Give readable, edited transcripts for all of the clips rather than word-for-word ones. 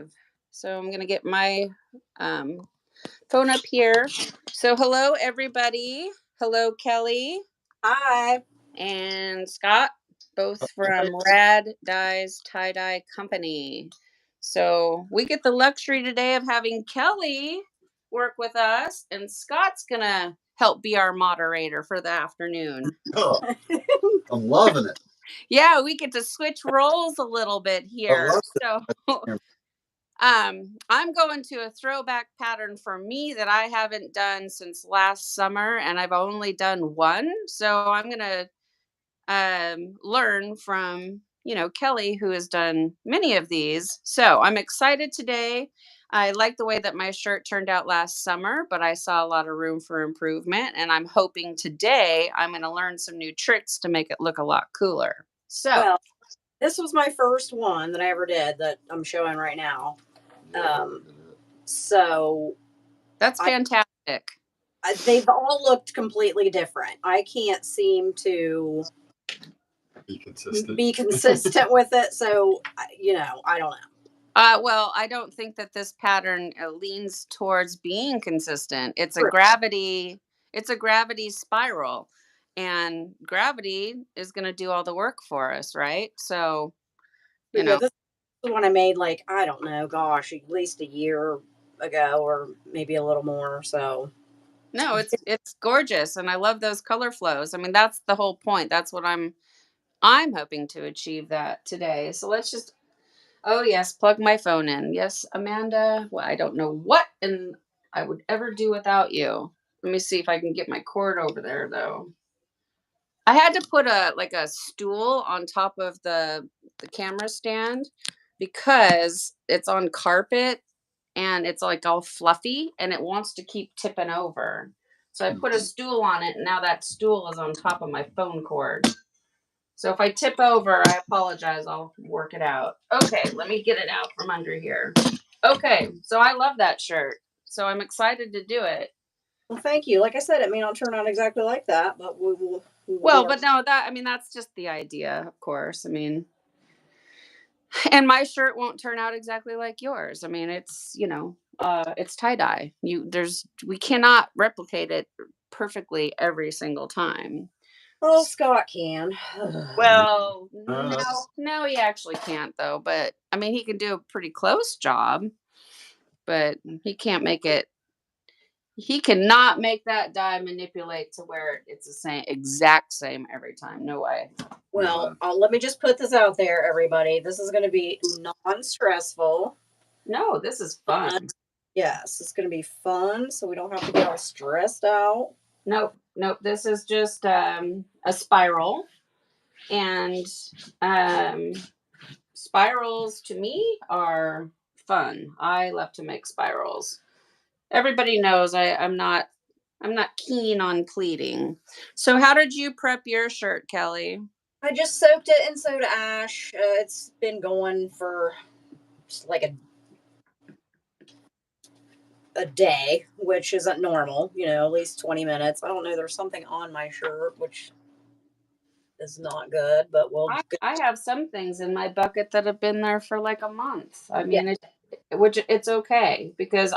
live. So I'm going to get my phone up here. So hello, everybody. Hello, Kelly. Hi. And Scott, both from Rad Dyes Tie-Dye Company. So we get the luxury today of having Kelly work with us, and Scott's going to help be our moderator for the afternoon. Oh, I'm loving it. Yeah, we get to switch roles a little bit here. So I'm going to a throwback pattern for me that I haven't done since last summer, and I've only done one. So I'm going to learn from, Kelly, who has done many of these. So I'm excited today. I like the way that my shirt turned out last summer, but I saw a lot of room for improvement. And I'm hoping today I'm going to learn some new tricks to make it look a lot cooler. So, well, this was my first one that I ever did that I'm showing right now. So that's fantastic. They've all looked completely different. I can't seem to be consistent with it. So, I don't know. Well, I don't think that this pattern leans towards being consistent. It's a gravity spiral, and gravity is going to do all the work for us, right? So, this is the one I made, I don't know, gosh, at least a year ago, or maybe a little more. So, no, it's gorgeous, and I love those color flows. I mean, that's the whole point. That's what I'm hoping to achieve that today. So let's just. Oh, yes, plug my phone in. Yes, Amanda. Well, I don't know what and I would ever do without you. Let me see if I can get my cord over there, though. I had to put a stool on top of the camera stand because it's on carpet and it's all fluffy and it wants to keep tipping over. So I put a stool on it, and now that stool is on top of my phone cord. So if I tip over, I apologize. I'll work it out. Okay, let me get it out from under here. Okay, so I love that shirt. So I'm excited to do it. Well, thank you. Like I said, it may not turn out exactly like that, but we will. But no, that's just the idea, of course. I mean, and my shirt won't turn out exactly like yours. I mean, it's, it's tie-dye. We cannot replicate it perfectly every single time. Oh, Scott can. Well, no, he actually can't, though. But I mean, he can do a pretty close job, but he can't make it. He cannot make that dye manipulate to where it's the exact same every time. No way. Well, let me just put this out there, everybody. This is going to be non-stressful. No, this is fun. Yes, it's going to be fun, so we don't have to get all stressed out. Nope. This is just a spiral, and spirals to me are fun. I love to make spirals. Everybody knows I'm not keen on pleating. So how did you prep your shirt, Kelly? I just soaked it in soda ash. It's been going for just like a day, which isn't normal, at least 20 minutes. I don't know. There's something on my shirt, which is not good, but I have some things in my bucket that have been there for like a month. I mean, it's okay because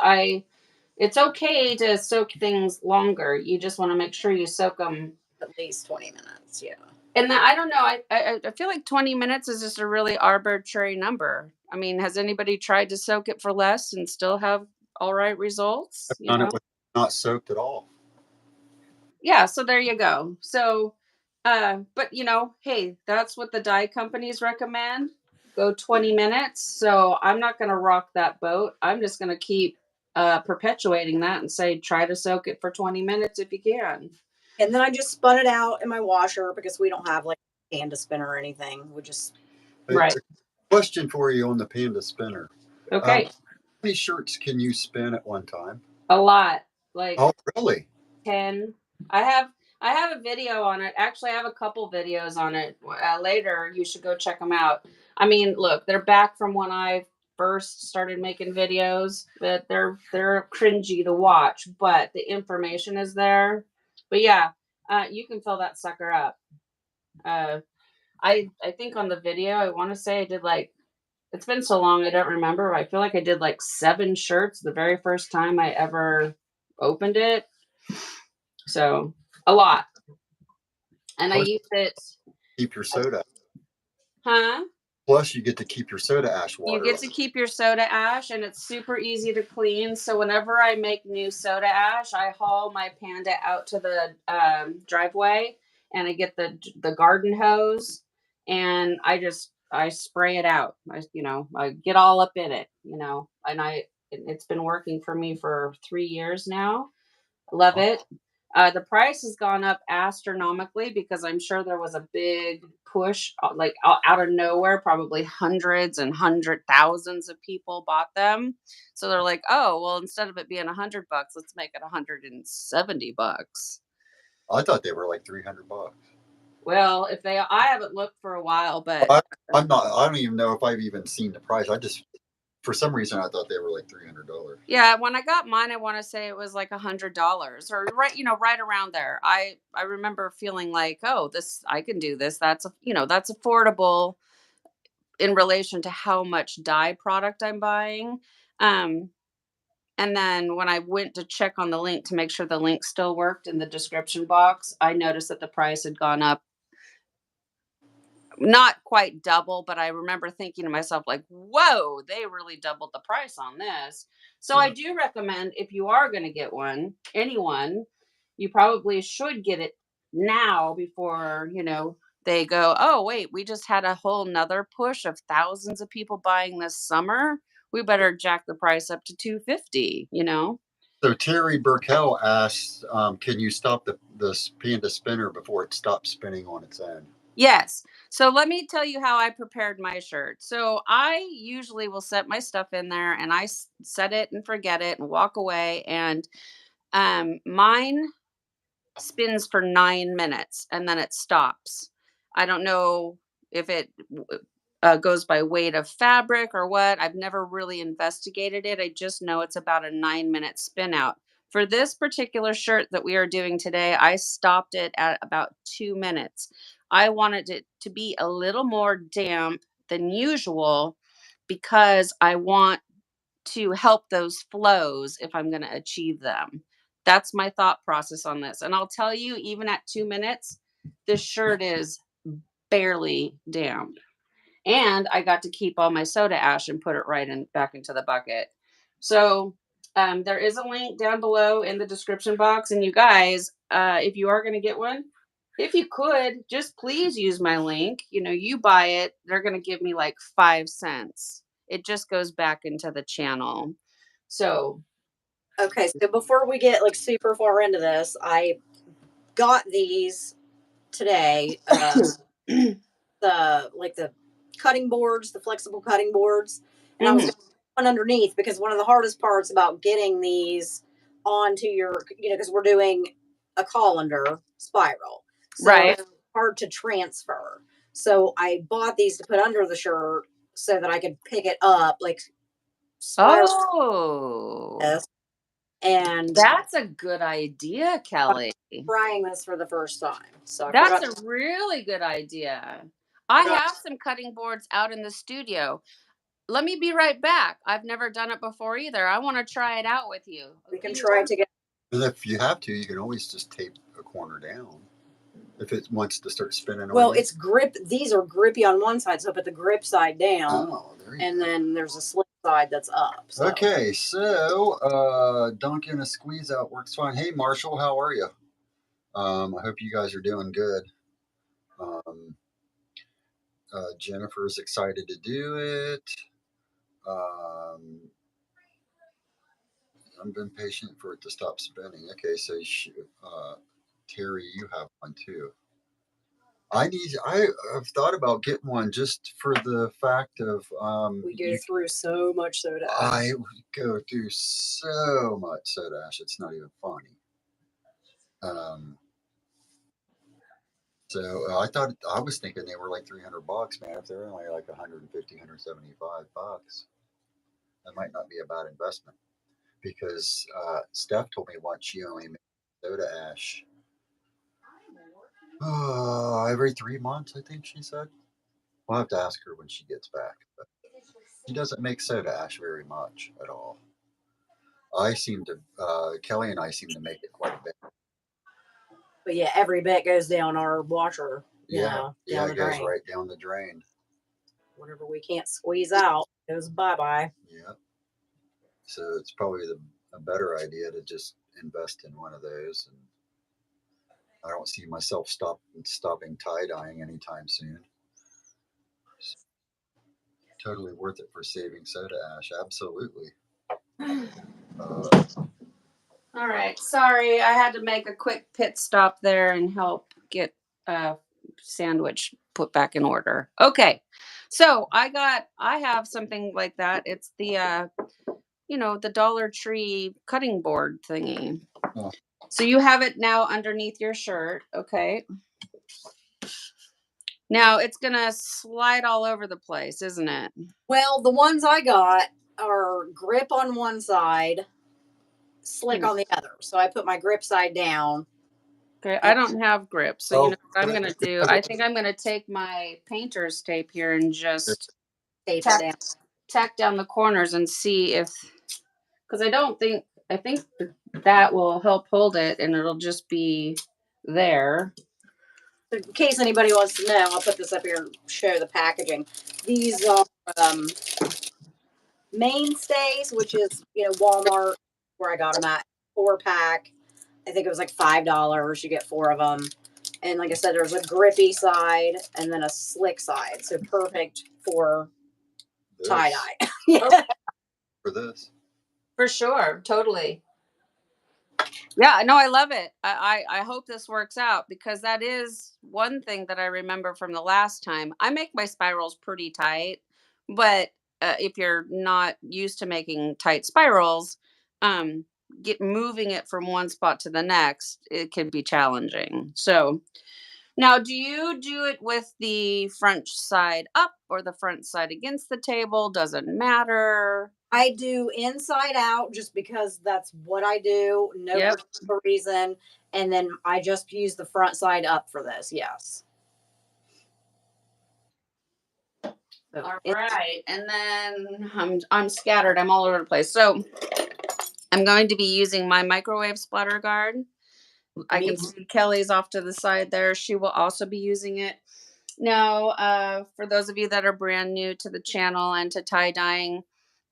it's okay to soak things longer. You just want to make sure you soak them at least 20 minutes. Yeah. And I don't know. I feel like 20 minutes is just a really arbitrary number. I mean, has anybody tried to soak it for less and still have all right results? I've done it with not soaked at all. Yeah, so there you go. So, but hey, that's what the dye companies recommend. Go 20 minutes. So I'm not going to rock that boat. I'm just going to keep perpetuating that and say, try to soak it for 20 minutes if you can. And then I just spun it out in my washer because we don't have a panda spinner or anything. We just right. Question for you on the panda spinner. Okay. How many shirts can you spin at one time? A lot. Oh, really? 10. I have a video on it. Actually, I have a couple videos on it. Later, you should go check them out. I mean, look, they're back from when I first started making videos, but they're cringy to watch, but the information is there. But yeah, you can fill that sucker up. I think on the video, I want to say I did It's been so long I don't remember. I feel like I did like 7 shirts the very first time I ever opened it. So a lot. And I Plus, used it. keep your soda. Huh? Plus, you get to keep your soda ash You water. get to keep your soda ash, and it's super easy to clean. So whenever I make new soda ash, I haul my Panda out to the driveway, and I get the garden hose, and I spray it out. I get all up in it. It's been working for me for 3 years now. Love it. The price has gone up astronomically because I'm sure there was a big push, like out of nowhere. Probably hundreds and thousands of people bought them. So they're like, "Oh, well, instead of it being $100, let's make it $170." I thought they were like $300. Well, I haven't looked for a while, but I'm not. I don't even know if I've even seen the price. For some reason, I thought they were like $300. yeah, when I got mine, I want to say it was like $100 or right around there. I remember feeling like, oh, this I can do this. That's affordable in relation to how much dye product I'm buying. Um, and then when I went to check on the link to make sure the link still worked in the description box, I noticed that the price had gone up not quite double, but I remember thinking to myself, like, whoa, they really doubled the price on this. So I Yeah. do recommend if you are going to get one, anyone, you probably should get it now before, they go, oh, wait, we just had a whole nother push of thousands of people buying this summer. We better jack the price up to 250. So Terry Burkell asked, "Can you stop the Panda spinner before it stops spinning on its own?" Yes. So let me tell you how I prepared my shirt. So I usually will set my stuff in there and I set it and forget it and walk away. And mine spins for 9 minutes and then it stops. I don't know if it goes by weight of fabric or what. I've never really investigated it. I just know it's about a 9-minute spin out. For this particular shirt that we are doing today, I stopped it at about 2 minutes. I wanted it to be a little more damp than usual because I want to help those flows if I'm going to achieve them. That's my thought process on this. And I'll tell you, even at 2 minutes, this shirt is barely damp. And I got to keep all my soda ash and put it right in back into the bucket. So there is a link down below in the description box. And you guys, if you are going to get one, if you could, just please use my link. You buy it, they're going to give me like 5 cents. It just goes back into the channel. So, Okay, so before we get like super far into this, I got these today. The cutting boards, the flexible cutting boards, and I was mhm, going to put one underneath because one of the hardest parts about getting these onto your, because we're doing a colander spiral, so right. it's hard to transfer. So I bought these to put under the shirt so that I could pick it up like spiral Oh, this, and that's a good idea, I'm Kelly. trying this for the first time. So I That's forgot. a really good idea. I Forgot. have some cutting boards out in the studio. Let me be right back. I've never done it before either. I want to try it out with you. We can Give me try one. it together. And if you have to, you can always just tape a corner down if it wants to start spinning on Well, you. it's grip. These are grippy on one side, so I put the grip side down, Oh, there you and go. then there's a slip side that's up. So. Okay, so dunking a squeeze out works fine. Hey, Marshall, how are you? I hope you guys are doing good. Um, Jennifer's excited to do it. I've been patient for it to stop spinning. Okay, so Terry, you have one too. I've thought about getting one just for the fact of We go through so much soda ash. I go through so much soda ash. It's not even funny. So I was thinking they were like $300, man. If they're only like 150, 175 bucks, that might not be a bad investment. Because Steph told me once she only made soda ash every 3 months, I think she said. We'll have to ask her when she gets back. But He doesn't make soda ash very much at all. I seem to, Kelly and I seem to make it quite a bit. But yeah, every bit goes down our washer, Yeah, down it the goes drain. right down the drain. Whatever we can't squeeze out goes bye-bye. Yeah. So it's probably a better idea to just invest in one of those. And I don't see myself stopping tie dyeing anytime soon. So, totally worth it for saving soda ash. Absolutely. All right. Sorry, I had to make a quick pit stop there and help get sandwich put back in order. Okay. So I have something like that. It's the the Dollar Tree cutting board thingy. Oh, So you have it now underneath your shirt, okay? Now it's gonna slide all over the place, isn't it? Well, the ones I got are grip on one side, slick Hmm. on the other. So I put my grip side down Okay, I and don't have grip, so you oh, know what I'm gonna do. I think I'm gonna take my painter's tape here and just tape it tack down. tack down the corners and see if, because I think that will help hold it and it'll just be there. In case anybody wants to know, I'll put this up here and show the packaging. These are Mainstays, which is Walmart where I got them at 4-pack. I think it was like $5. You get 4 of them, and like I said, there's a grippy side and then a slick side, so perfect for tie dye. Yeah. for this. For sure, totally. Yeah, no, I love it. I hope this works out because that is one thing that I remember from the last time. I make my spirals pretty tight, but if you're not used to making tight spirals, um, get moving it from one spot to the next, it can be challenging. So now, do you do it with the front side up or the front side against the table? Doesn't matter. I do inside out just because that's what I do, no Yep. particular reason. And then I just use the front side up for this. Yes. So All right, and then I'm scattered. I'm all over the place. So I'm going to be using my microwave splatter guard. I me can see Kelly's off to the side there. She will also be using it. Now, for those of you that are brand new to the channel and to tie dyeing,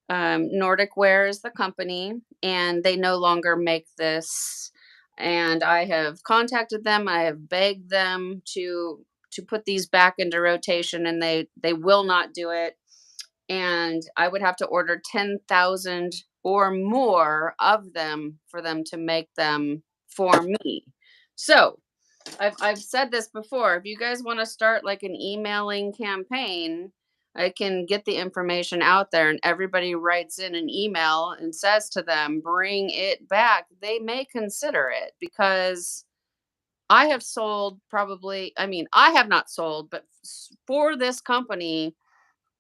Nordic Wear is the company, and they no longer make this. And I have contacted them. I have begged them to put these back into rotation, and they will not do it. And I would have to order 10,000 or more of them for them to make them for me. So I've said this before. If you guys want to start like an emailing campaign, I can get the information out there and everybody writes in an email and says to them, bring it back. They may consider it because I have sold probably, I mean, I have not sold, but for this company,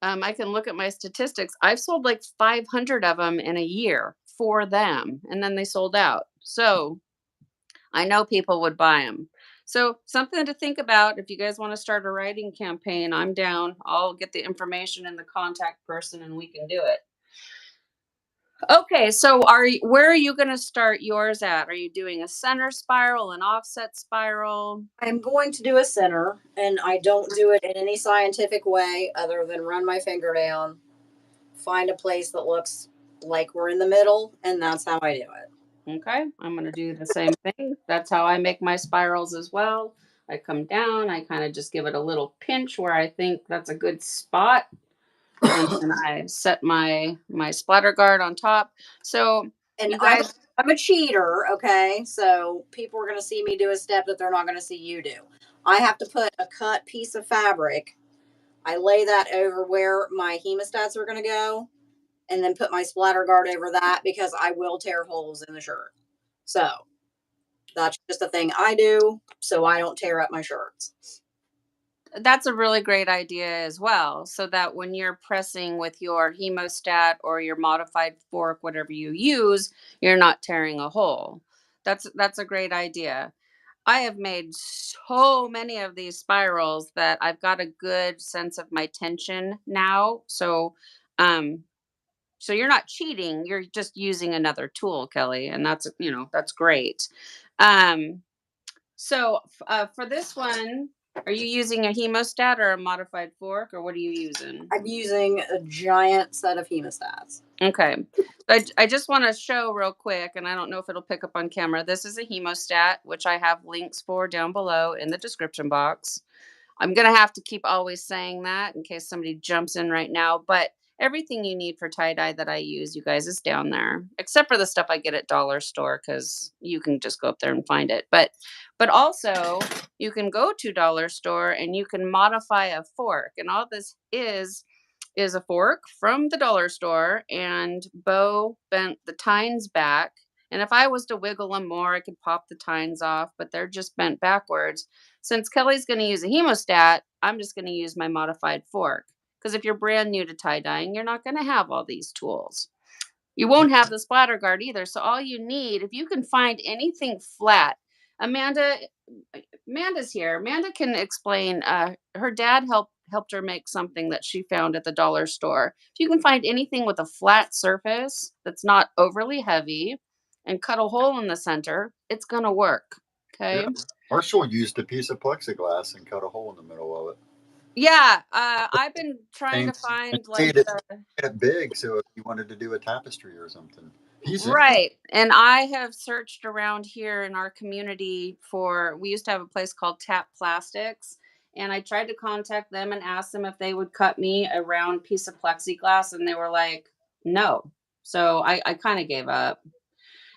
I can look at my statistics. I've sold like 500 of them in a year for them, and then they sold out. So I know people would buy them. So something to think about if you guys want to start a writing campaign. I'm down. I'll get the information and the contact person, and we can do it. Okay, so where are you going to start yours at? Are you doing a center spiral, an offset spiral? I'm going to do a center, and I don't do it in any scientific way other than run my finger down, find a place that looks like we're in the middle, and that's how I do it. Okay, I'm going to do the same thing. That's how I make my spirals as well. I come down, I kind of just give it a little pinch where I think that's a good spot. And then I set my splatter guard on top. So And you guys, I'm a cheater, okay? So people are going to see me do a step that they're not going to see you do. I have to put a cut piece of fabric. I lay that over where my hemostats are going to go, and then put my splatter guard over that because I will tear holes in the shirt. So that's just a thing I do so I don't tear up my shirts. that's a really great idea as well. So that when you're pressing with your hemostat or your modified fork, whatever you use, you're not tearing a hole. That's a great idea. I have made so many of these spirals that I've got a good sense of my tension now. So So you're not cheating, you're just using another tool, Kelly, and that's, that's great. So for this one, are you using a hemostat or a modified fork, or what are you using? I'm using a giant set of hemostats. Okay. I just want to show real quick, and I don't know if it'll pick up on camera. This is a hemostat, which I have links for down below in the description box. I'm going to have to keep always saying that in case somebody jumps in right now. But everything you need for tie-dye that I use, you guys, is down there, except for the stuff I get at dollar store, because you can just go up there and find it. But also you can go to dollar store and you can modify a fork. And all this is a fork from the dollar store, and Bo bent the tines back. And if I was to wiggle them more, I could pop the tines off, but they're just bent backwards. Since Kelly's going to use a hemostat, I'm just going to use my modified fork. Because if you're brand new to tie-dyeing, you're not going to have all these tools. You won't have the splatter guard either. So all you need, if you can find anything flat, Amanda's here. Amanda can explain. Her dad helped her make something that she found at the dollar store. If you can find anything with a flat surface that's not overly heavy and cut a hole in the center, it's going to work. Okay. Yeah. Marshall used a piece of plexiglass and cut a hole in the middle of it. Yeah, I've been trying to find like made it big, so if you wanted to do a tapestry or something, he's right. And I have searched around here in our community for. We used to have a place called Tap Plastics, and I tried to contact them and ask them if they would cut me a round piece of plexiglass, and they were like, no. So I kind of gave up.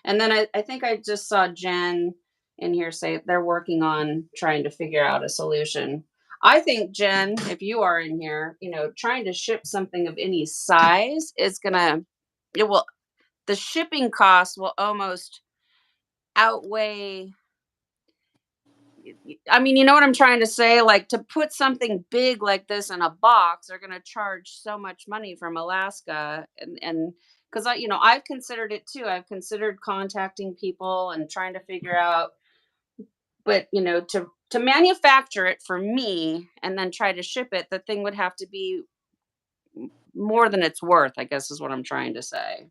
And then I think I just saw Jen in here say they're working on trying to figure out a solution. I think, Jen, if you are in here, trying to ship something of any size is the shipping costs will almost outweigh. I mean, you know what I'm trying to say? Like, to put something big like this in a box, they're going to charge so much money from Alaska. And because I've considered it too. I've considered contacting people and trying to figure out, but to manufacture it for me and then try to ship it, the thing would have to be more than it's worth, I guess is what I'm trying to say.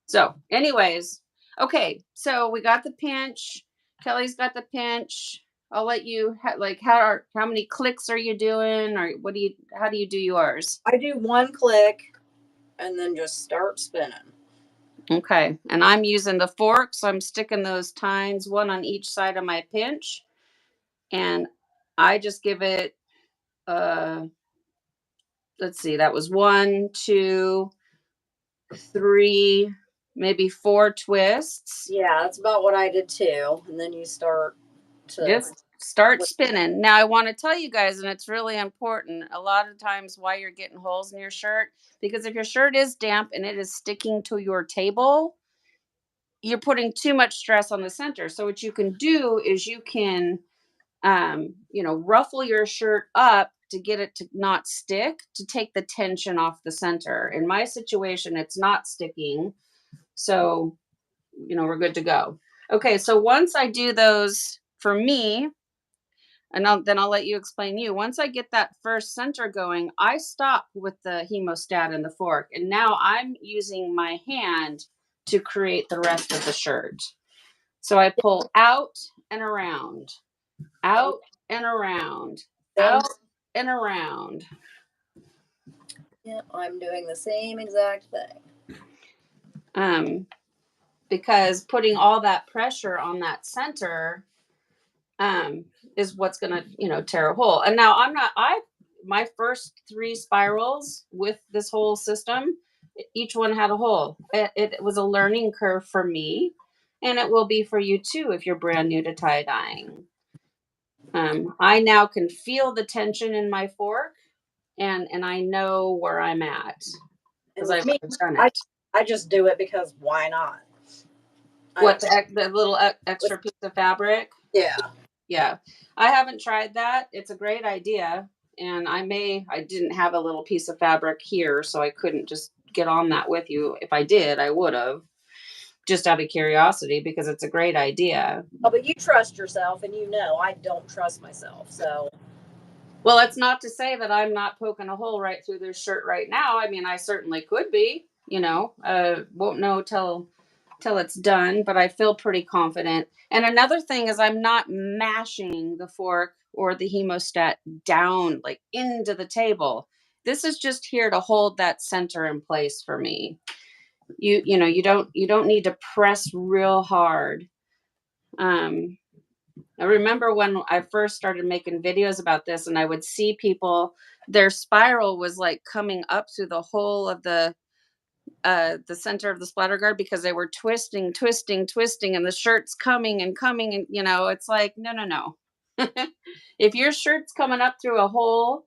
So, anyways, okay. So we got the pinch. Kelly's got the pinch. I'll let you how many clicks are you doing, or how do you do yours? I do one click and then just start spinning. Okay. And I'm using the fork, so I'm sticking those tines, one on each side of my pinch, and I just give it let's see, that was 1, 2, 3, maybe 4 twists. Yeah, that's about what I did too. And then you start to Just start spinning. Now, I want to tell you guys, and it's really important, a lot of times why you're getting holes in your shirt, because if your shirt is damp and it is sticking to your table, you're putting too much stress on the center. So what you can do is you can, ruffle your shirt up to get it to not stick, to take the tension off the center. In my situation, it's not sticking. So, we're good to go. Okay, so once I do those for me, and then I'll let you explain you. Once I get that first center going, I stop with the hemostat and the fork. And now I'm using my hand to create the rest of the shirt. So I pull out and around, out and around, out and around. Yeah, I'm doing the same exact thing. Because putting all that pressure on that center is what's going to, tear a hole. And now my first 3 spirals with this whole system, each one had a hole. It was a learning curve for me, and it will be for you too if you're brand new to tie dyeing. I now can feel the tension in my fork, and I know where I'm at because I've done it. I just do it because why not? What, the little extra piece of fabric? Yeah. Yeah. I haven't tried that. It's a great idea. And I didn't have a little piece of fabric here, so I couldn't just get on that with you. If I did, I would have, just out of curiosity, because it's a great idea. Oh, but you trust yourself, and I don't trust myself. So Well, it's not to say that I'm not poking a hole right through this shirt right now. I mean, I certainly could be, you know, won't know till it's done, but I feel pretty confident. And another thing is I'm not mashing the fork or the hemostat down like into the table. This is just here to hold that center in place for me. You know, you don't need to press real hard. Um I remember when I first started making videos about this and I would see people, their spiral was like coming up through the whole of the center of the splatter guard because they were twisting, twisting, twisting, and the shirt's coming and coming, and you know, it's like, no, no, no. If your shirt's coming up through a hole,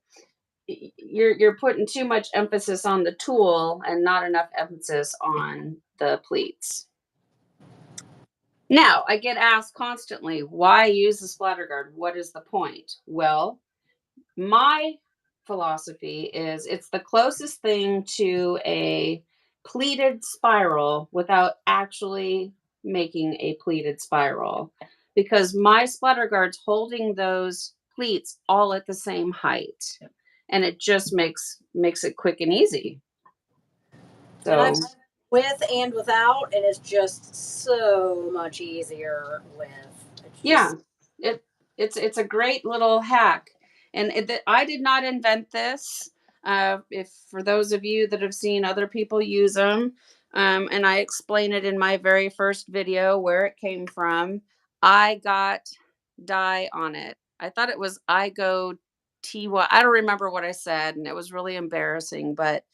you're putting too much emphasis on the tool and not enough emphasis on the pleats. Now, I get asked constantly, why use the splatter guard? What is the point? Well, my philosophy is it's the closest thing to a pleated spiral without actually making a pleated spiral because my splatter guard's holding those pleats all at the same height and it just makes it quick and easy. And So I've with and without, and it's just so much easier with. It's yeah, just it it's a great little hack, and I did not invent this. If for those of you that have seen other people use them, and I explain it in my very first video where it came from. I got dye on it. I thought it was I go TY. I don't remember what I said, and it was really embarrassing. But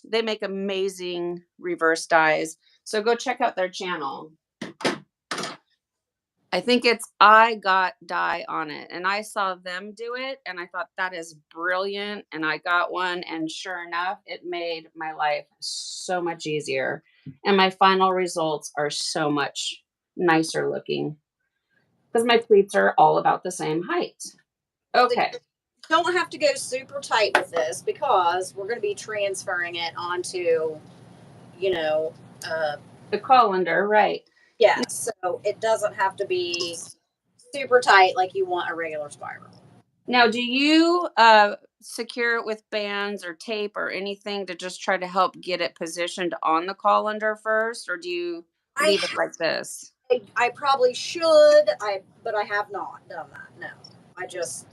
they make amazing reverse dyes. So go check out their channel. I think it's I got dye on it and I saw them do it and I thought that is brilliant and I got one and sure enough it made my life so much easier and my final results are so much nicer looking because my pleats are all about the same height. so Okay. you don't have to go super tight with this because we're going to be transferring it onto, you know, uh, The colander, right. yeah. So it doesn't have to be super tight like you want a regular spiral. Now, do you secure it with bands or tape or anything to just try to help get it positioned on the colander first, or do you I leave it like this? I probably should, but I have not done that. No, I just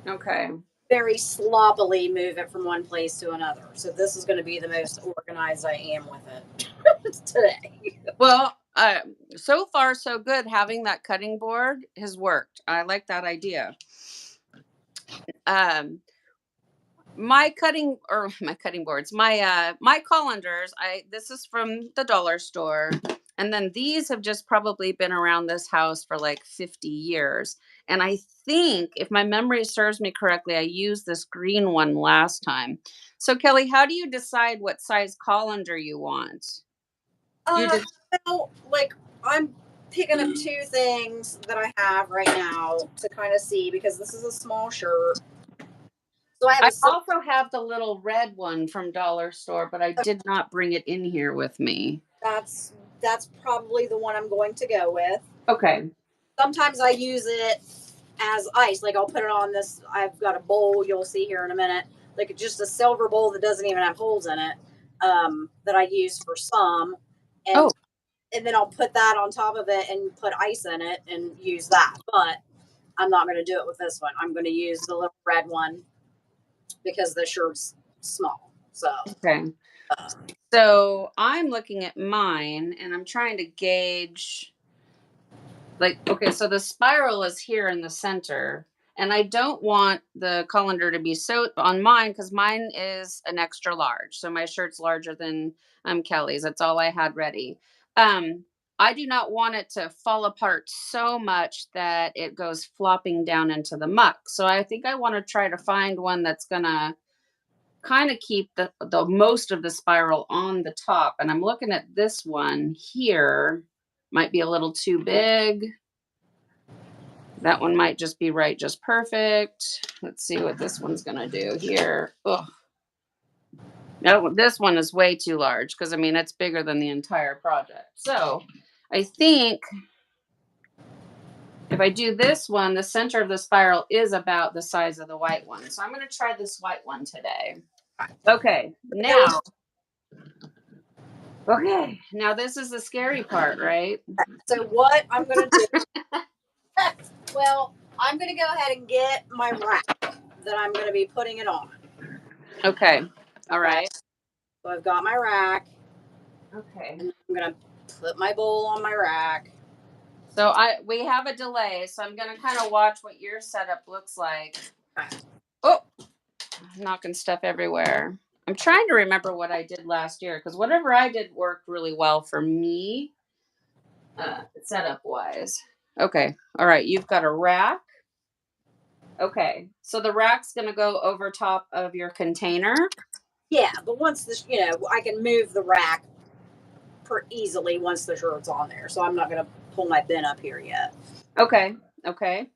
Okay. very sloppily move it from one place to another. So this is going to be the most organized I am with it today. Well, so far so good. Having that cutting board has worked. I like that idea. Um, my cutting boards, my colanders. This is from the dollar store, and then these have just probably been around this house for like 50 years. And I think, if my memory serves me correctly, I used this green one last time. So Kelly, how do you decide what size colander you want? Do you Uh, just like I'm picking up two things that I have right now to kind of see because this is a small shirt. So I have I a silver. also have the little red one from dollar store, but I did not bring it in here with me. That's that's probably the one I'm going to go with. Okay. Sometimes I use it as ice. Like I'll put it on this. I've got a bowl you'll see here in a minute. Like just a silver bowl that doesn't even have holes in it. That I use for some, Oh, and then I'll put that on top of it and put ice in it and use that. But I'm not going to do it with this one. I'm going to use the little red one because the shirt's small. So okay. uh, So I'm looking at mine and I'm trying to gauge, like, okay, so the spiral is here in the center. And I don't want the colander to be so on mine because mine is an extra large. So my shirt's larger than Kelly's. That's all I had ready. Um, I do not want it to fall apart so much that it goes flopping down into the muck. So I think I want to try to find one that's gonna kind of keep the most of the spiral on the top. And I'm looking at this one here. Might be a little too big. That one might just be right, just perfect. Let's see what this one's gonna do here. Ugh. No, this one is way too large because I mean it's bigger than the entire project. So I think if I do this one, the center of the spiral is about the size of the white one. So I'm going to try this white one today. Okay, now. Okay, now this is the scary part, right? So what I'm going to do, well, I'm going to go ahead and get my rack that I'm going to be putting it on. Okay, all right. So I've got my rack. Okay. And I'm going to put my bowl on my rack. So we have a delay, so I'm going to kind of watch what your setup looks like. Oh, knocking stuff everywhere. I'm trying to remember what I did last year because whatever I did worked really well for me, setup wise. Okay, all right. You've got a rack. Okay, so the rack's going to go over top of your container. Yeah, but once this, I can move the rack easily once the shirt's on there. So I'm not going to pull my bin up here yet. Okay, okay.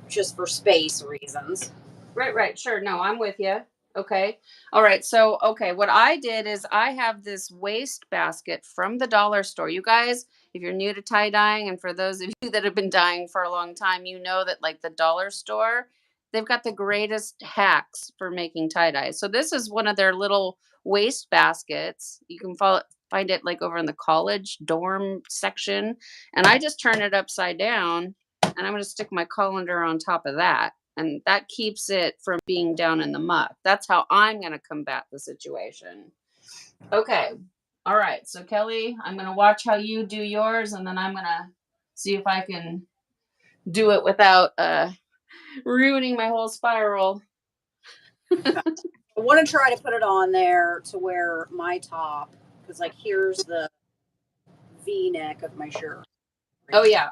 Just for space reasons. Right. Sure. No, I'm with you. Okay. All right. So, okay, what I did is I have this waste basket from the dollar store. You guys, if you're new to tie dyeing, and for those of you that have been dyeing for a long time, you know that like the dollar store, they've got the greatest hacks for making tie dye. So, this is one of their little waste baskets. You can find it like over in the college dorm section. And I just turn it upside down and I'm going to stick my colander on top of that. And that keeps it from being down in the muck. That's how I'm going to combat the situation. Okay. All right. So, Kelly, I'm going to watch how you do yours, and then I'm going to see if I can do it without ruining my whole spiral. I want to try to put it on there to where my top, because like here's the V neck of my shirt. Oh, yeah.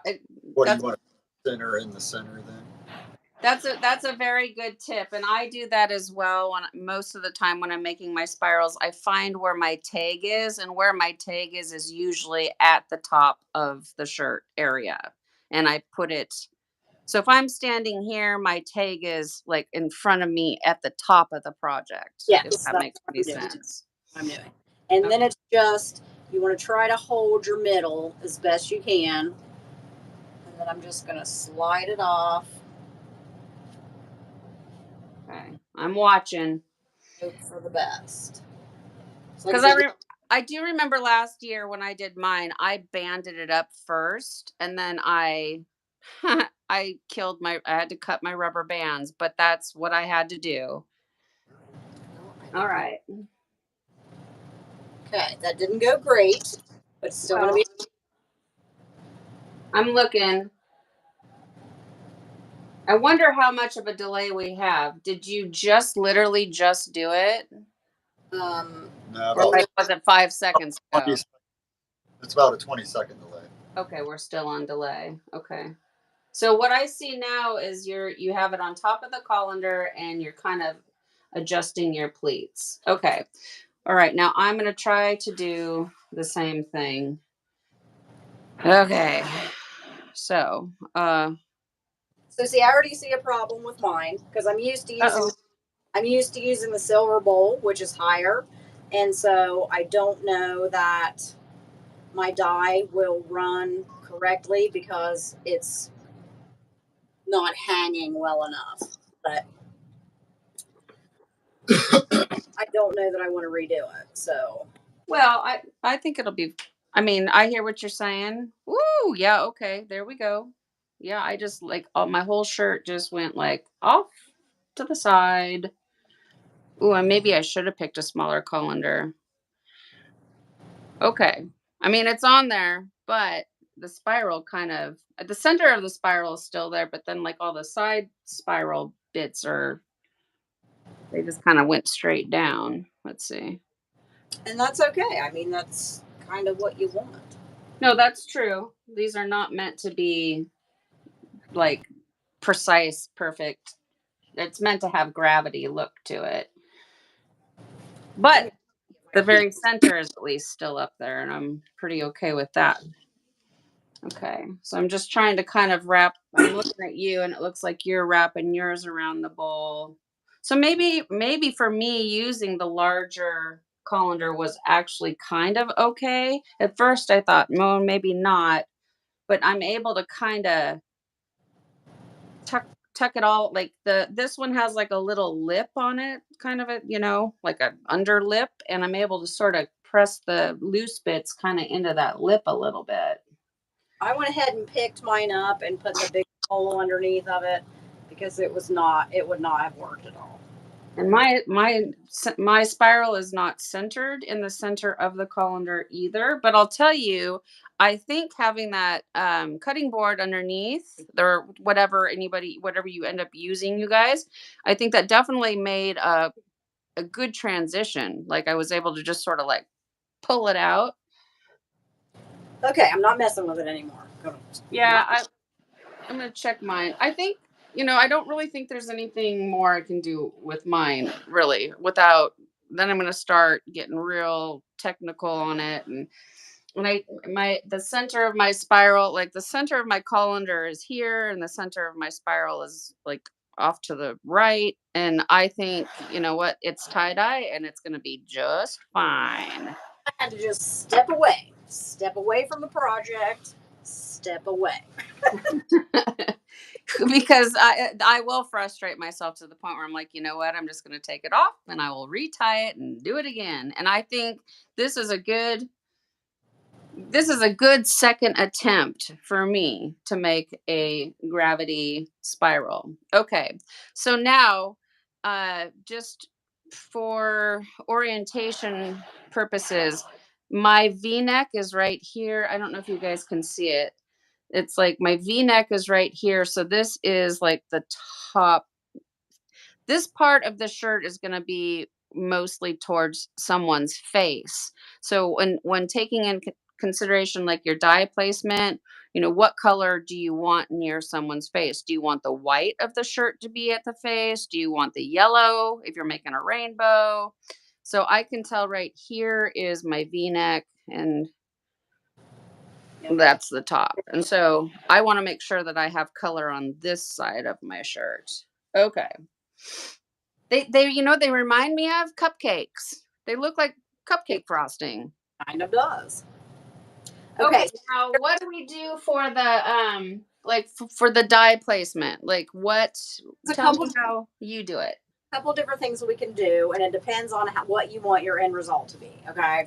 What do you want to center in the center then? That's a very good tip, and I do that as well. Most of the time when I'm making my spirals, I find where my tag is, and where my tag is usually at the top of the shirt area, and I put it. So if I'm standing here, my tag is like in front of me at the top of the project. Yes, If that makes any sense. I'm doing, and then it's just you want to try to hold your middle as best you can, and then I'm just gonna slide it off. Okay, I'm watching. Hope for the best. Because I do remember last year when I did mine, I banded it up first, and then I I had to cut my rubber bands, but that's what I had to do. All right. Okay, that didn't go great, but it's still gonna be. I'm looking. I wonder how much of a delay we have. Did you literally just do it? No, Or like, was it 5 seconds ago? It's about a 20-second delay. Okay, we're still on delay. Okay. So what I see now is you have it on top of the colander and you're kind of adjusting your pleats. Okay. All right. Now I'm going to try to do the same thing. Okay. So, So see, I already see a problem with mine because I'm used to using the silver bowl, which is higher, and so I don't know that my dye will run correctly because it's not hanging well enough. But I don't know that I want to redo it. So, well, I think it'll be. I mean, I hear what you're saying. Woo, yeah, okay, there we go. Yeah, I just like my whole shirt just went like off to the side. Ooh, and maybe I should have picked a smaller colander. Okay. I mean, it's on there, but the spiral kind of at the center of the spiral is still there, but then like all the side spiral bits they just kind of went straight down. Let's see. and that's okay. I mean, that's kind of what you want. No, that's true. These are not meant to be like precise, perfect. It's meant to have gravity look to it. But the very center is at least still up there, and I'm pretty okay with that. Okay, so I'm just trying to kind of I'm looking at you, and it looks like you're wrapping yours around the bowl. So maybe for me, using the larger colander was actually kind of okay. At first, I thought, no, maybe not. but I'm able to kind of tuck it all, like this one has like a little lip on it, kind of a, like an under lip, and I'm able to sort of press the loose bits kind of into that lip a little bit. I went ahead and picked mine up and put the big hole underneath of it because it would not have worked at all. And my spiral is not centered in the center of the colander either. But I'll tell you, I think having that cutting board underneath, or whatever you end up using, you guys, I think that definitely made a good transition. Like I was able to just sort of like pull it out. Okay, I'm not messing with it anymore. Yeah, I'm gonna check mine. I think, I don't really think there's anything more I can do with mine, really, without then I'm gonna start getting real technical on it. And when the center of my spiral, like the center of my colander is here, and the center of my spiral is like off to the right. And I think, you know what, it's tie-dye and it's gonna be just fine. I had to just step away from the project, step away. Because I will frustrate myself to the point where I'm like, you know what, I'm just going to take it off and I will retie it and do it again. And I think this is a good second attempt for me to make a gravity spiral. Okay. So now, just for orientation purposes, my V-neck is right here. I don't know if you guys can see it. It's like my V-neck is right here. So this is like the top. This part of the shirt is going to be mostly towards someone's face. So when taking in consideration like your dye placement, what color do you want near someone's face? Do you want the white of the shirt to be at the face? Do you want the yellow if you're making a rainbow? So I can tell right here is my V-neck, and that's the top. And so I want to make sure that I have color on this side of my shirt. Okay. They remind me of cupcakes. They look like cupcake frosting. Kind of does. Okay. Now what do we do for the like for the dye placement? Like tell me how you do it. A couple different things we can do, and it depends on what you want your end result to be. Okay.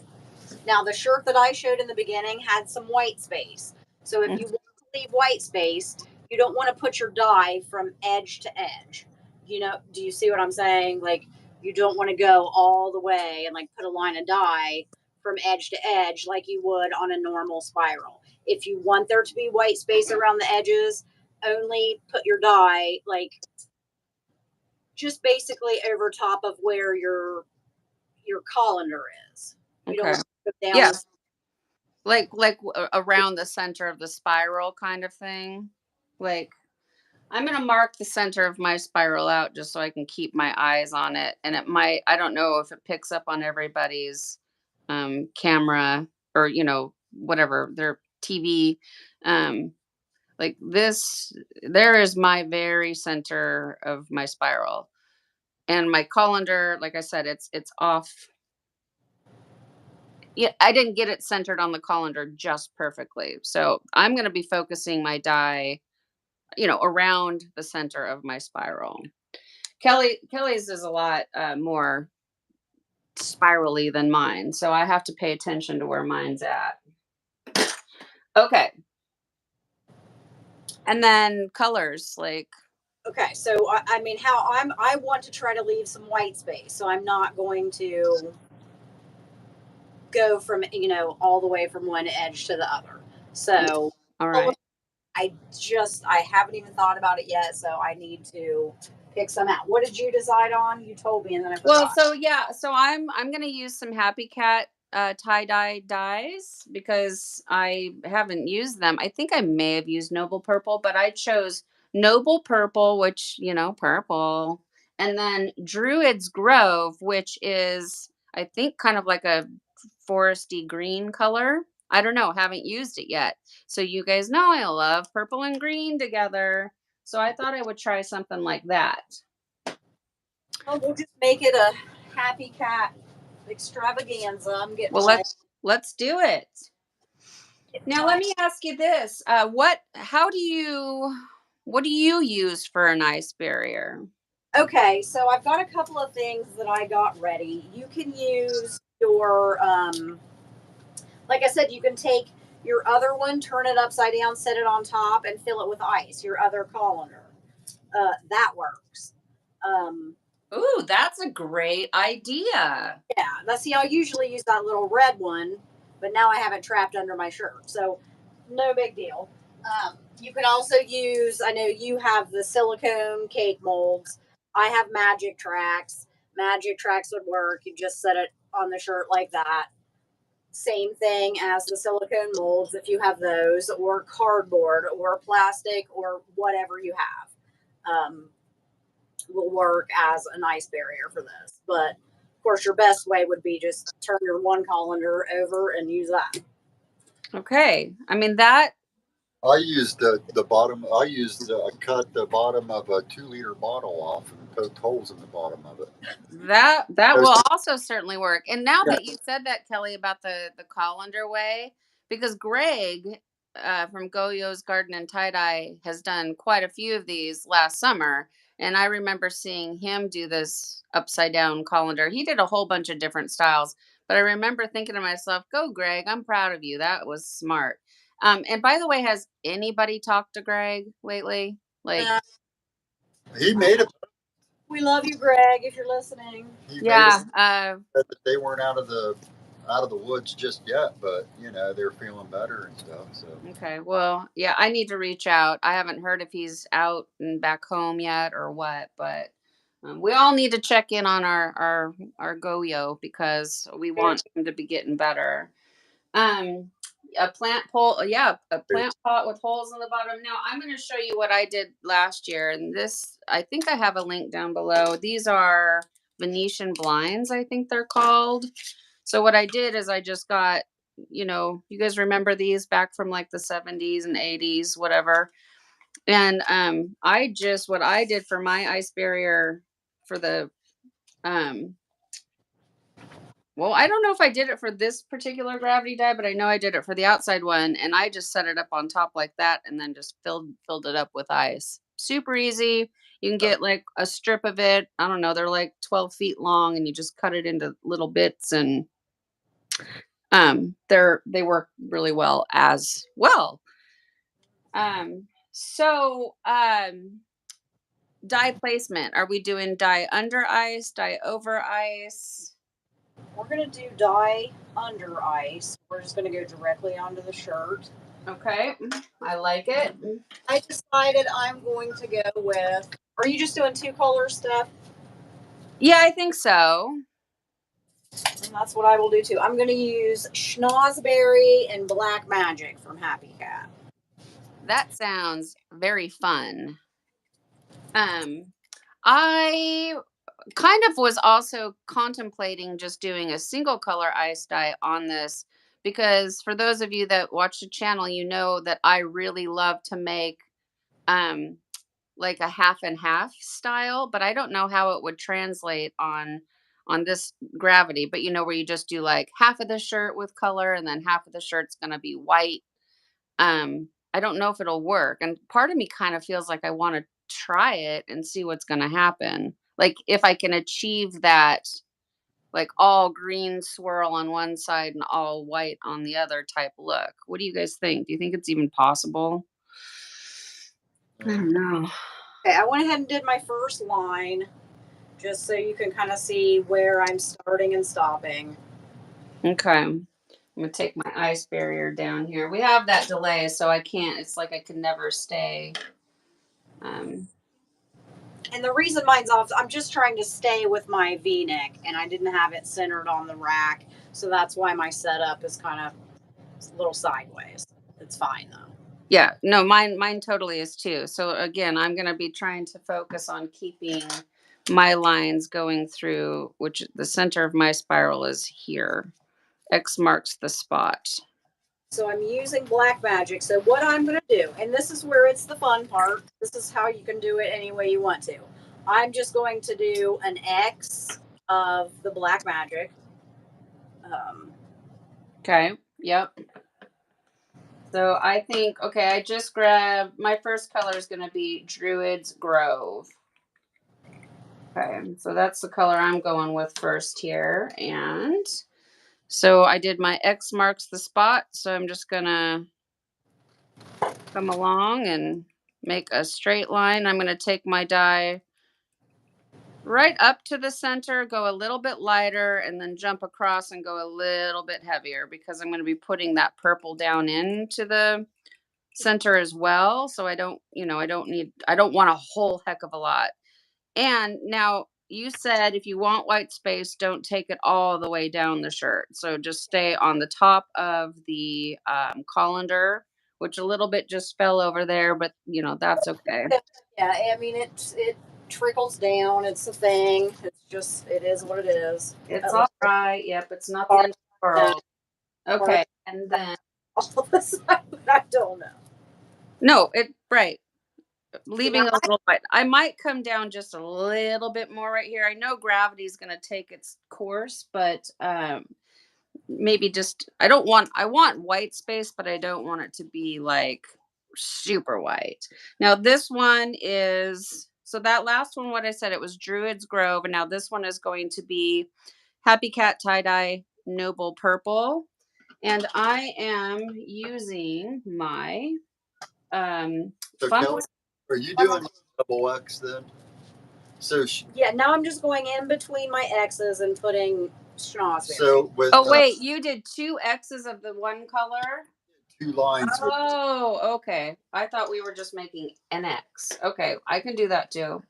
Now, the shirt that I showed in the beginning had some white space. So if you want to leave white space, you don't want to put your dye from edge to edge. Do you see what I'm saying? Like, you don't want to go all the way and like put a line of dye from edge to edge like you would on a normal spiral. If you want there to be white space around the edges, only put your dye like just basically over top of where your colander is. You don't want to go down. Yeah. Like around the center of the spiral kind of thing. Like I'm going to mark the center of my spiral out just so I can keep my eyes on it. And I don't know if it picks up on everybody's camera or, whatever, their TV. Like this, there is my very center of my spiral. And my colander, like I said, it's off. Yeah, I didn't get it centered on the colander just perfectly. So I'm going to be focusing my dye, around the center of my spiral. Kelly's is a lot more spirally than mine, so I have to pay attention to where mine's at. Okay. And then colors, like. Okay, so I mean, I want to try to leave some white space, so I'm not going to go from all the way from one edge to the other. So all right. I haven't even thought about it yet, so I need to pick some out. What did you decide on? You told me, and then I forgot. Well, so I'm gonna use some Happy Cat tie-dye dyes because I haven't used them. I think I may have used Noble Purple, but I chose Noble Purple, which purple, and then Druid's Grove, which is I think kind of like a foresty green color. I don't know, haven't used it yet. So you guys know I love purple and green together. So I thought I would try something like that. Well, we'll just make it a Happy Cat extravaganza. I'm getting let's do it. Now let me ask you this: what do you use for an ice barrier? Okay, so I've got a couple of things that I got ready. You can use your, like I said, you can take your other one, turn it upside down, set it on top, and fill it with ice. Your other colander, that works. Um, Ooh, that's a great idea. yeah, that's see, I usually use that little red one, but now I have it trapped under my shirt, so no big deal. You can also use. I know you have the silicone cake molds. I have magic tracks. Magic tracks would work. You just set it on the shirt like that. Same thing as the silicone molds if you have those, or cardboard, or plastic, or whatever you have. Will work as an ice barrier for this. But of course, your best way would be just turn your one colander over and use that. Okay, I mean that. I used the bottom. I cut the bottom of a 2 liter bottle off and poked holes in the bottom of it. That Those- will also certainly work. And now that you said that, Kelly, about the colander way, because Greg from Goyo's Garden and Tiedye has done quite a few of these last summer, and I remember seeing him do this upside down colander. He did a whole bunch of different styles, but I remember thinking to myself, "Go, Greg! I'm proud of you. That was smart." And by the way, has anybody talked to Greg lately? Like, Uh, he made it. we love you, Greg, if you're listening. He made it. yeah, Said that they weren't out of the woods just yet, but they're feeling better and stuff. So okay. Well, yeah, I need to reach out. I haven't heard if he's out and back home yet or what, but we all need to check in on our Goyo because we want him to be getting better. Um, a plant pole, yeah, a plant pot with holes in the bottom. Now I'm going to show you what I did last year, and this I think I have a link down below. These are Venetian blinds, I think they're called. So what I did is I just got, you guys remember these back from like the 70s and 80s, whatever. And what I did for my ice barrier for the um well, I don't know if I did it for this particular gravity die, but I know I did it for the outside one, and I just set it up on top like that and then just filled it up with ice. Super easy. You can get like a strip of it. I don't know, they're like 12 feet long and you just cut it into little bits and they work really well as well. So die placement, are we doing die under ice, die over ice? We're going to do dye under ice. We're just going to go directly onto the shirt. Okay, I like it. I decided I'm going to go with. Are you just doing two color stuff? Yeah, I think so. And that's what I will do too. I'm going to use Schnozberry and Black Magic from Happy Cat. That sounds very fun. I kind of was also contemplating just doing a single color ice dye on this because for those of you that watch the channel, you know that I really love to make um like a half and half style, but I don't know how it would translate on this gravity, but where you just do like half of the shirt with color and then half of the shirt's going to be white. I don't know if it'll work, and part of me kind of feels like I want to try it and see what's going to happen, like if I can achieve that, like all green swirl on one side and all white on the other type look. What do you guys think? Do you think it's even possible? I don't know. Okay, I went ahead and did my first line just so you can kind of see where I'm starting and stopping. Okay, I'm gonna take my ice barrier down here. We have that delay, so I can't. It's like I can never stay. Um, And the reason mine's off, I'm just trying to stay with my V-neck, and I didn't have it centered on the rack, so that's why my setup is kind of a little sideways. It's fine though. yeah, no, mine totally is too. So again, I'm gonna be trying to focus on keeping my lines going through, which the center of my spiral is here. X marks the spot. So I'm using Black Magic. So what I'm going to do, and this is where it's the fun part. This is how you can do it any way you want to. I'm just going to do an X of the Black Magic. Okay. Yep. So I think, okay, I just grabbed, my first color is going to be Druid's Grove. Okay, so that's the color I'm going with first here. And so I did my X marks the spot. So I'm just going to come along and make a straight line. I'm going to take my dye right up to the center, go a little bit lighter, and then jump across and go a little bit heavier because I'm going to be putting that purple down into the center as well. So I don't, I don't want a whole heck of a lot. And now you said if you want white space, don't take it all the way down the shirt. So just stay on the top of the colander, which a little bit just fell over there, but that's okay. Yeah, I mean it trickles down. It's a thing. It is what it is. It's all right. Yep, it's not the end of the world. Okay, and then all of a sudden, I don't know. No, right. Leaving a little bit. I might come down just a little bit more right here. I know gravity is going to take its course, but maybe just I want white space, but I don't want it to be like super white. Now this one is, so that last one, what I said, it was Druid's Grove, and now this one is going to be Happy Cat Tie-Dye Noble Purple. And I am using my So funnel. Kelly, are you doing double X then? So yeah, now I'm just going in between my X's and putting schnoz. So with wait, you did 2 X's of the one color? 2 lines. Oh, okay. I thought we were just making an X. Okay, I can do that too.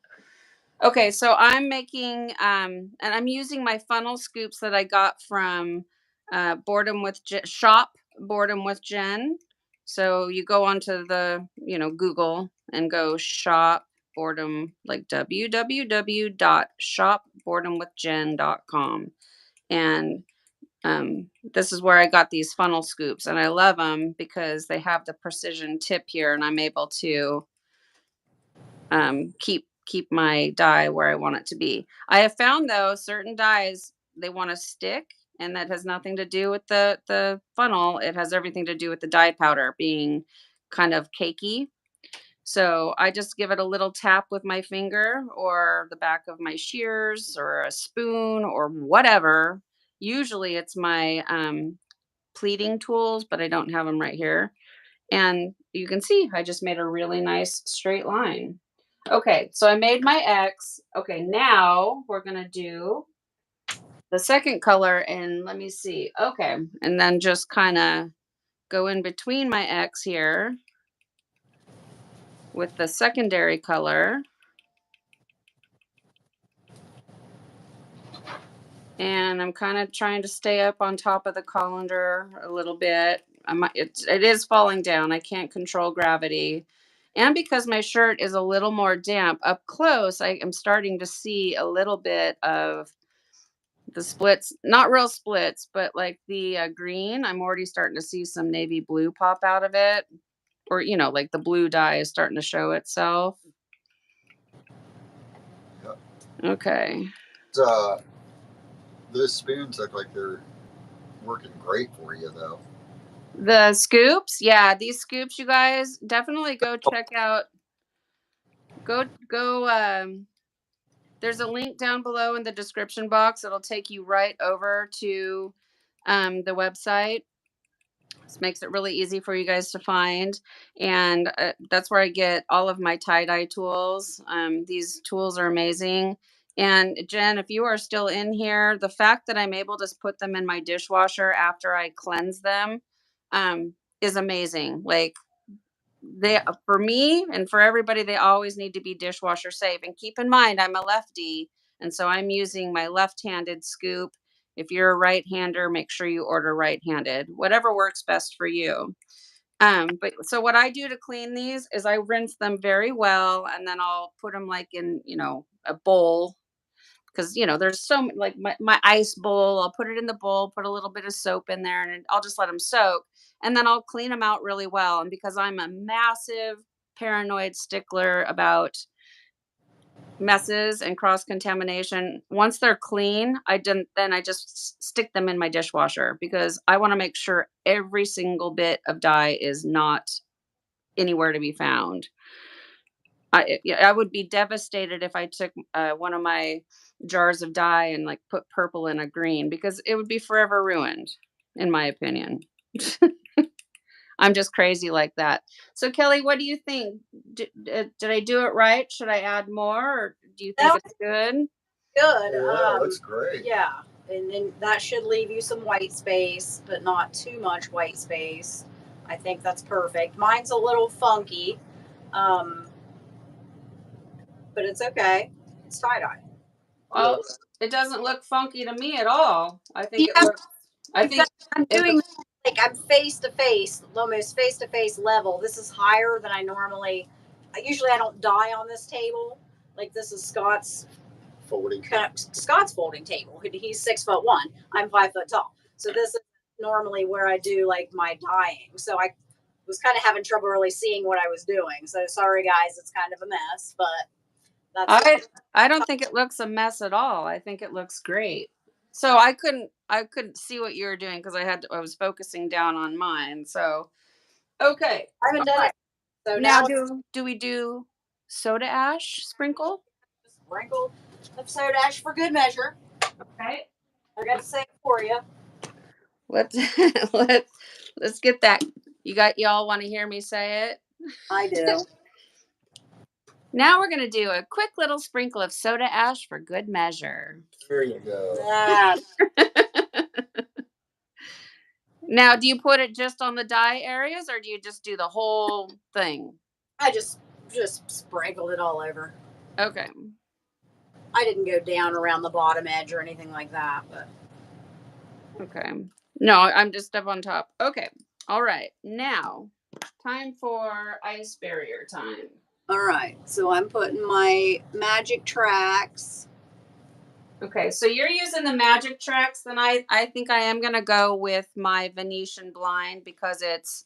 Okay, so I'm making and I'm using my funnel scoops that I got from Boredom with Shop Boredom with Jen. So you go onto the, Google and go shop boredom, like www.shopboredomwithjen.com. And this is where I got these funnel scoops, and I love them because they have the precision tip here, and I'm able to keep my dye where I want it to be. I have found though certain dyes, they want to stick, and that has nothing to do with the funnel. It has everything to do with the dye powder being kind of cakey. So I just give it a little tap with my finger or the back of my shears or a spoon or whatever. Usually it's my pleating tools, but I don't have them right here. And you can see I just made a really nice straight line. Okay, so I made my X. Okay, now we're going to do the second color, and let me see. Okay, and then just kind of go in between my X here with the secondary color. And I'm kind of trying to stay up on top of the colander a little bit. It is falling down. I can't control gravity. And because my shirt is a little more damp up close, I am starting to see a little bit of the splits, not real splits, but like the green. I'm already starting to see some navy blue pop out of it, or like the blue dye is starting to show itself. Yep. Okay. Those spoons look like they're working great for you, though. The scoops, yeah, these scoops, you guys definitely go check out. Go. There's a link down below in the description box. It'll take you right over to the website. This makes it really easy for you guys to find, and that's where I get all of my tie-dye tools. These tools are amazing. And Jen, if you are still in here, the fact that I'm able to put them in my dishwasher after I cleanse them is amazing. Like, they, for me and for everybody, they always need to be dishwasher safe. And keep in mind, I'm a lefty, and so I'm using my left-handed scoop. If you're a right-hander, make sure you order right-handed, whatever works best for you. But so what I do to clean these is I rinse them very well, and then I'll put them like in, a bowl, because there's so like my ice bowl. I'll put it in the bowl, put a little bit of soap in there, and I'll just let them soak, and then I'll clean them out really well. And because I'm a massive paranoid stickler about messes and cross contamination, once they're clean, then I just stick them in my dishwasher because I want to make sure every single bit of dye is not anywhere to be found. I would be devastated if I took one of my jars of dye and like put purple in a green because it would be forever ruined, in my opinion. I'm just crazy like that. So Kelly, what do you think? Did I do it right? Should I add more, or do you think That it's good? good. Yeah, that's great. Yeah, and then that should leave you some white space, but not too much white space. I think that's perfect. Mine's a little funky, um, but it's okay. It's tie dye. Well, it doesn't look funky to me at all. I think You it have, looks. I think I'm if doing like I'm face to face, almost face to face level. This is higher than I normally. Usually I don't dye on this table. Like this is Scott's folding table. He's 6'1". I'm 5 foot tall. So this is normally where I do like my dyeing. So I was kind of having trouble really seeing what I was doing. So sorry guys, it's kind of a mess, but that's I don't think it looks a mess at all. I think it looks great. So I couldn't see what you were doing because I was focusing down on mine. So okay. I haven't done All right. it. So Now now do we do soda ash sprinkle? sprinkle of soda ash for good measure. Okay. I got to say it for you. Let's let's get that. Y'all want to hear me say it? I do. Now we're gonna do a quick little sprinkle of soda ash for good measure. There you go. Now, do you put it just on the dye areas or do you just do the whole thing? I just sprinkled it all over. Okay. I didn't go down around the bottom edge or anything like that, but Okay. No, I'm just up on top. Okay. All right. Now, time for ice barrier time. all right. So I'm putting my magic tracks. Okay, so you're using the magic tracks, then I think I am gonna go with my Venetian blind because it's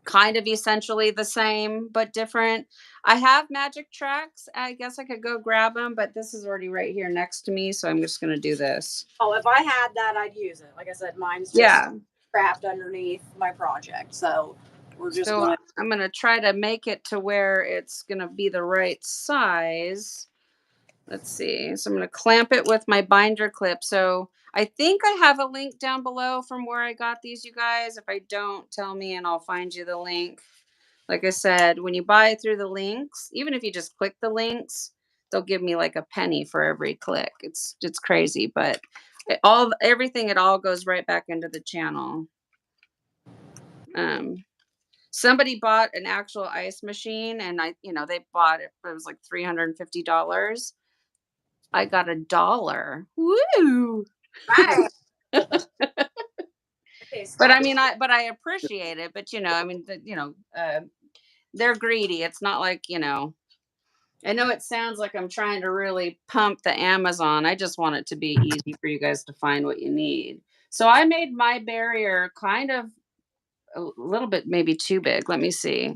kind of essentially the same but different. I have magic tracks. I guess I could go grab them, but this is already right here next to me, so I'm just gonna do this. Oh, if I had that, I'd use it. Like I said, mine's just Yeah. trapped underneath my project. So we're just So going to. I'm gonna try to make it to where it's gonna be the right size. Let's see. So I'm going to clamp it with my binder clip. So I think I have a link down below from where I got these, you guys. If I don't, tell me and I'll find you the link. Like I said, when you buy through the links, even if you just click the links, they'll give me like a penny for every click. It's crazy, but it all goes right back into the channel. Somebody bought an actual ice machine and they bought it. It was like $350. I got $1. Woo! Right. But I mean, I appreciate it. But I mean, they're greedy. It's not like I know it sounds like I'm trying to really pump the Amazon. I just want it to be easy for you guys to find what you need. So I made my barrier kind of a little bit maybe too big. Let me see.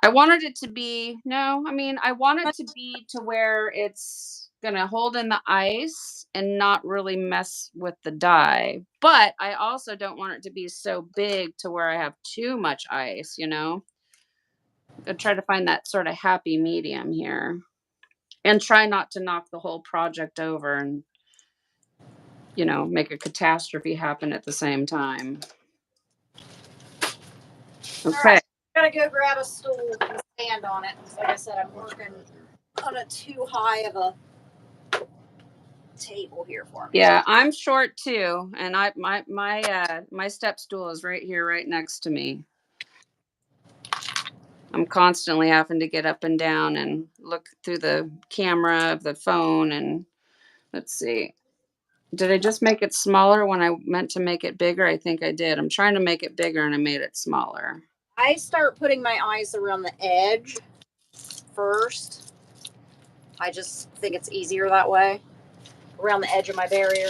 I wanted it to be no, I mean, I want it to be to where it's gonna hold in the ice and not really mess with the dye. But I also don't want it to be so big to where I have too much ice. I try to find that sort of happy medium here. And try not to knock the whole project over and make a catastrophe happen at the same time. All Okay. right. I got to go grab a stool and stand on it. Like I said, I'm working on a too high of a table here for me. Yeah, I'm short too, and my step stool is right here, right next to me. I'm constantly having to get up and down and look through the camera of the phone, and let's see. Did I just make it smaller when I meant to make it bigger? I think I did. I'm trying to make it bigger, and I made it smaller. I start putting my eyes around the edge first. I just think it's easier that way. Around the edge of my barrier.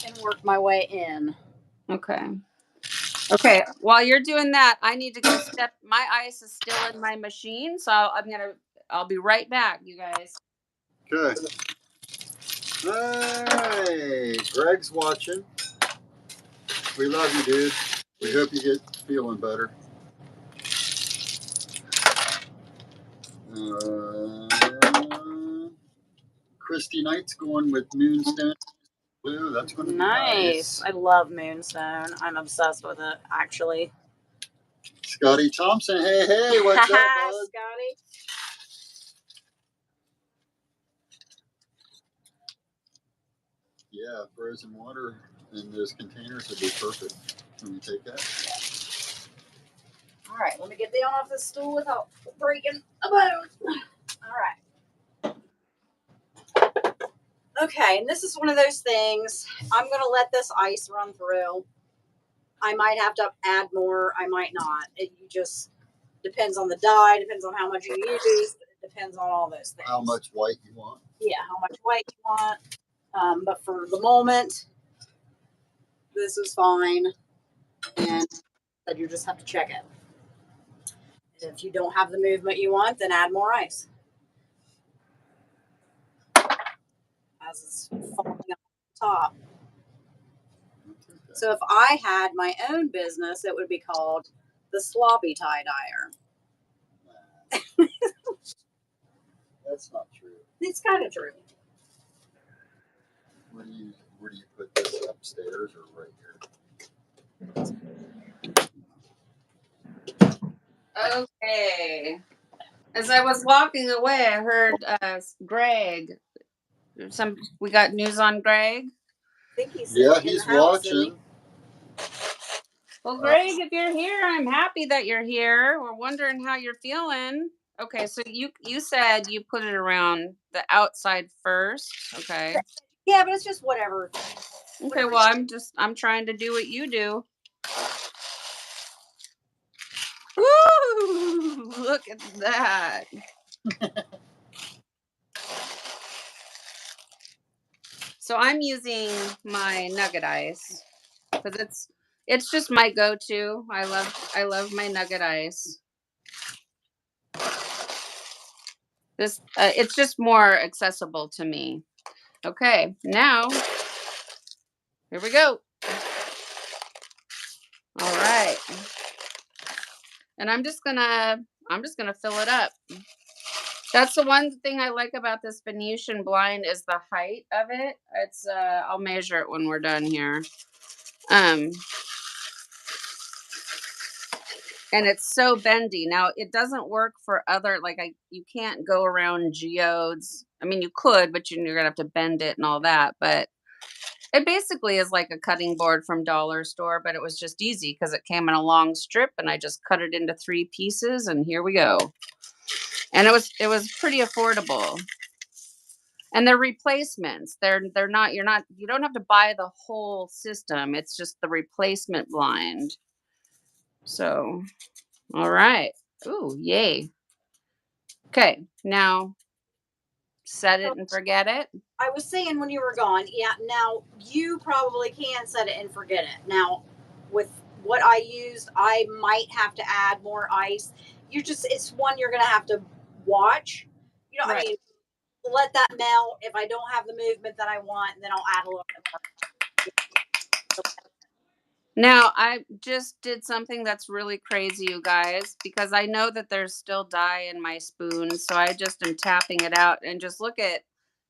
And work my way in. Okay. Okay, while you're doing that, I need to go step. My ice is still in my machine, so I'll be right back, you guys. Okay. Hey, Greg's watching. We love you, dude. We hope you get feeling better. Christy Knight's going with Moonstone Blue. That's going to be nice. I love Moonstone. I'm obsessed with it, actually. Scotty Thompson, hey, what's up, bud? Scotty? Yeah, frozen water in those containers would be perfect. Can you take that? All right, let me get down off this stool without breaking a bone. All right. Okay, and this is one of those things. I'm going to let this ice run through. I might have to add more. I might not. It just depends on the dye, depends on how much you use, depends on all those things. How much white you want. Yeah, how much white you want. But for the moment, this is fine. And you just have to check it. If you don't have the movement you want, then add more ice. As it's falling off the top. So if I had my own business, it would be called the Sloppy Tie Dyer. That's not true. It's kind of true. Where do you put this, upstairs or right here? Okay. As I was walking away, I heard Greg. We got news on Greg. I think he's he's watching. Well, Greg, if you're here, I'm happy that you're here. We're wondering how you're feeling. Okay, so you said you put it around the outside first. Okay. Yeah, but it's just whatever. Okay, well, I'm trying to do what you do. Woo! Look at that. So I'm using my nugget ice because it's just my go-to. I love my nugget ice. This it's just more accessible to me. Okay, now here we go. All right, and I'm just gonna fill it up. That's the one thing I like about this Venetian blind is the height of it. It's I'll measure it when we're done here. And it's so bendy. Now it doesn't work for other you can't go around geodes. I mean you could, but you're gonna have to bend it and all that. But it basically is like a cutting board from dollar store, but it was just easy because it came in a long strip and I just cut it into 3 pieces and here we go. And it was pretty affordable. And they're replacements. They're not you don't have to buy the whole system. It's just the replacement blind. So, all right. Ooh, yay. Okay, now set it and forget it. I was saying when you were gone, yeah, now you probably can set it and forget it. Now, with what I used, I might have to add more ice. It's one you're going to have to watch. You know, Right. I mean, let that melt. If I don't have the movement that I want, then I'll add a little bit more. Now, I just did something that's really crazy, you guys, because I know that there's still dye in my spoon. So I just am tapping it out and just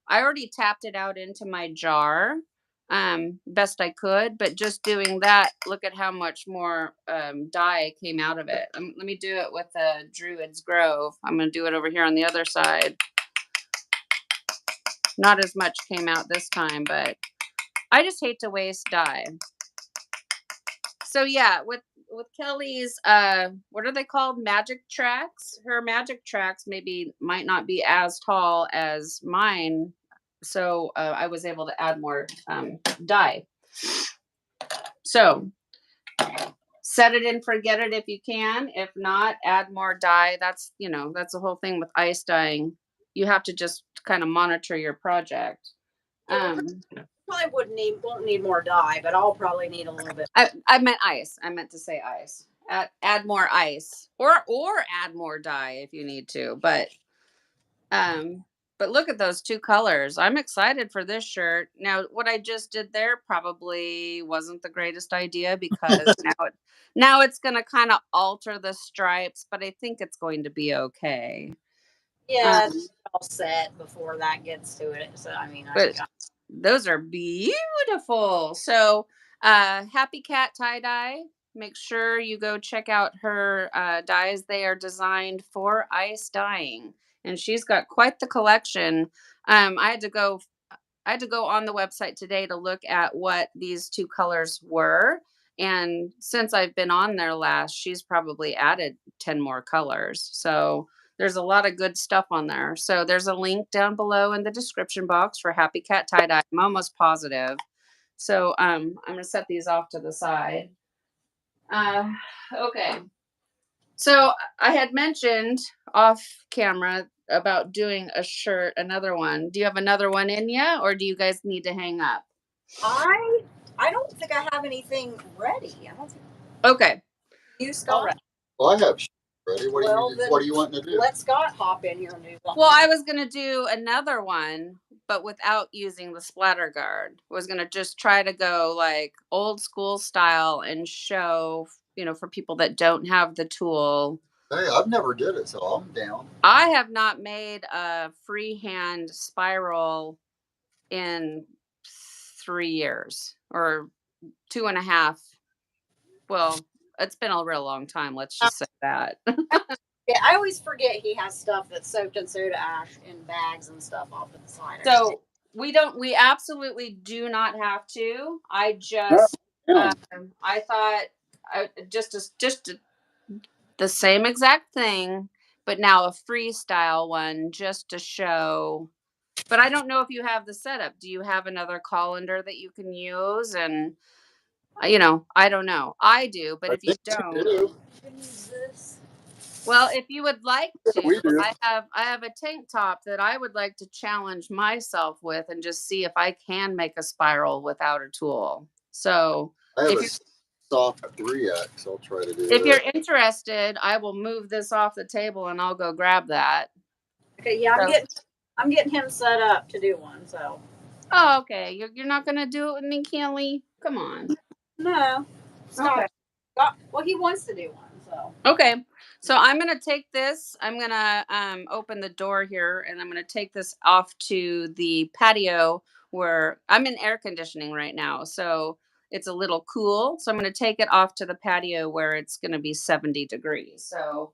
I already tapped it out into my jar best I could. But just doing that, look at how much more dye came out of it. Let me do it with Druid's Grove. I'm going to do it over here on the other side. Not as much came out this time, but I just hate to waste dye. So yeah, with Kelly's what are they called? Magic tracks. Her magic tracks might not be as tall as mine. So I was able to add more dye. So set it and forget it if you can. If not, add more dye. That's the whole thing with ice dyeing. You have to just kind of monitor your project. Probably won't need more dye, but I'll probably need a little bit. I meant ice. I meant to say ice. Add more ice, or add more dye if you need to. Um, but look at those two colors. I'm excited for this shirt. Now, what I just did there probably wasn't the greatest idea because now it's going to kind of alter the stripes, but I think it's going to be okay. Yeah, it's all set before that gets to it. So I mean, But those are beautiful. So, Happy Cat Tie-Dye. Make sure you go check out her dyes. They are designed for ice dyeing, and she's got quite the collection. I had to go. I had to go on the website today to look at what these two colors were. And since I've been on there last, she's probably added 10 more colors. So there's a lot of good stuff on there. So there's a link down below in the description box for Happy Cat Tie-Dye. I'm almost positive. So I'm going to set these off to the side. Okay. So I had mentioned off camera about doing a shirt, another one. Do you have another one in ya, or do you guys need to hang up? I don't think I have anything ready. I don't think. Okay. You, Scott? Well, I have ready. What do you want to do? Let Scott hop in here and do one. Well, I was gonna do another one, but without using the splatter guard. I was gonna just try to go like old school style and show, for people that don't have the tool. Hey, I've never did it, so I'm down. I have not made a freehand spiral in 3 years or 2.5. Well, it's been a real long time. Let's just say that. Yeah, I always forget he has stuff that's soaked in soda ash in bags and stuff off to the side. So we absolutely do not have to. I just, I thought just the same exact thing, but now a freestyle one just to show. But I don't know if you have the setup. Do you have another colander that you can use? And I don't know. I do, but if you don't, well, if you would like to, I have a tank top that I would like to challenge myself with and just see if I can make a spiral without a tool. So I have a soft 3X. I'll try to do if you're interested, I will move this off the table and I'll go grab that. Okay, yeah, I'm getting him set up to do one. So. Oh, okay. You're not gonna do it with me, Kelly? Come on. No. Okay. Well, he wants to do one. So. Okay. So I'm going to take this. I'm going to open the door here and I'm going to take this off to the patio where I'm in air conditioning right now. So it's a little cool. So I'm going to take it off to the patio where it's going to be 70 degrees. So,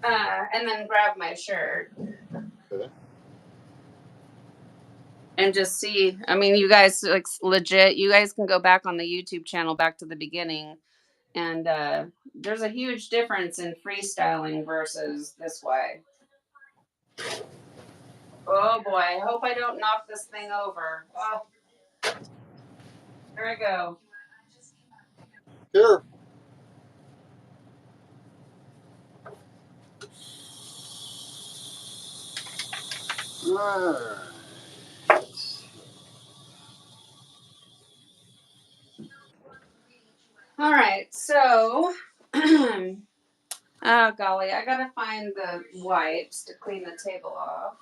and then grab my shirt. Okay. And just see. I mean, you guys, like, legit, you guys can go back on the YouTube channel back to the beginning. And there's a huge difference in freestyling versus this way. Oh boy, I hope I don't knock this thing over. Oh. Here I go. Here. All right, so, oh golly, I gotta find the wipes to clean the table off.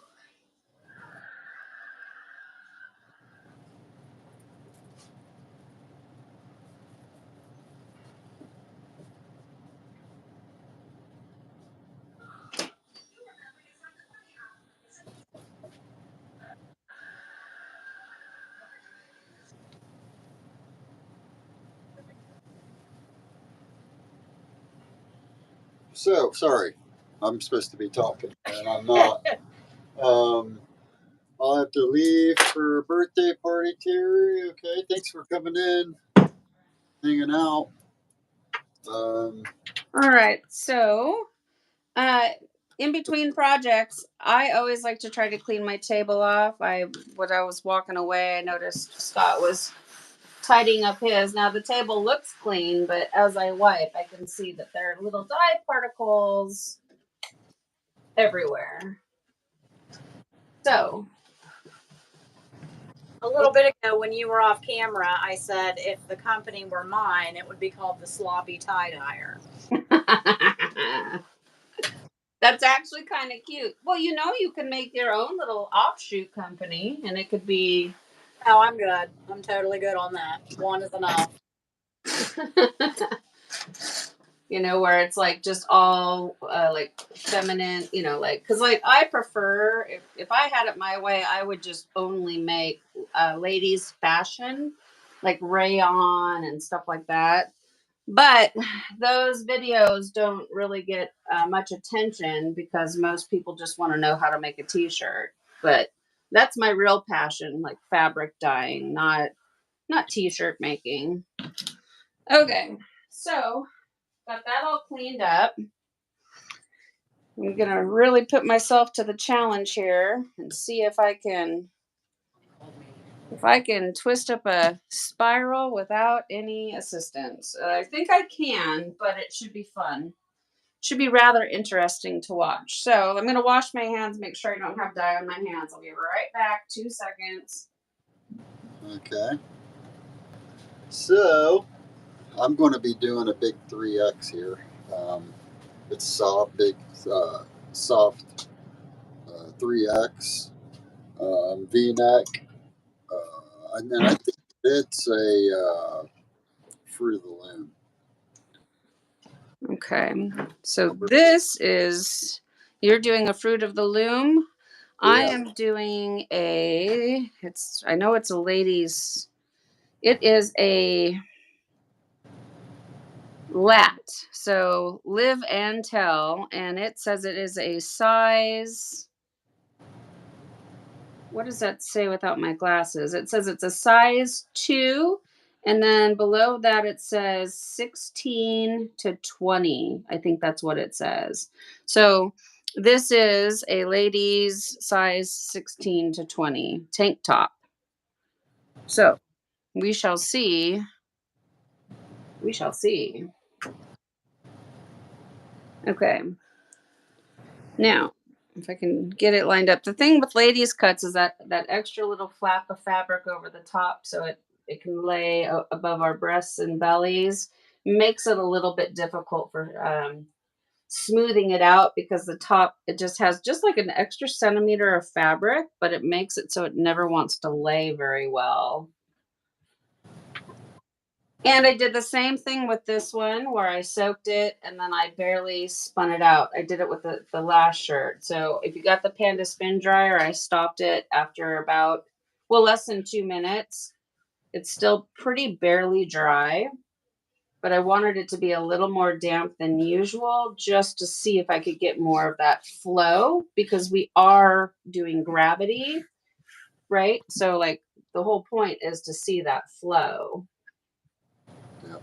So, sorry. I'm supposed to be talking, and I'm not. I'll have to leave for a birthday party, Terry. Okay, thanks for coming in, hanging out. All right, so in between projects, I always like to try to clean my table off. When I was walking away, I noticed Scott was tidying up his. Now the table looks clean, but as I wipe, I can see that there are little dye particles everywhere. So, A little bit ago, when you were off camera, I said if the company were mine, it would be called the Sloppy Tie-Dyer. That's actually kind of cute. Well, you can make your own little offshoot company, and it could be. Oh, I'm good. I'm totally good on that. One is enough. Where it's like just all like feminine, like, because like I prefer, if I had it my way, I would just only make ladies fashion, like rayon and stuff like that. But those videos don't really get much attention because most people just want to know how to make a t-shirt. But that's my real passion, like fabric dyeing, not t-shirt making. Okay, so got that all cleaned up. I'm gonna really put myself to the challenge here and see if I can twist up a spiral without any assistance. I think I can, but it should be fun. Should be rather interesting to watch. So I'm going to wash my hands, make sure I don't have dye on my hands. I'll be right back. 2 seconds. Okay. So I'm going to be doing a big 3X here. It's soft, big, soft 3X V-neck. And then I think it's a Fruit of the Loom. Okay. So this is, you're doing a Fruit of the Loom. Yeah. I am doing I know it's a ladies, it is a lat. So live and tell. And it says it is a size. What does that say without my glasses? It says it's a size 2. And then below that, it says 16 to 20. I think that's what it says. So this is a ladies size 16 to 20 tank top. So we shall see. We shall see. Okay. Now, if I can get it lined up. The thing with ladies cuts is that extra little flap of fabric over the top, so it can lay above our breasts and bellies, makes it a little bit difficult for smoothing it out, because the top, it just has just like an extra centimeter of fabric, but it makes it so it never wants to lay very well. And I did the same thing with this one where I soaked it and then I barely spun it out. I did it with the last shirt. So if you got the Panda spin dryer, I stopped it after about, less than 2 minutes. It's still pretty barely dry, but I wanted it to be a little more damp than usual just to see if I could get more of that flow, because we are doing gravity, right? So like the whole point is to see that flow. Yep.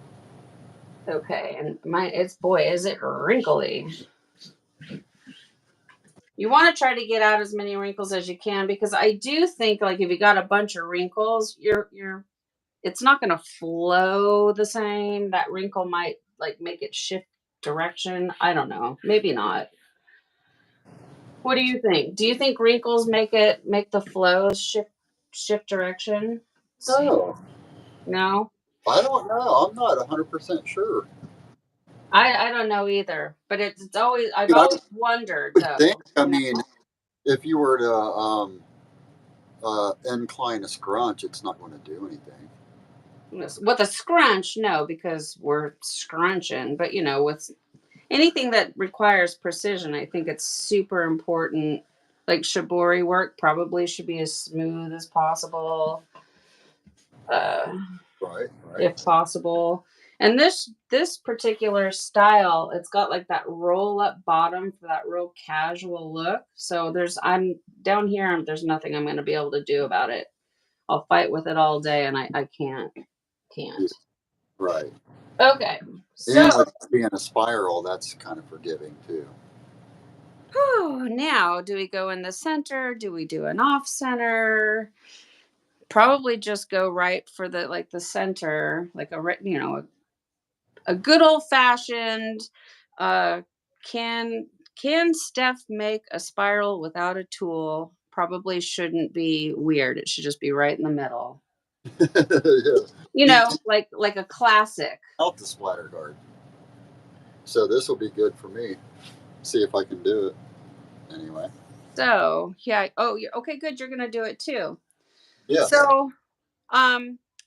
Okay, and is it wrinkly. You want to try to get out as many wrinkles as you can, because I do think like if you got a bunch of wrinkles, it's not going to flow the same. That wrinkle might like make it shift direction. I don't know. Maybe not. What do you think? Do you think wrinkles make the flow shift direction? No, No? I don't know. I'm not 100% sure. I don't know either, but it's always, I've I always wondered would though. think, I mean, if you were to incline a scrunch, it's not going to do anything. With a scrunch, no, because we're scrunching. But with anything that requires precision, I think it's super important. Like shibori work probably should be as smooth as possible, Right. if possible. And this particular style, it's got like that roll up bottom for that real casual look. So I'm down here, there's nothing I'm going to be able to do about it. I'll fight with it all day, and I can't. Yeah, right. Okay, so And with being a spiral, that's kind of forgiving too. now do we go in the center? Do we do an off center? Probably just go right for the center, like a good old fashioned. Can Steph make a spiral without a tool? probably shouldn't be weird. It should just be right in the middle. Yeah. You know, like a classic. Out the splatter guard. So this will be good for me. See if I can do it. Anyway. So yeah. Oh, okay. Good. You're gonna do it too. Yeah. So,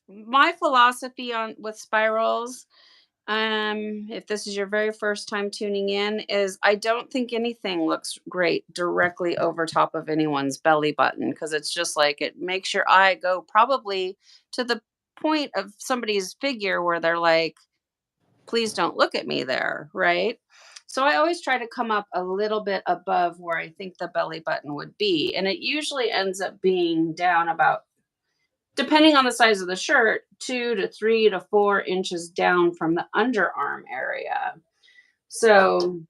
my philosophy on with spirals, if this is your very first time tuning in, is I don't think anything looks great directly over top of anyone's belly button, because it's just like it makes your eye go probably to the point of somebody's figure where they're like, please don't look at me there, right? So I always try to come up a little bit above where I think the belly button would be. And it usually ends up being down about, depending on the size of the shirt, 2 to 3 to 4 inches down from the underarm area. So,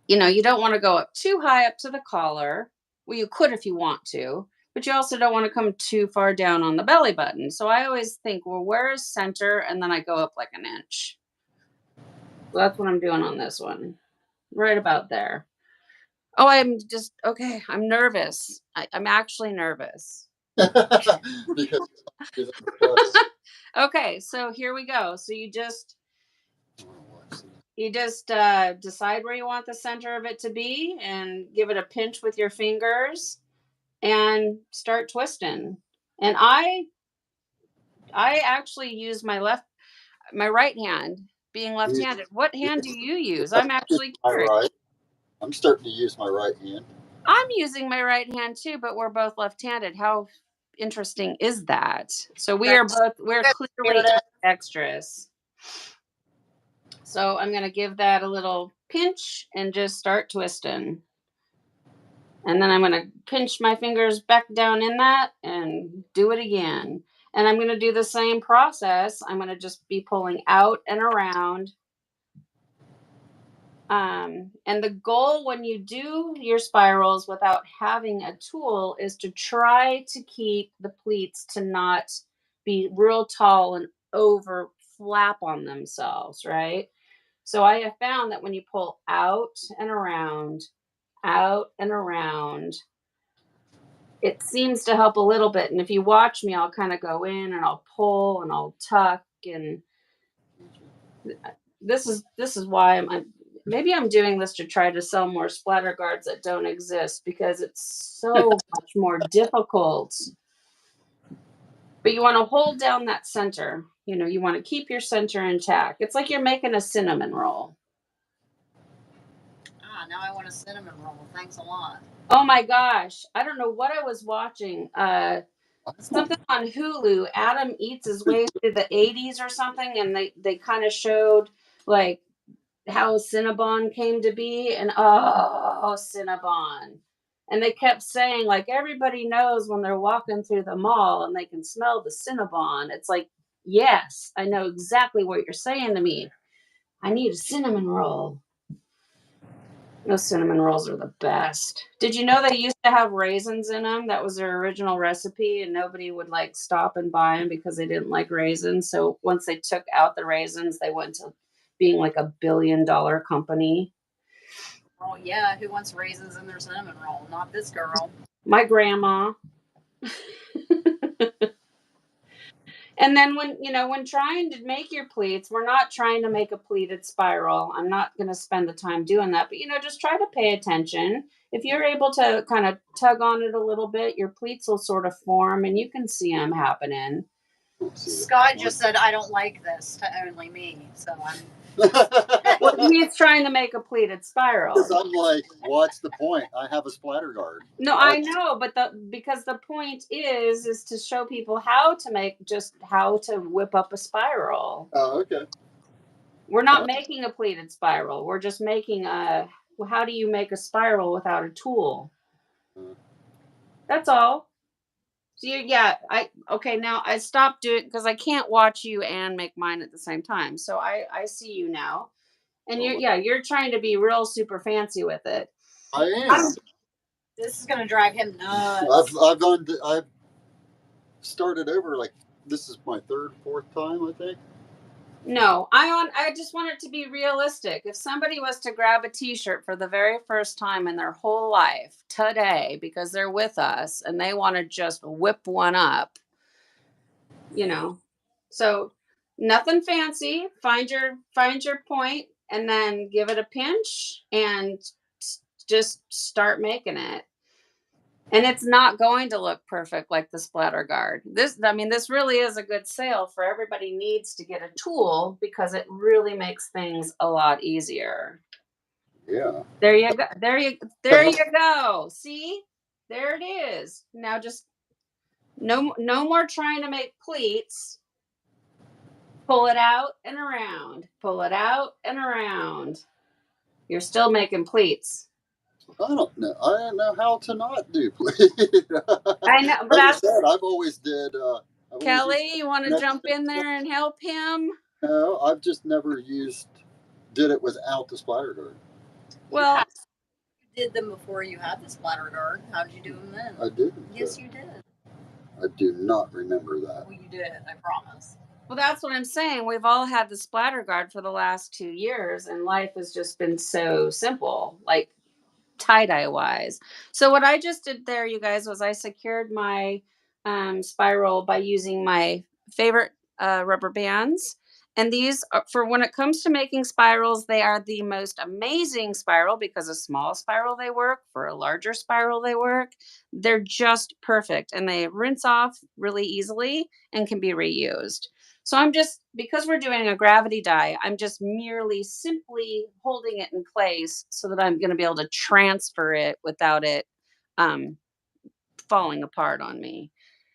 you don't want to go up too high up to the collar. Well, you could if you want to, but you also don't want to come too far down on the belly button. So I always think, well, where is center? And then I go up like an inch. So that's what I'm doing on this one. Right about there. Oh, okay. I'm nervous. I'm actually nervous. Because Okay, so here we go. So you just decide where you want the center of it to be and give it a pinch with your fingers and start twisting. And I actually use my right hand, being left-handed. What hand do you use? I'm actually my curious. right. I'm starting to use my right hand. I'm using my right hand too, but we're both left-handed. How interesting is that? So we're clearly extras. So I'm going to give that a little pinch and just start twisting. And then I'm going to pinch my fingers back down in that and do it again. And I'm going to do the same process. I'm going to just be pulling out and around. And the goal when you do your spirals without having a tool is to try to keep the pleats to not be real tall and over flap on themselves, right? So I have found that when you pull out and around, it seems to help a little bit. And if you watch me, I'll kind of go in and I'll pull and I'll tuck. And this is why maybe I'm doing this to try to sell more splatter guards that don't exist, because it's so much more difficult. But you want to hold down that center. You want to keep your center intact. It's like you're making a cinnamon roll. Now I want a cinnamon roll. Thanks a lot. Oh my gosh. I don't know what I was watching. Something on Hulu. Adam eats his way through the 80s or something, and they kind of showed like how Cinnabon came to be, and Cinnabon. And they kept saying, like, everybody knows when they're walking through the mall and they can smell the Cinnabon. It's like, yes, I know exactly what you're saying to me. I need a cinnamon roll. Those cinnamon rolls are the best. Did you know they used to have raisins in them? That was their original recipe, and nobody would like stop and buy them because they didn't like raisins. So once they took out the raisins, they went to being like $1 billion company. Oh yeah, who wants raisins in their cinnamon roll? Not this girl. My grandma. And then when trying to make your pleats, we're not trying to make a pleated spiral. I'm not going to spend the time doing that, but just try to pay attention. If you're able to kind of tug on it a little bit, your pleats will sort of form and you can see them happening. Scott just said, I don't like this to only me. So I'm. Well, he's trying to make a pleated spiral. Because I'm like, what's the point? I have a splatter guard. No, I know, but because the point is to show people how to whip up a spiral. Oh, okay. We're not making a pleated spiral. We're just making how do you make a spiral without a tool? That's all. So now I stopped doing because I can't watch you and make mine at the same time. So I see you now. And you're trying to be real super fancy with it. I am. This is gonna drive him nuts. I've started over, like, this is my third, fourth time, I think. No, I just want it to be realistic. If somebody was to grab a t-shirt for the very first time in their whole life today because they're with us and they want to just whip one up, you know. So nothing fancy. Find your point and then give it a pinch and just start making it. And it's not going to look perfect like the splatter guard. This really is a good sale for everybody needs to get a tool because it really makes things a lot easier. Yeah. There you go. There you go. See? There it is. Now just no more trying to make pleats. Pull it out and around. Pull it out and around. You're still making pleats. I don't know. I don't know how to not do pleat. I know, but Like I that's said, I've always did. Kelly. You want to jump in there and help him? No, I've just never did it without the splatter guard. Well, You did them before you had the splatter guard. How did you do them then? I didn't. Yes, you did. I do not remember that. Well, you did. I promise. well, that's what I'm saying. We've all had the splatter guard for the last 2 years, and life has just been so simple, like tie-dye wise. So what I just did there, you guys, was I secured my spiral by using my favorite rubber bands. And these are, for when it comes to making spirals, they are the most amazing spiral because a small spiral they work, for a larger spiral they work. They're just perfect and they rinse off really easily and can be reused. So I'm just, because we're doing a gravity die, I'm just merely simply holding it in place so that I'm going to be able to transfer it without it um, falling apart on me.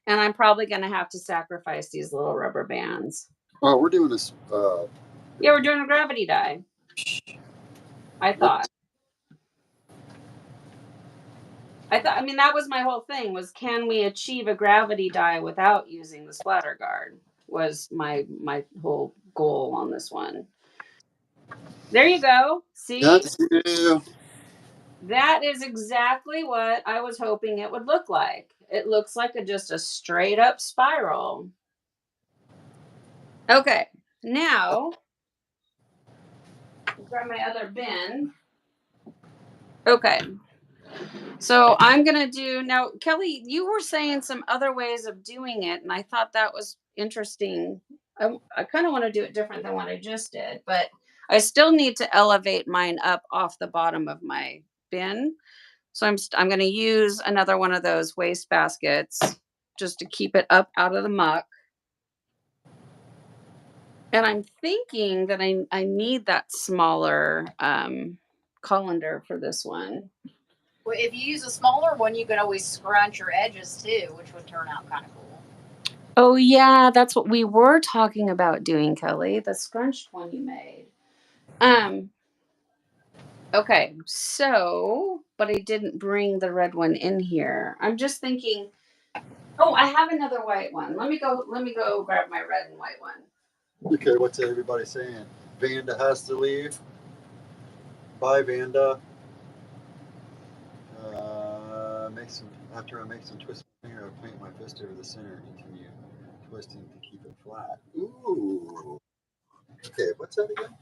And I'm probably going to have to sacrifice these little rubber bands. Oh, we're doing this. Yeah, we're doing a gravity die. I thought. I mean, that was my whole thing was, can we achieve a gravity die without using the splatter guard was my whole goal on this one. There you go. See? That's you. That is exactly what I was hoping it would look like. It looks like just a straight up spiral. Okay, now grab my other bin. Okay, so I'm gonna do now. Kelly, you were saying some other ways of doing it, and I thought that was interesting. I kind of want to do it different than what I just did, but I still need to elevate mine up off the bottom of my bin. So I'm going to use another one of those waste baskets just to keep it up out of the muck. And I'm thinking that I need that smaller colander for this one. Well, if you use a smaller one, you could always scrunch your edges too, which would turn out kind of cool. Oh yeah, that's what we were talking about doing, Kelly. The scrunched one you made. Okay, so but I didn't bring the red one in here. I'm just thinking, oh, I have another white one. Let me go grab my red and white one. Okay, what's everybody saying? Vanda has to leave. Bye, Vanda. After I make some twists finger, I plant my fist over the center and continue twisting to keep it flat. Ooh. Okay, what's that again?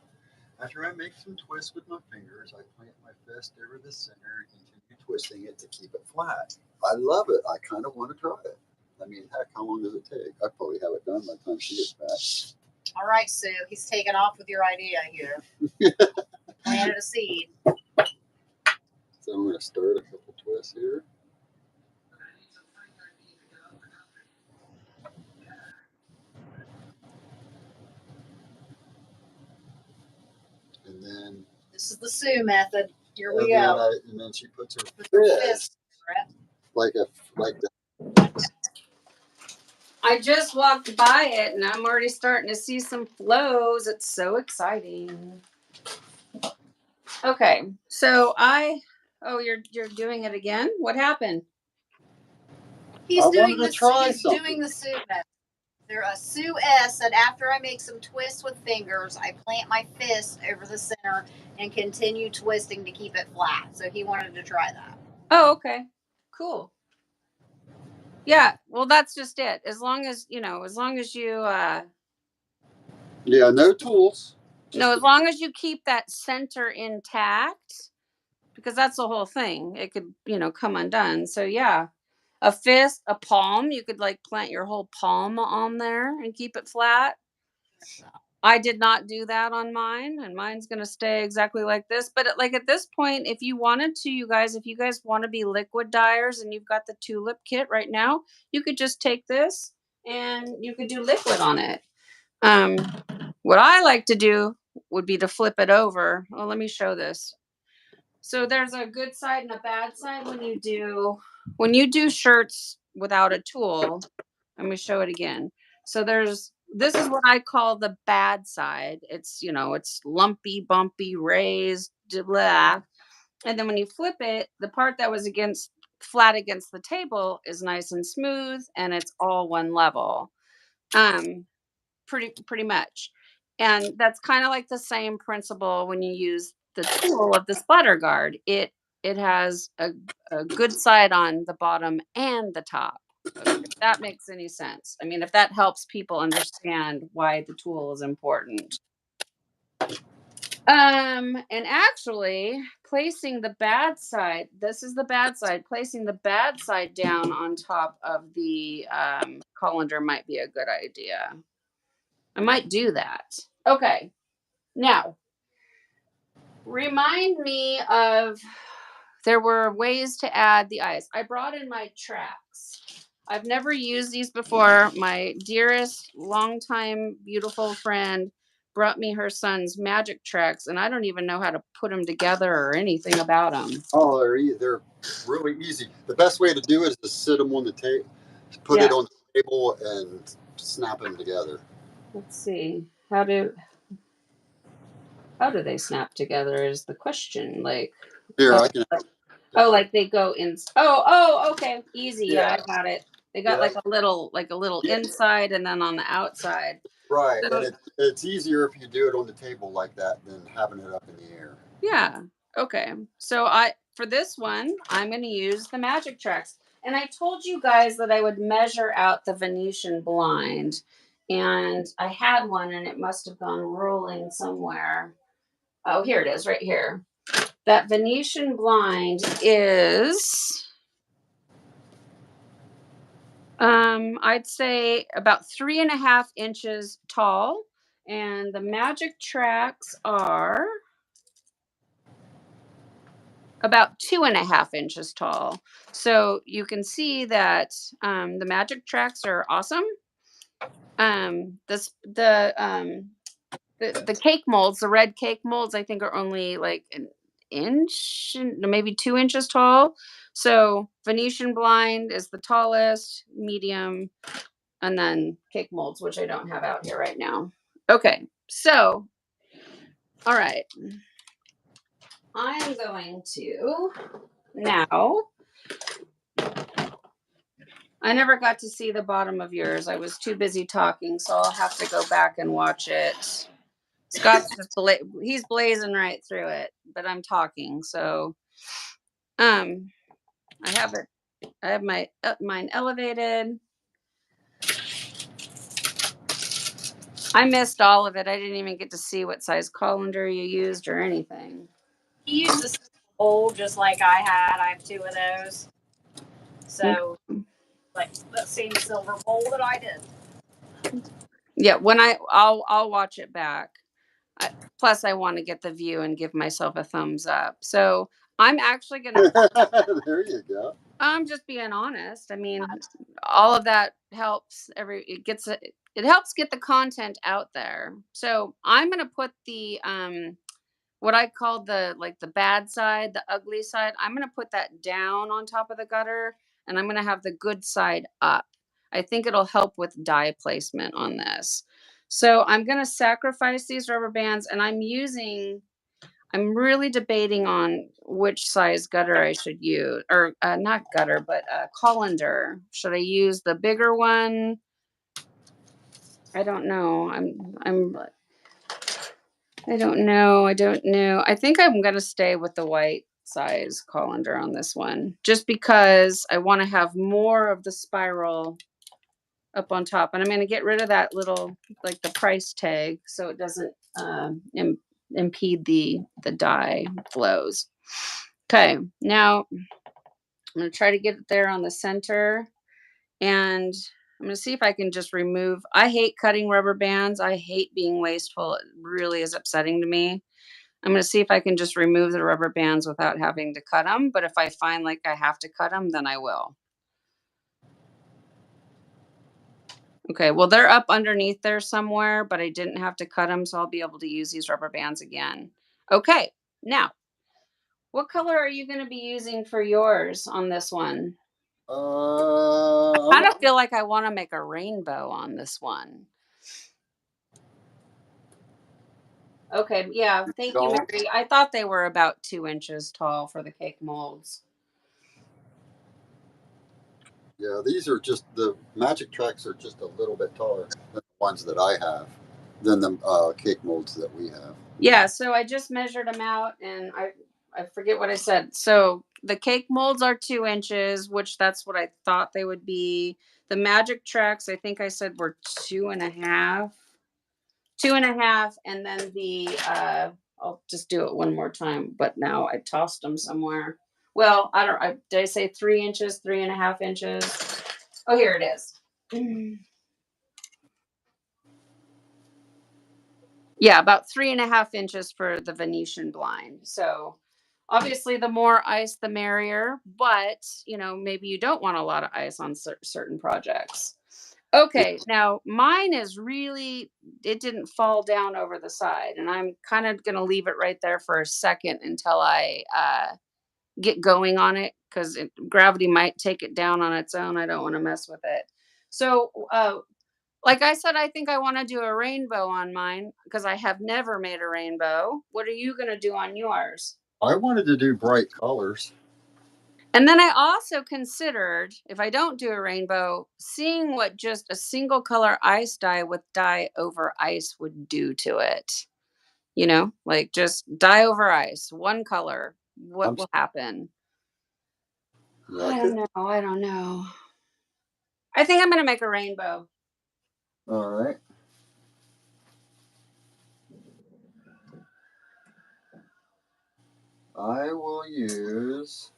After I make some twists with my fingers, I plant my fist over the center and continue twisting it to keep it flat. I love it. I kind of want to try it. I mean, heck, how long does it take? I probably have it done by the time she gets back. All right, Sue, he's taking off with your idea here. Planted a seed. So I'm going to start a couple twists here. And then this is the Sue method. Here we go. And then she puts her fist like that. I just walked by it and I'm already starting to see some flows. It's so exciting. Okay, so you're doing it again? What happened? He's doing the Sue method. There a Sue S said, after I make some twists with fingers, I plant my fist over the center and continue twisting to keep it flat. So he wanted to try that. Oh, okay. Cool. Yeah, well that's just it. As long as you Yeah, no tools. No, as long as you keep that center intact, because that's the whole thing. It could, come undone. So yeah, a fist, a palm, you could like plant your whole palm on there and keep it flat. I did not do that on mine, and mine's going to stay exactly like this. But like at this point, if you wanted to, you guys, if you guys want to be liquid dyers and you've got the tulip kit right now, you could just take this and you could do liquid on it. Um, what I like to do would be to flip it over. Well, let me show this. So there's a good side and a bad side when you do shirts without a tool. Let me show it again. So this is what I call the bad side. It's, it's lumpy, bumpy, raised, blah. And then when you flip it, the part that was flat against the table is nice and smooth and it's all one level. Pretty much. And that's kind of like the same principle when you use the tool of the splatter guard. It has a good side on the bottom and the top. If that makes any sense. I mean, if that helps people understand why the tool is important. And actually placing the bad side, this is the bad side, placing the bad side down on top of the colander might be a good idea. I might do that. Okay. Now, remind me of there were ways to add the ice. I brought in my tracks. I've never used these before. My dearest, longtime, beautiful friend brought me her son's magic tracks, and I don't even know how to put them together or anything about them. Oh, they're really easy. The best way to do it is to sit them on the table, put it Yeah. on the table, and snap them together. Let's see. How do they snap together is the question. Like, Here, oh, I can. oh, like they go in. Oh, okay, easy. Yeah, Yeah, I got it. They got yeah, like a little yeah. inside and then on the outside. Right, So and it's easier if you do it on the table like that than having it up in the air. yeah, okay. So for this one, I'm going to use the magic tracks. And I told you guys that I would measure out the Venetian blind, and I had one, and it must have gone rolling somewhere. Oh, here it is, right here. That Venetian blind is, I'd say about 3.5 inches tall, and the magic tracks are about 2.5 inches tall. So you can see that the magic tracks are awesome. This the cake molds, the red cake molds, I think are only like an inch, maybe 2 inches tall. So Venetian blind is the tallest, medium, and then cake molds, which I don't have out here right now. Okay, so all right, I'm going to now. I never got to see the bottom of yours. I was too busy talking, so I'll have to go back and watch it. Scott's just he's blazing right through it, but I'm talking, so I have it. I have mine elevated. I missed all of it. I didn't even get to see what size colander you used or anything. He used the bowl just like I had. I have 2 of those. So, like the same silver bowl that I did. Yeah, when I'll watch it back. Plus, I want to get the view and give myself a thumbs up. So I'm actually gonna. There you go. I'm just being honest. I mean, all of that helps. It helps get the content out there. So I'm gonna put the what I call the bad side, the ugly side. I'm gonna put that down on top of the gutter, and I'm gonna have the good side up. I think it'll help with dye placement on this. So I'm gonna sacrifice these rubber bands, and I'm really debating on which size gutter I should use, or not gutter, but colander. Should I use the bigger one? I don't know. I don't know. I don't know. I think I'm gonna stay with the white size colander on this one, just because I want to have more of the spiral up on top. And I'm going to get rid of that little, like the price tag, so it doesn't impede the dye flows. Okay, now I'm going to try to get it there on the center, and I'm going to see if I can just remove. I hate cutting rubber bands. I hate being wasteful. It really is upsetting to me. I'm going to see if I can just remove the rubber bands without having to cut them. But if I find like I have to cut them, then I will. Okay, well, they're up underneath there somewhere, but I didn't have to cut them, so I'll be able to use these rubber bands again. Okay, now, what color are you going to be using for yours on this one? I kind of feel like I want to make a rainbow on this one. Okay, yeah, thank you, Mary. I thought they were about 2 inches tall for the cake molds. Yeah, these are just, the magic tracks are just a little bit taller than the ones that I have, than the cake molds that we have. Yeah, so I just measured them out, and I forget what I said. So the cake molds are 2 inches, which that's what I thought they would be. The magic tracks, I think I said were 2.5. 2.5, and then the I'll just do it one more time, but now I tossed them somewhere. Well, did I say 3 inches, 3.5 inches? Oh, here it is. Yeah, about 3.5 inches for the Venetian blind. So obviously the more ice, the merrier, but maybe you don't want a lot of ice on certain projects. Okay, now mine is really, it didn't fall down over the side, and I'm kind of going to leave it right there for a second until I get going on it, because gravity might take it down on its own. I don't want to mess with it. So, like I said, I think I want to do a rainbow on mine because I have never made a rainbow. What are you going to do on yours? I wanted to do bright colors. And then I also considered, if I don't do a rainbow, seeing what just a single color ice dye with dye over ice would do to it. Like just dye over ice, one color. What will happen? I don't know. I don't know. I think I'm going to make a rainbow. All right. I will use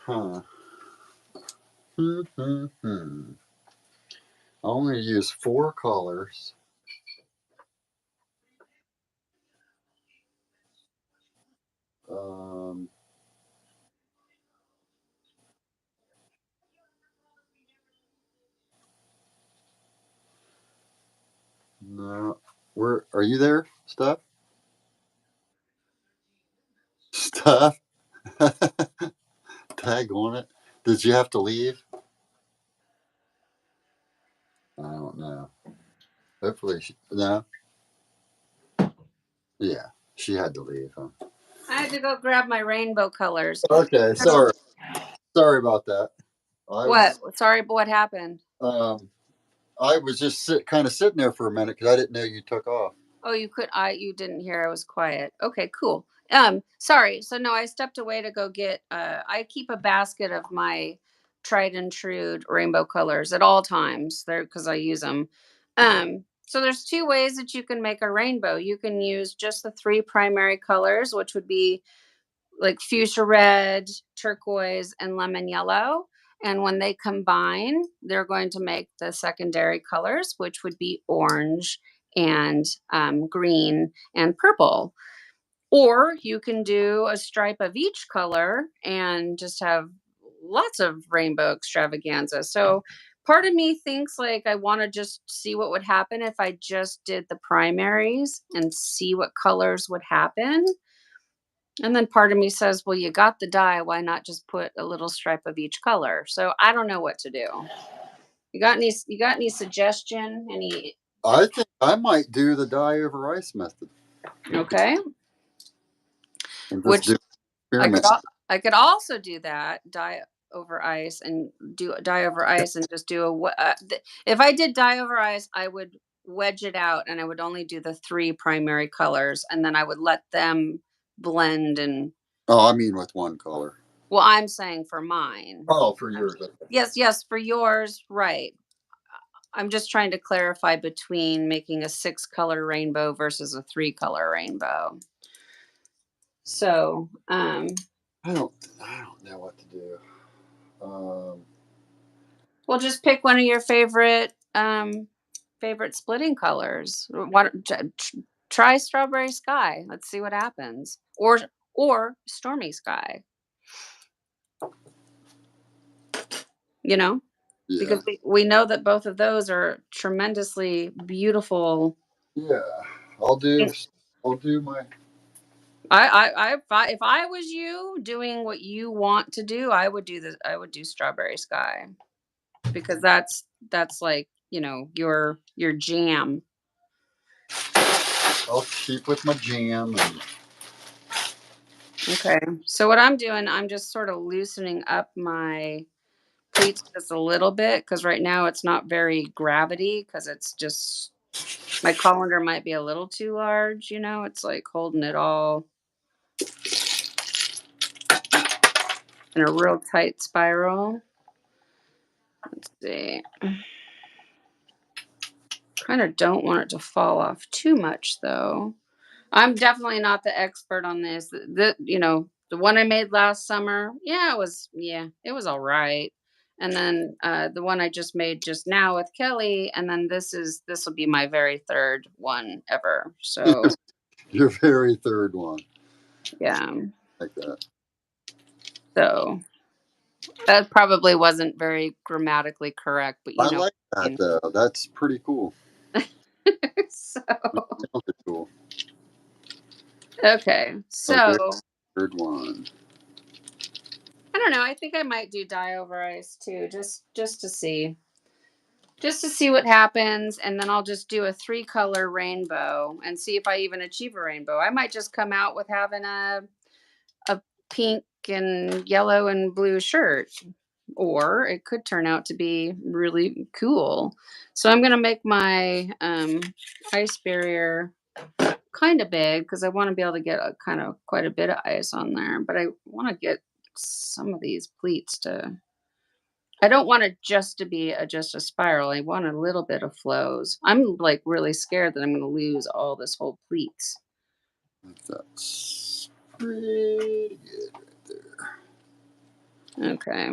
I only use 4 colors. No, where are you there, Steph? Steph, tag on it. Did you have to leave? I don't know. Hopefully, no. Yeah, she had to leave. Huh? I had to go grab my rainbow colors. Okay, sorry. Sorry about that. Sorry, but what happened? I was just kind of sitting there for a minute because I didn't know you took off. Oh, you didn't hear. I was quiet. Okay, cool. Sorry. So no, I stepped away to go get, I keep a basket of my tried and true rainbow colors at all times there because I use them. So there's 2 ways that you can make a rainbow. You can use just the 3 primary colors, which would be like fuchsia red, turquoise, and lemon yellow. And when they combine, they're going to make the secondary colors, which would be orange and green and purple. Or you can do a stripe of each color and just have lots of rainbow extravaganza. So part of me thinks like I want to just see what would happen if I just did the primaries and see what colors would happen. And then part of me says, well, you got the dye. Why not just put a little stripe of each color? So I don't know what to do. You got any suggestion? I think I might do the dye over ice method. Okay. Which I could also do that, dye over ice and do dye over ice and just do if I did dye over ice, I would wedge it out and I would only do the 3 primary colors, and then I would let them blend and. Oh, I mean with one color. Well, I'm saying for mine. Oh, for yours. Yes, for yours, right. I'm just trying to clarify between making a 6-color rainbow versus a 3-color rainbow. So, I don't know what to do. Well, just pick one of your favorite splitting colors. Try strawberry sky. Let's see what happens. Or stormy sky. You know? Yeah. Because we know that both of those are tremendously beautiful. Yeah. I'll do my. If I was you doing what you want to do, I would do strawberry sky, because that's like, your jam. I'll keep with my jam. Okay. So what I'm doing, I'm just sort of loosening up my pleats just a little bit, because right now it's not very gravity, because it's just my colander might be a little too large. It's like holding it all in a real tight spiral. Let's see. Kind of don't want it to fall off too much, though. I'm definitely not the expert on this. The one I made last summer, it was all right. And then the one I just made just now with Kelly, and then this will be my very third one ever. So Your very third one. yeah, Like that. so that probably wasn't very grammatically correct, but I like that though. That's pretty cool. So Cool. okay, so third one. I don't know. I think I might do dye over ice too, just to see. Just to see what happens, and then I'll just do a 3-color rainbow and see if I even achieve a rainbow. I might just come out with having a pink and yellow and blue shirt, or it could turn out to be really cool. So I'm gonna make my ice barrier kind of big, because I want to be able to get quite a bit of ice on there, but I want to get some of these pleats to. I don't want it just to be just a spiral. I want a little bit of flows. I'm like really scared that I'm going to lose all this whole pleats. That's pretty good right there. Okay.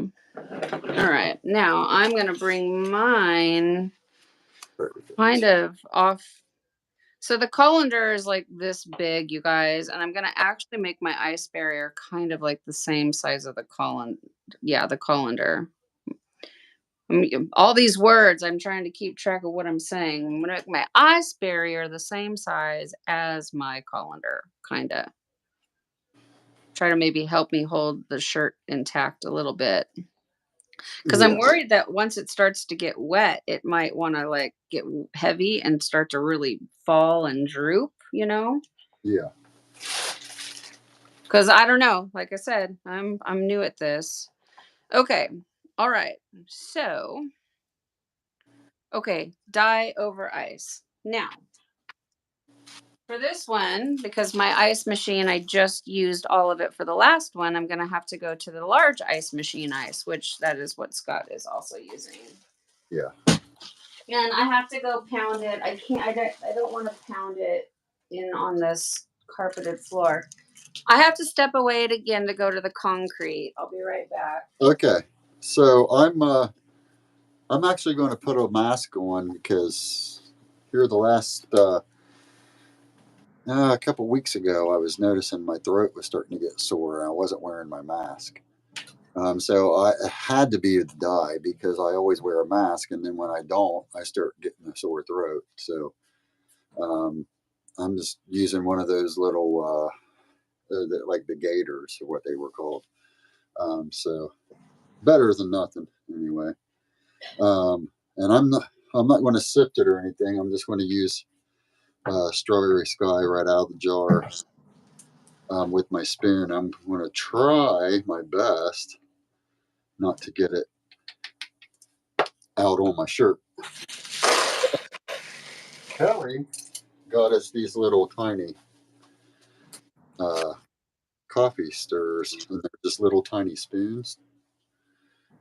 All right. Now I'm going to bring mine kind of off. So the colander is like this big, you guys, and I'm going to actually make my ice barrier kind of like the same size of the colander. Yeah, the colander. All these words, I'm trying to keep track of what I'm saying. I'm gonna make my ice barrier the same size as my colander, kind of. Try to maybe help me hold the shirt intact a little bit. Because I'm worried that once it starts to get wet, it might want to like get heavy and start to really fall and droop, Yeah. Because I don't know. Like I said, I'm new at this. Okay. All right. So, okay, dye over ice. Now, for this one, because my ice machine, I just used all of it for the last one, I'm going to have to go to the large ice machine ice, which that is what Scott is also using. Yeah. And I have to go pound it. I don't want to pound it in on this carpeted floor. I have to step away again to go to the concrete. I'll be right back. Okay. So I'm actually going to put a mask on, because here the last a couple weeks ago, I was noticing my throat was starting to get sore, and I wasn't wearing my mask. So I had to be with dye, because I always wear a mask, and then when I don't, I start getting a sore throat. So I'm just using one of those little like the gators, or what they were called. So better than nothing anyway. And I'm not going to sift it or anything. I'm just going to use strawberry sky right out of the jar with my spoon. I'm going to try my best not to get it out on my shirt. Kelly got us these little tiny coffee stirs, and they're just little tiny spoons.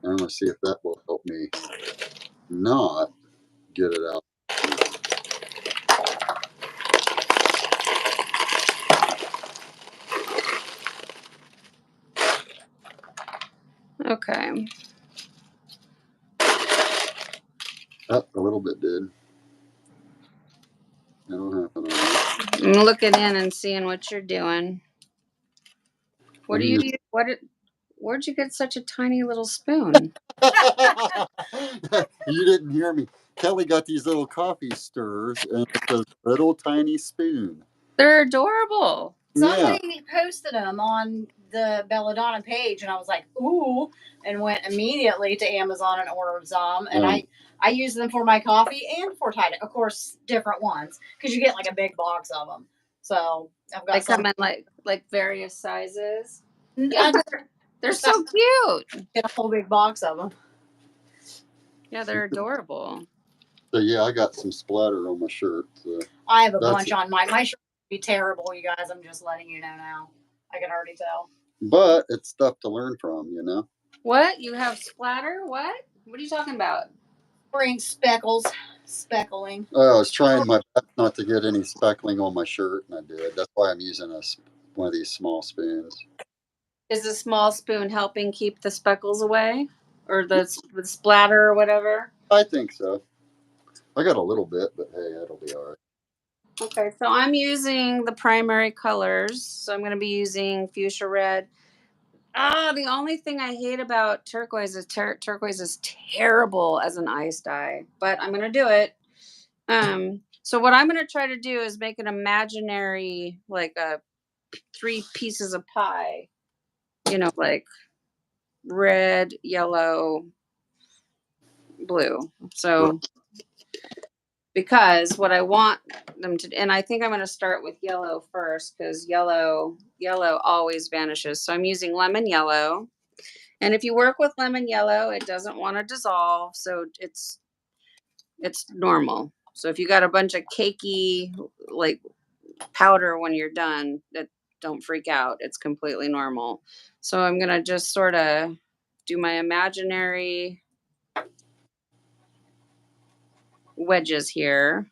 And I'm going to see if that will help me not get it out. Okay. Oh, a little bit did. That'll happen. I'm looking in and seeing what you're doing. What do you use? Where'd you get such a tiny little spoon? You didn't hear me. Kelly got these little coffee stirrers, and it's a little tiny spoon. They're adorable. Somebody posted them on the Belladonna page, and I was like, ooh, and went immediately to Amazon and ordered some. And I use them for my coffee and for Tiedye. Of course, different ones, because you get like a big box of them. So I've got They come in like various sizes. Yeah, they're so cute. Get a whole big box of them. Yeah, they're adorable. So yeah, I got some splatter on my shirt. So I have a bunch on my shirt. Would be terrible, you guys. I'm just letting you know now. I can already tell. But it's stuff to learn from, you know. What? You have splatter? What? What are you talking about? Bring speckling. I was trying my best not to get any speckling on my shirt, and I did. That's why I'm using one of these small spoons. Is a small spoon helping keep the speckles away, or the splatter or whatever? I think so. I got a little bit, but hey, that'll be all right. Okay, so I'm using the primary colors. So I'm going to be using fuchsia red. The only thing I hate about turquoise is turquoise is terrible as an ice dye, but I'm going to do it. So what I'm going to try to do is make an imaginary, like a 3 pieces of pie, like red, yellow, blue. So because what I want them to, and I think I'm going to start with yellow first, because yellow always vanishes. So I'm using lemon yellow. And if you work with lemon yellow, it doesn't want to dissolve. So it's normal. So if you got a bunch of cakey, like powder when you're done, don't freak out. It's completely normal. So I'm going to just sort of do my imaginary wedges here.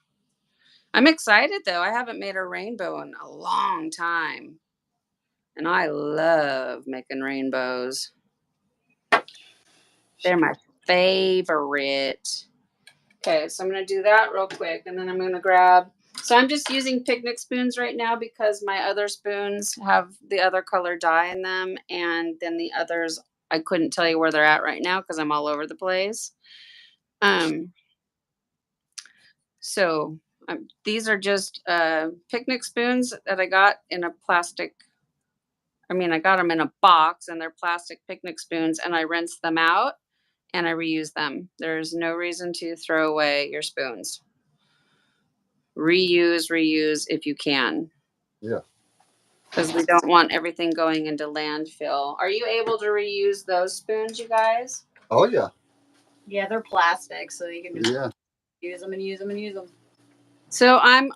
I'm excited though. I haven't made a rainbow in a long time. And I love making rainbows. They're my favorite. Okay, so I'm going to do that real quick, and then I'm going to grab. So I'm just using picnic spoons right now because my other spoons have the other color dye in them, and then the others, I couldn't tell you where they're at right now because I'm all over the place. So these are just picnic spoons that I got in a plastic. I got them in a box, and they're plastic picnic spoons, and I rinse them out and I reuse them. There's no reason to throw away your spoons. Reuse if you can. Yeah. Because we don't want everything going into landfill. Are you able to reuse those spoons, you guys? Oh yeah. Yeah, they're plastic, so you can just use them and use them and use them. So I'm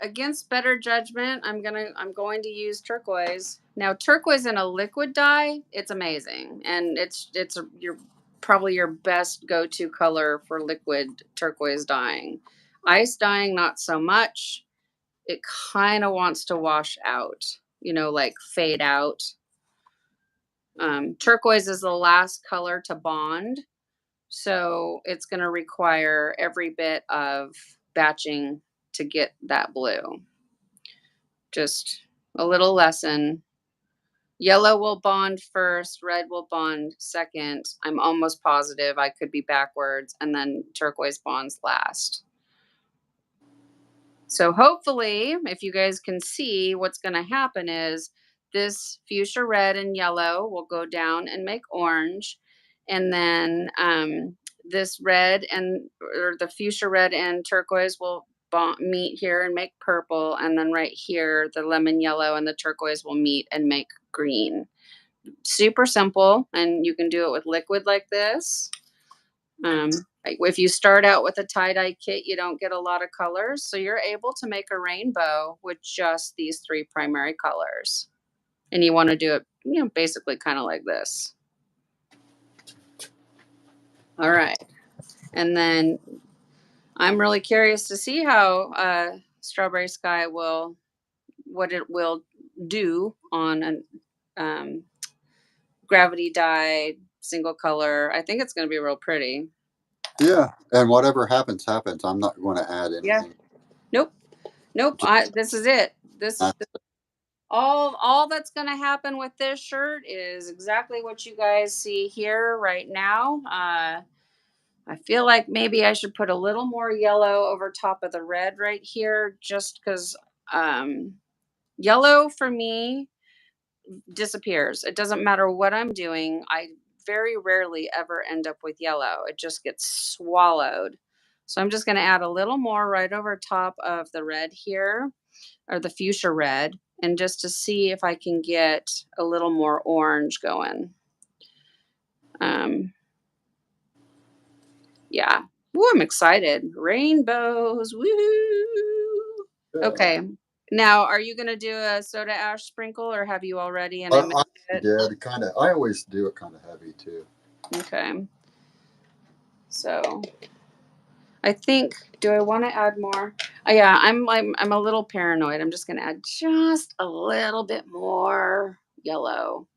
against better judgment. I'm going to use turquoise. Now turquoise in a liquid dye, it's amazing, and it's probably your best go-to color for liquid turquoise dyeing. Ice dyeing, not so much. It kind of wants to wash out, like fade out. Turquoise is the last color to bond, so it's going to require every bit of batching to get that blue. Just a little lesson. Yellow will bond first, red will bond second. I'm almost positive. I could be backwards, and then turquoise bonds last. So hopefully, if you guys can see, what's going to happen is this fuchsia red and yellow will go down and make orange. And then this red or the fuchsia red and turquoise will meet here and make purple. And then right here, the lemon yellow and the turquoise will meet and make green. Super simple. And you can do it with liquid like this. If you start out with a tie-dye kit, you don't get a lot of colors. So you're able to make a rainbow with just these 3 primary colors. And you want to do it, basically kind of like this. All right. And then I'm really curious to see how Strawberry Sky what it will do on an gravity dye single color. I think it's going to be real pretty. Yeah, and whatever happens, happens. I'm not going to add Yeah. anything. Nope. This is it. This That's all that's going to happen with this shirt is exactly what you guys see here right now. I feel like maybe I should put a little more yellow over top of the red right here, just because yellow for me disappears. It doesn't matter what I'm doing. I very rarely ever end up with yellow. It just gets swallowed. So I'm just going to add a little more right over top of the red here, or the fuchsia red, and just to see if I can get a little more orange going. Yeah. Woo, I'm excited. Rainbows. Woo. Okay. Now, are you going to do a soda ash sprinkle, or have you already? And I missed it. did kind of. I always do it kind of heavy too. Okay. So I think, do I want to add more? Yeah, I'm a little paranoid. I'm just going to add just a little bit more yellow.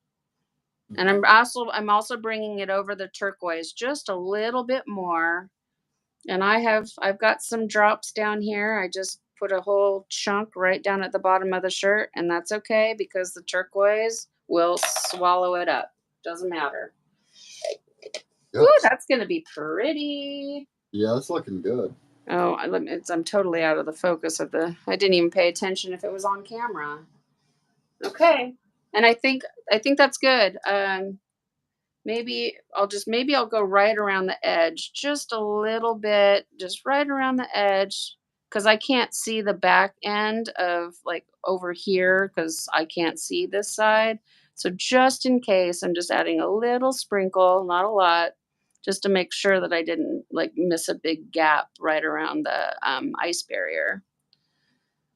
And I'm also bringing it over the turquoise just a little bit more. And I've got some drops down here. I just put a whole chunk right down at the bottom of the shirt, and that's okay because the turquoise will swallow it up. Doesn't matter. Yep. Ooh, that's gonna be pretty. Yeah, it's looking good. Oh, I'm totally out of the focus of the. I didn't even pay attention if it was on camera. Okay, and I think that's good. Maybe I'll go right around the edge, just a little bit, just right around the edge, because I can't see the back end of like over here because I can't see this side. So just in case, I'm just adding a little sprinkle, not a lot, just to make sure that I didn't like miss a big gap right around the ice barrier.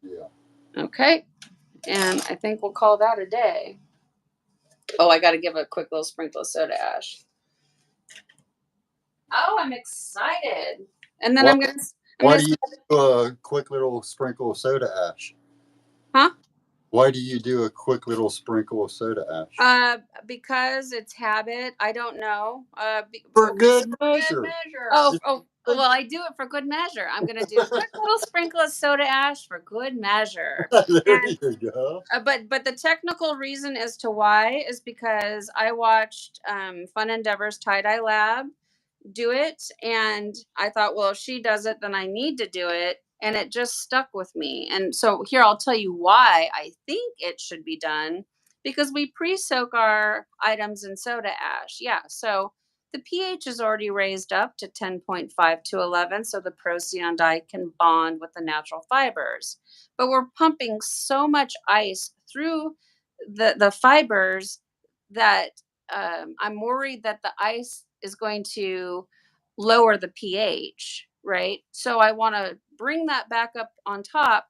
Yeah. Okay, and I think we'll call that a day. Oh, I got to give a quick little sprinkle of soda ash. Oh, I'm excited. And then Why, I'm gonna why do you do a quick little sprinkle of soda ash? Huh? Why do you do a quick little sprinkle of soda ash? Because it's habit. I don't know. For good measure. Well, I do it for good measure. I'm gonna do a quick little sprinkle of soda ash for good measure. There And you go. but the technical reason as to why is because I watched Fun Endeavors Tie-Dye Lab do it, and I thought, well, if she does it, then I need to do it, and it just stuck with me. And so here I'll tell you why I think it should be done, because we pre-soak our items in soda ash. Yeah, so the pH is already raised up to 10.5 to 11, so the Procyon dye can bond with the natural fibers. But we're pumping so much ice through the fibers that I'm worried that the ice is going to lower the pH, right? So I want to bring that back up on top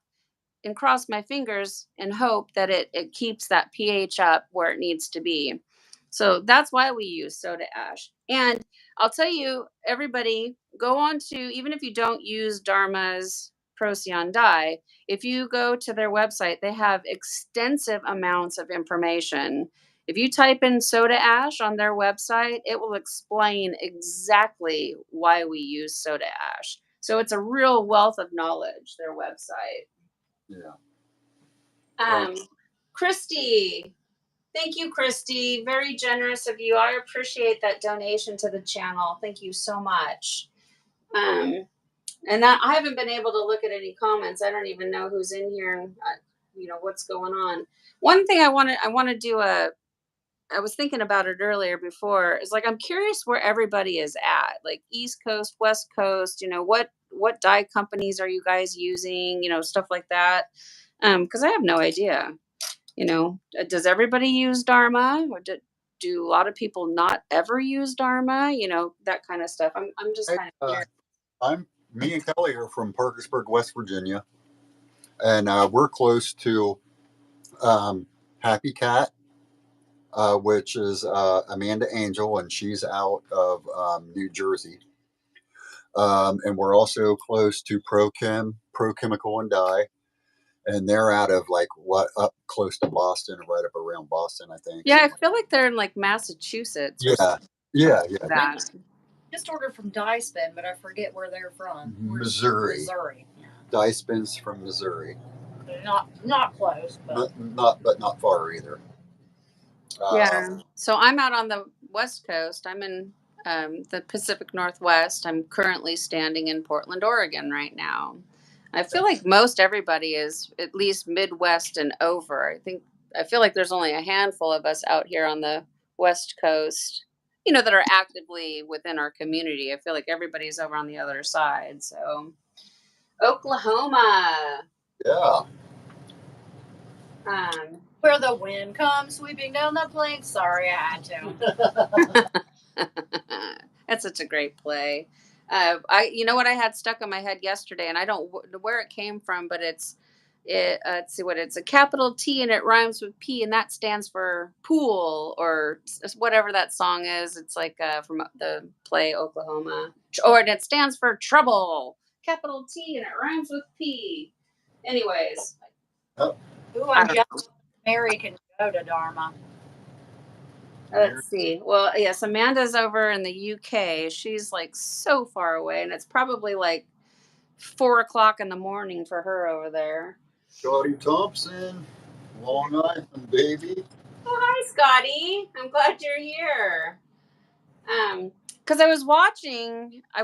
and cross my fingers and hope that it keeps that pH up where it needs to be. So that's why we use soda ash. And I'll tell you, everybody, go on to, even if you don't use Dharma's Procyon dye, if you go to their website, they have extensive amounts of information. If you type in soda ash on their website, it will explain exactly why we use soda ash. So it's a real wealth of knowledge, their website. Yeah. Christy, thank you, Christy. Very generous of you. I appreciate that donation to the channel. Thank you so much. And that I haven't been able to look at any comments. I don't even know who's in here and what's going on. One thing I want to do I was thinking about it earlier before. Is like I'm curious where everybody is at, like East Coast, West Coast. What dye companies are you guys using? Stuff like that. Because I have no idea. Does everybody use Dharma, or do a lot of people not ever use Dharma? That kind of stuff. I'm just kind of curious. Me and Kelly are from Parkersburg, West Virginia, and we're close to Happy Cat which is Amanda Angel, and she's out of New Jersey. And we're also close to Pro Chemical and Dye, and they're out of like up close to Boston, right up around Boston, I think. Yeah, I feel like they're in like Massachusetts. Or something Yeah. like that. Just ordered from Dye Spin, but I forget where they're from. Missouri. Yeah. Dye Spin's from Missouri. Not close, but Not far either. Yeah. So I'm out on the West Coast. I'm in the Pacific Northwest. I'm currently standing in Portland, Oregon right now. I feel like most everybody is at least Midwest and over. I feel like there's only a handful of us out here on the West Coast, that are actively within our community. I feel like everybody's over on the other side. So Oklahoma. Yeah. Where the wind comes sweeping down the plain. Sorry, I had to. That's such a great play. You know what I had stuck in my head yesterday, and I don't where it came from, but let's see what it's a capital T and it rhymes with P, and that stands for pool or whatever that song is. It's like from the play Oklahoma, and it stands for trouble. Capital T and it rhymes with P. Anyways, Ooh, I'm jealous. Mary can go to Dharma. Let's see. Well, yes, Amanda's over in the UK. She's like so far away, and it's probably like 4 o'clock in the morning for her over there. Scotty Thompson, Long Island, baby. Oh, hi, Scotty. I'm glad you're here. Because I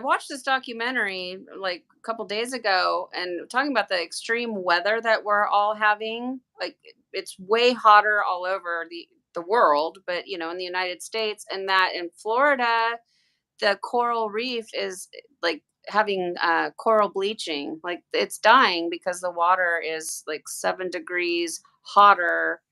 watched this documentary like a couple days ago, and talking about the extreme weather that we're all having. Like it's way hotter all over the world, but in the United States, and that in Florida, the coral reef is like having coral bleaching. Like it's dying because the water is like 7 degrees hotter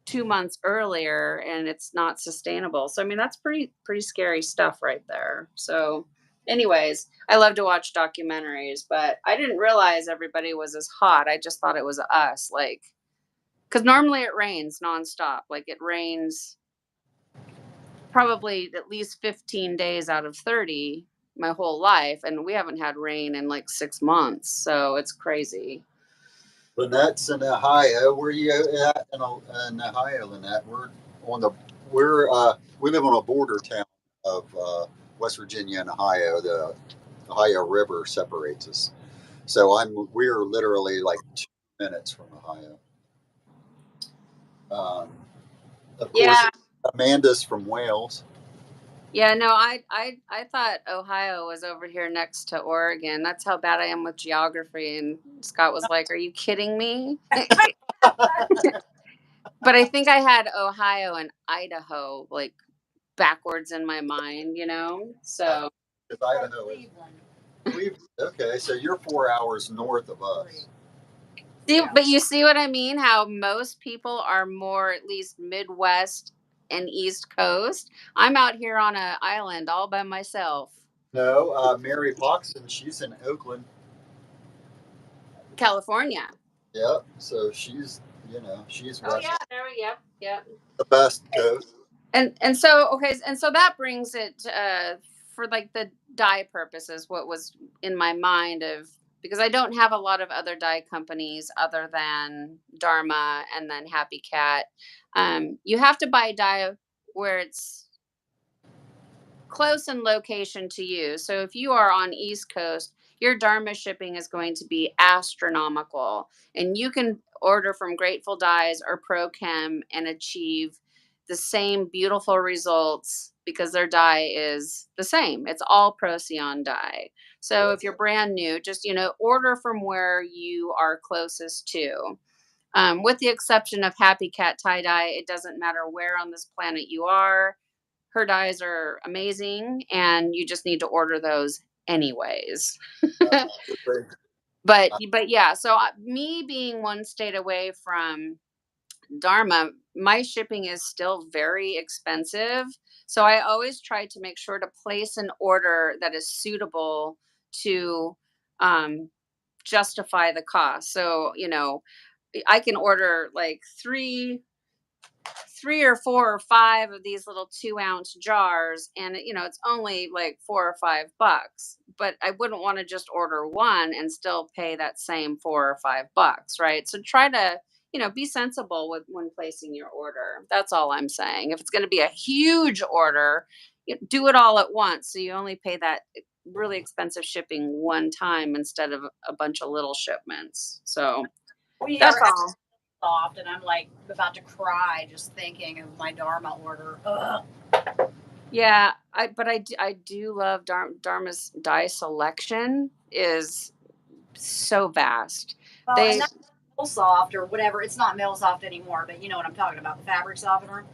2 months earlier, and it's not sustainable. So I mean that's pretty scary stuff right there. So anyways, I love to watch documentaries, but I didn't realize everybody was as hot. I just thought it was us, like, because normally it rains nonstop. Like it rains probably at least 15 days out of 30 my whole life, and we haven't had rain in like 6 months, so it's crazy. Lynette's in Ohio. Where are you at in Ohio, Lynette? We live on a border town of West Virginia and Ohio. The Ohio River separates us, so we're literally like 2 minutes from Ohio. Of course, Amanda's from Wales. Yeah, no, I thought Ohio was over here next to Oregon. That's how bad I am with geography. And Scott was like, "Are you kidding me?" But I think I had Ohio and Idaho like backwards in my mind, So Idaho is Cleveland. Okay, so you're 4 hours north of us. But you see what I mean? How most people are more at least Midwest and East Coast. I'm out here on an island all by myself. No, Mary Poxon, she's in Oakland, California. Yep. So she's west. Oh yeah, yep. The best coast. And so okay, and so that brings it for like the dye purposes. What was in my mind of, because I don't have a lot of other dye companies other than Dharma and then Happy Cat. You have to buy dye where it's close in location to you. So if you are on East Coast, your Dharma shipping is going to be astronomical, and you can order from Grateful Dyes or ProChem and achieve the same beautiful results because their dye is the same. It's all Procyon dye. So if you're brand new, just order from where you are closest to. With the exception of Happy Cat tie dye, it doesn't matter where on this planet you are. Her dyes are amazing, and you just need to order those anyways. But yeah, so me being one state away from Dharma, my shipping is still very expensive. So I always try to make sure to place an order that is suitable to um, justify the cost. So, I can order like 3 3 or 4 or 5 of these little 2-ounce jars, and it's only like $4 or $5, but I wouldn't want to just order one and still pay that same $4 or $5, right? So try to be sensible with when placing your order. That's all I'm saying. If it's going to be a huge order, do it all at once, so you only pay that really expensive shipping one time instead of a bunch of little shipments. So We that's are all. soft, and I'm like about to cry just thinking of my Dharma order. Ugh. Yeah, I do love Dharma's dye selection is so vast. Well, and They that's soft or whatever. It's not mill soft anymore, but you know what I'm talking about, the fabric softener.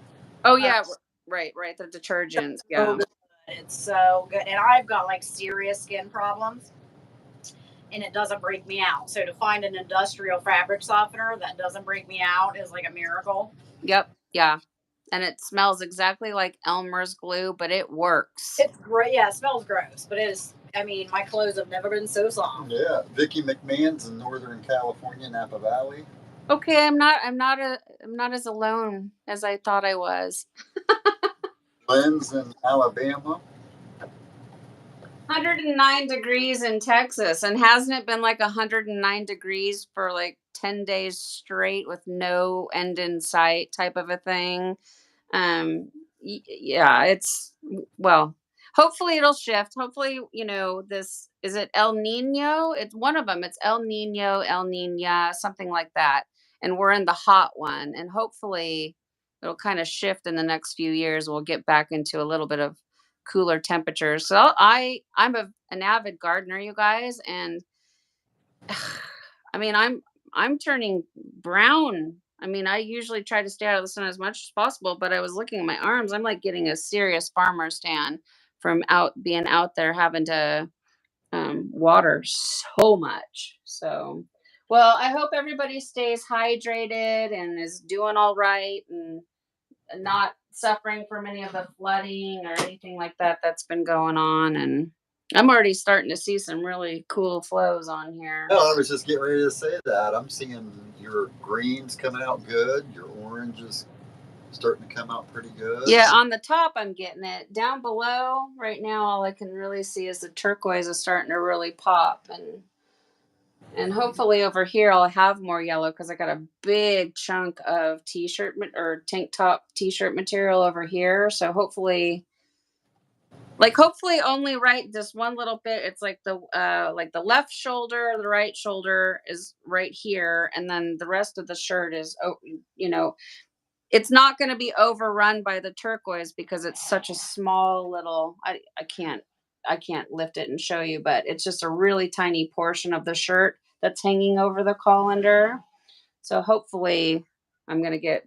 Oh Uh, yeah, right, the detergents. so Yeah. good. It's so good. And I've got like serious skin problems, and it doesn't break me out. So to find an industrial fabric softener that doesn't break me out is like a miracle. Yep. Yeah. And it smells exactly like Elmer's glue, but it works. It's great. Yeah, it smells gross, but it is. I mean, my clothes have never been so soft. Yeah, Vicky McMahon's in Northern California, Napa Valley. Okay, I'm not as alone as I thought I was. Lynn's in Alabama. 109 degrees in Texas, and hasn't it been like 109 degrees for like 10 days straight with no end in sight type of a thing? Yeah, it's well, hopefully it'll shift. Hopefully, this is it El Nino? It's one of them. It's El Nino, El Nina, something like that. And we're in the hot one, and hopefully it'll kind of shift in the next few years. We'll get back into a little bit of cooler temperatures. So I'm an avid gardener, you guys, and I mean, I'm turning brown. I mean, I usually try to stay out of the sun as much as possible, but I was looking at my arms. I'm like getting a serious farmer's tan from being out there having to water so much. So, well, I hope everybody stays hydrated and is doing all right and not suffering from any of the flooding or anything like that that's been going on. And I'm already starting to see some really cool flows on here. No, I was just getting ready to say that. I'm seeing your greens coming out good. Your orange is starting to come out pretty good. Yeah, on the top, I'm getting it. Down below, right now, all I can really see is the turquoise is starting to really pop, and hopefully over here I'll have more yellow because I got a big chunk of t-shirt or tank top t-shirt material over here. So hopefully only right this one little bit. It's like the left shoulder, the right shoulder is right here, and then the rest of the shirt is you know it's not going to be overrun by the turquoise because it's such a small little. I can't lift it and show you, but it's just a really tiny portion of the shirt that's hanging over the colander. So hopefully I'm going to get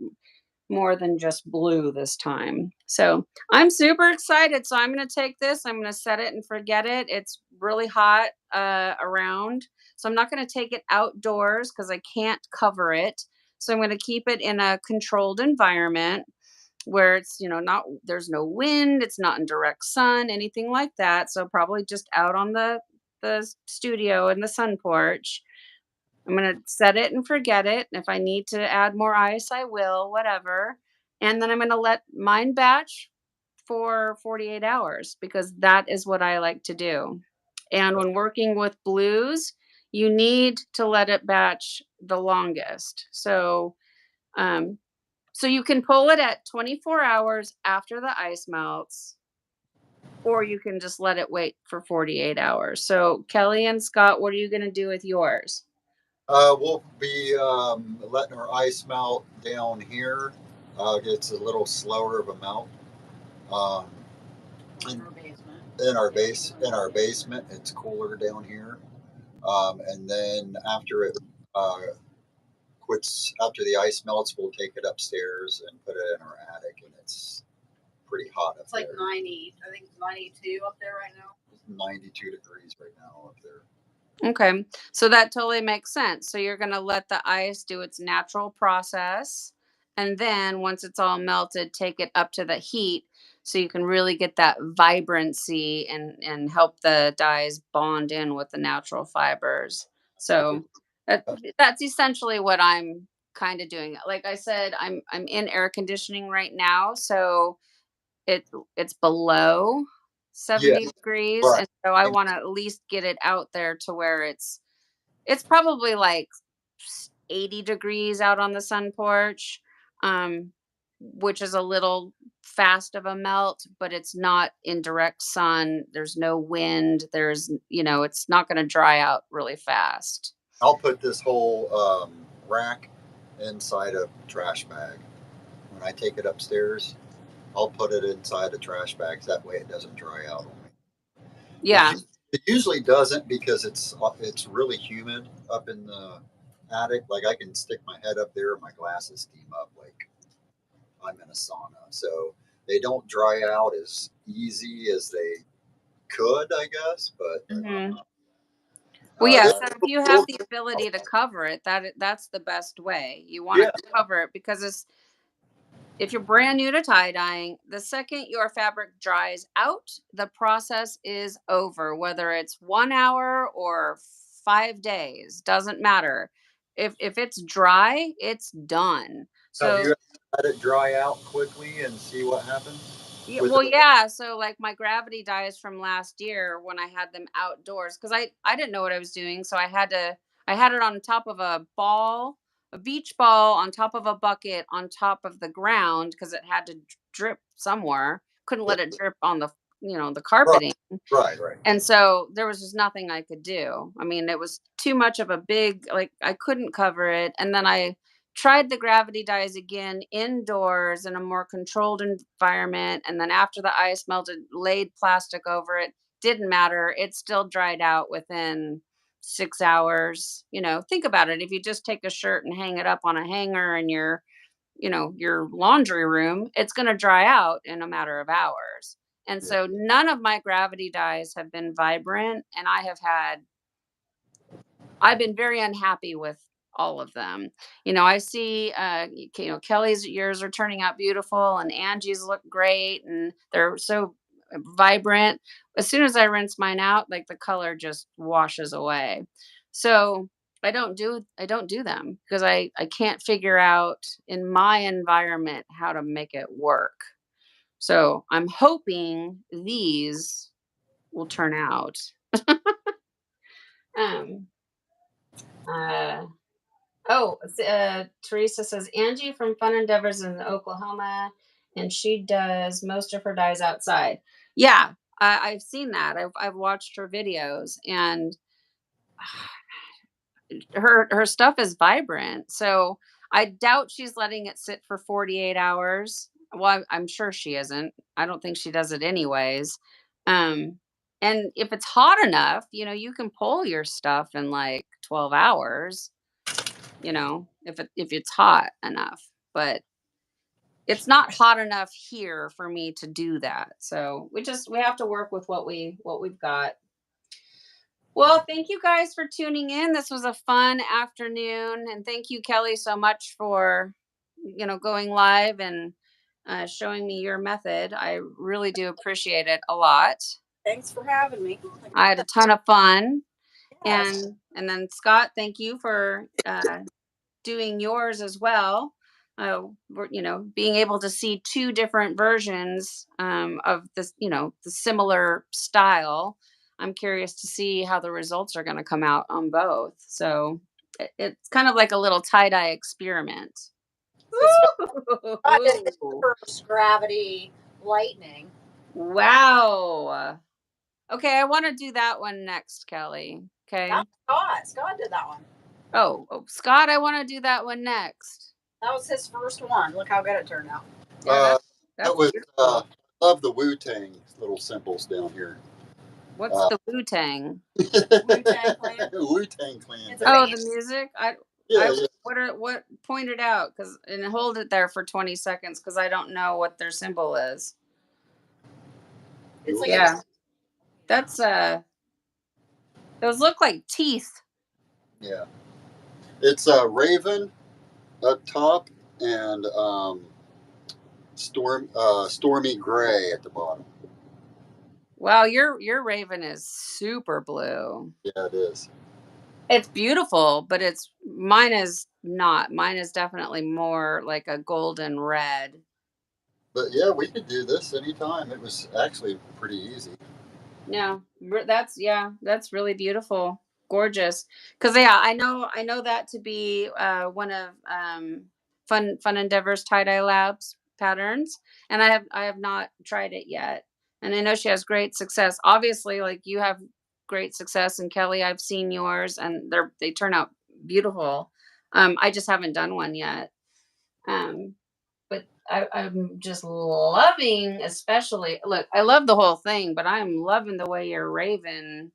more than just blue this time. So I'm super excited. So I'm going to take this, I'm going to set it and forget it. It's really hot around. So I'm not going to take it outdoors because I can't cover it. So I'm going to keep it in a controlled environment where it's, not, there's no wind, it's not in direct sun, anything like that. So probably just out on the studio in the sun porch. I'm going to set it and forget it. If I need to add more ice, I will, whatever. And then I'm going to let mine batch for 48 hours because that is what I like to do. And when working with blues, you need to let it batch the longest. Um, so you can pull it at 24 hours after the ice melts, or you can just let it wait for 48 hours. So Kelly and Scott, what are you going to do with yours? We'll be letting our ice melt down here. It's a little slower of a melt. Um, in, in our basement, it's cooler down here. And then after it quits, after the ice melts, we'll take it upstairs and put it in our attic, and it's pretty hot up there. It's like 90. I think it's 92 up there right now. It's 92 degrees right now up there. Okay. So that totally makes sense. So you're going to let the ice do its natural process. And then once it's all melted, take it up to the heat so you can really get that vibrancy and help the dyes bond in with the natural fibers. So that's essentially what I'm kind of doing it. Like I said, I'm in air conditioning right now, so it it's below Yeah, 70 degrees, right. and so I want to at least get it out there to where it's probably like 80 degrees out on the sun porch, um, which is a little fast of a melt, but it's not in direct sun. There's no wind. It's not going to dry out really fast. I'll put this whole rack inside a trash bag. When I take it upstairs, I'll put it inside a trash bag. That way it doesn't dry out on me. Yeah. It usually doesn't because it's really humid up in the attic. Like I can stick my head up there and my glasses steam up like I'm in a sauna. So they don't dry out as easy as they could, I guess. But Hmm. Well, yeah. this So if you have the ability to cover it, that's the best way. You want yeah. to cover it because if you're brand new to tie dyeing, the second your fabric dries out, the process is over. Whether it's 1 hour or 5 days, doesn't matter. If it's dry, it's done. Have you So ever let it dry out quickly and see what happens? yeah, With well, yeah. So like my gravity dyes from last year when I had them outdoors, because I didn't know what I was doing, so I had it on top of a beach ball on top of a bucket on top of the ground because it had to drip somewhere. Couldn't yeah, let it drip on the right, carpeting. right. And so there was just nothing I could do. I mean, it was too much of a big, like, I couldn't cover it. And then I tried the gravity dyes again indoors in a more controlled environment. And then after the ice melted, laid plastic over it. Didn't matter. It still dried out within 6 hours. Think about it. If you just take a shirt and hang it up on a hanger in your laundry room, it's going to dry out in a matter of hours. And Yeah, so none of my gravity dyes have been vibrant, and I've been very unhappy with all of them. I see Kelly's, yours are turning out beautiful, and Angie's look great, and they're so vibrant. As soon as I rinse mine out, like, the color just washes away. So I don't do them because I can't figure out in my environment how to make it work. So I'm hoping these will turn out. Um, uh, Teresa says Angie from Fun Endeavors in Oklahoma, and she does most of her dyes outside. Yeah, I've seen that. I've watched her videos, and her stuff is vibrant. So I doubt she's letting it sit for 48 hours. Well, I'm sure she isn't. I don't think she does it anyways. Um, and if it's hot enough, you can pull your stuff in like 12 hours, if it's hot enough. But it's not hot enough here for me to do that. So we have to work with what we've got. Well, thank you guys for tuning in. This was a fun afternoon, and thank you, Kelly, so much for going live and showing me your method. I really do appreciate it a lot. Thanks for having me. I had a ton of fun, Yes. and then Scott, thank you for doing yours as well. Being able to see two different versions of this, the similar style. I'm curious to see how the results are going to come out on both. So it's kind of like a little tie dye experiment. So Scott did his Ooh. first gravity lightning. Wow. Okay, I want to do that one next, Kelly. That Okay. was Scott. Scott did that one. Scott, I want to do that one next. That was his first one. Look how good it turned out. Yeah, that that's was beautiful. love the Wu Tang little symbols down here. What's the Wu Tang? Wu-Tang Clan. Wu Tang Clan. It's a Oh, the band. music. Yeah, yeah. What point it out and hold it there for 20 seconds because I don't know what their symbol is. It's like Yeah, that's those look like teeth. Yeah. It's a raven up top and stormy gray at the bottom. Wow, your raven is super blue. Yeah, it is. It's beautiful, but it's Mine is not. Mine is definitely more like a golden red. But yeah, we could do this anytime. It was actually pretty easy. Yeah, that's really beautiful, gorgeous. Because yeah, I know that to be one of Fun Endeavors Tie-Dye Labs patterns, and I have not tried it yet, and I know she has great success. Obviously, like you have great success, and Kelly, I've seen yours, and they turn out beautiful. I just haven't done one yet. Um, but I'm just loving, especially look, I love the whole thing, but I'm loving the way you're Raven.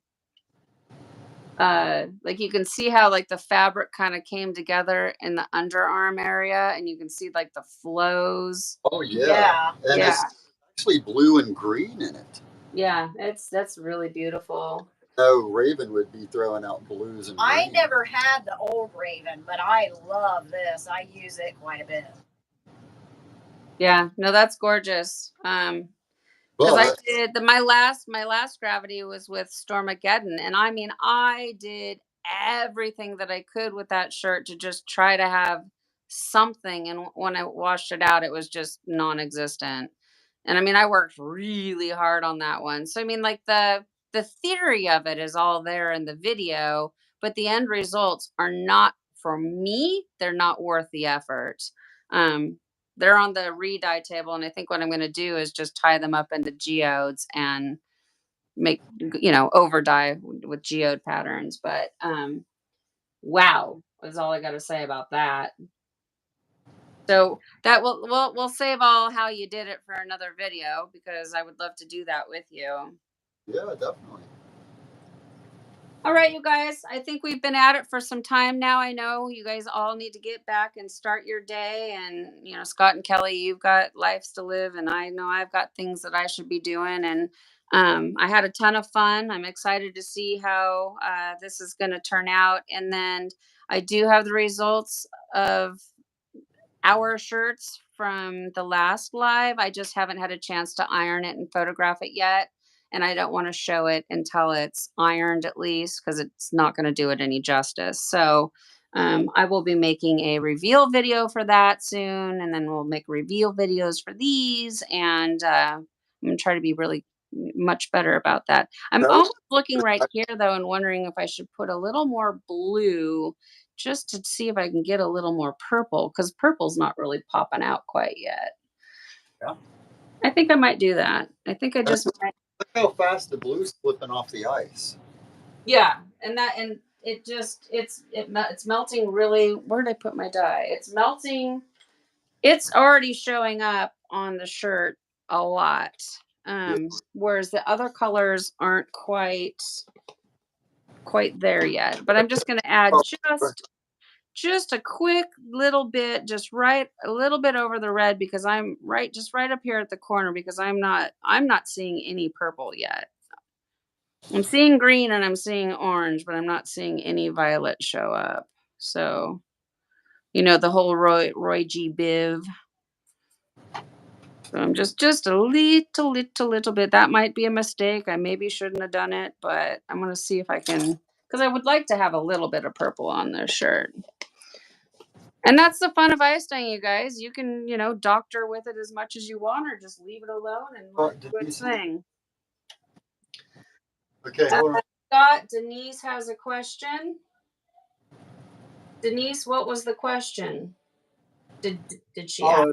Like you can see how like the fabric kind of came together in the underarm area, and you can see like the flows. Oh yeah, Yeah. and Yeah, it's actually blue and green in it. yeah, that's really beautiful. No, Raven would be throwing out blues and I green. never had the old Raven, but I love this. I use it quite a bit. Yeah, no, that's gorgeous. Because Well, I did my last gravity was with Stormageddon, and I mean I did everything that I could with that shirt to just try to have something, and when I washed it out, it was just non-existent. And I mean, I worked really hard on that one. So I mean, like the theory of it is all there in the video, but the end results are not for me. They're not worth the effort. Um, they're on the re-dye table, and I think what I'm going to do is just tie them up into geodes and make over dye with geode patterns. But wow, is all I got to say about that. So that we'll save all how you did it for another video, because I would love to do that with you. yeah, definitely. All right, you guys, I think we've been at it for some time now. I know you guys all need to get back and start your day. And, Scott and Kelly, you've got lives to live. And I know I've got things that I should be doing. And I had a ton of fun. I'm excited to see how this is going to turn out. And then I do have the results of our shirts from the last live. I just haven't had a chance to iron it and photograph it yet. And I don't want to show it until it's ironed, at least, because it's not going to do it any justice. So I will be making a reveal video for that soon. And then we'll make reveal videos for these. And I'm going to try to be really much better about that. I'm No, almost looking right here, though, and wondering if I should put a little more blue just to see if I can get a little more purple, because purple's not really popping out quite yet. yeah. I think I might do that. I think I just might. Look how fast the blue's flipping off the ice. Yeah, and it just it's melting really. Where did I put my dye? It's melting. It's already showing up on the shirt a lot. Whereas the other colors aren't quite there yet. But I'm just going to add just a quick little bit, just right a little bit over the red, because I'm just right up here at the corner, because I'm not seeing any purple yet. I'm seeing green and I'm seeing orange, but I'm not seeing any violet show up. So, the whole Roy G. Biv. So I'm just a little bit. That might be a mistake. I maybe shouldn't have done it, but I'm gonna see if I can, because I would like to have a little bit of purple on this shirt. And that's the fun of ice dyeing, you guys. You can, doctor with it as much as you want, or just leave it alone and let it do its thing. Okay, hold on. Scott, Denise has a question. Denise, what was the question? Did she ask?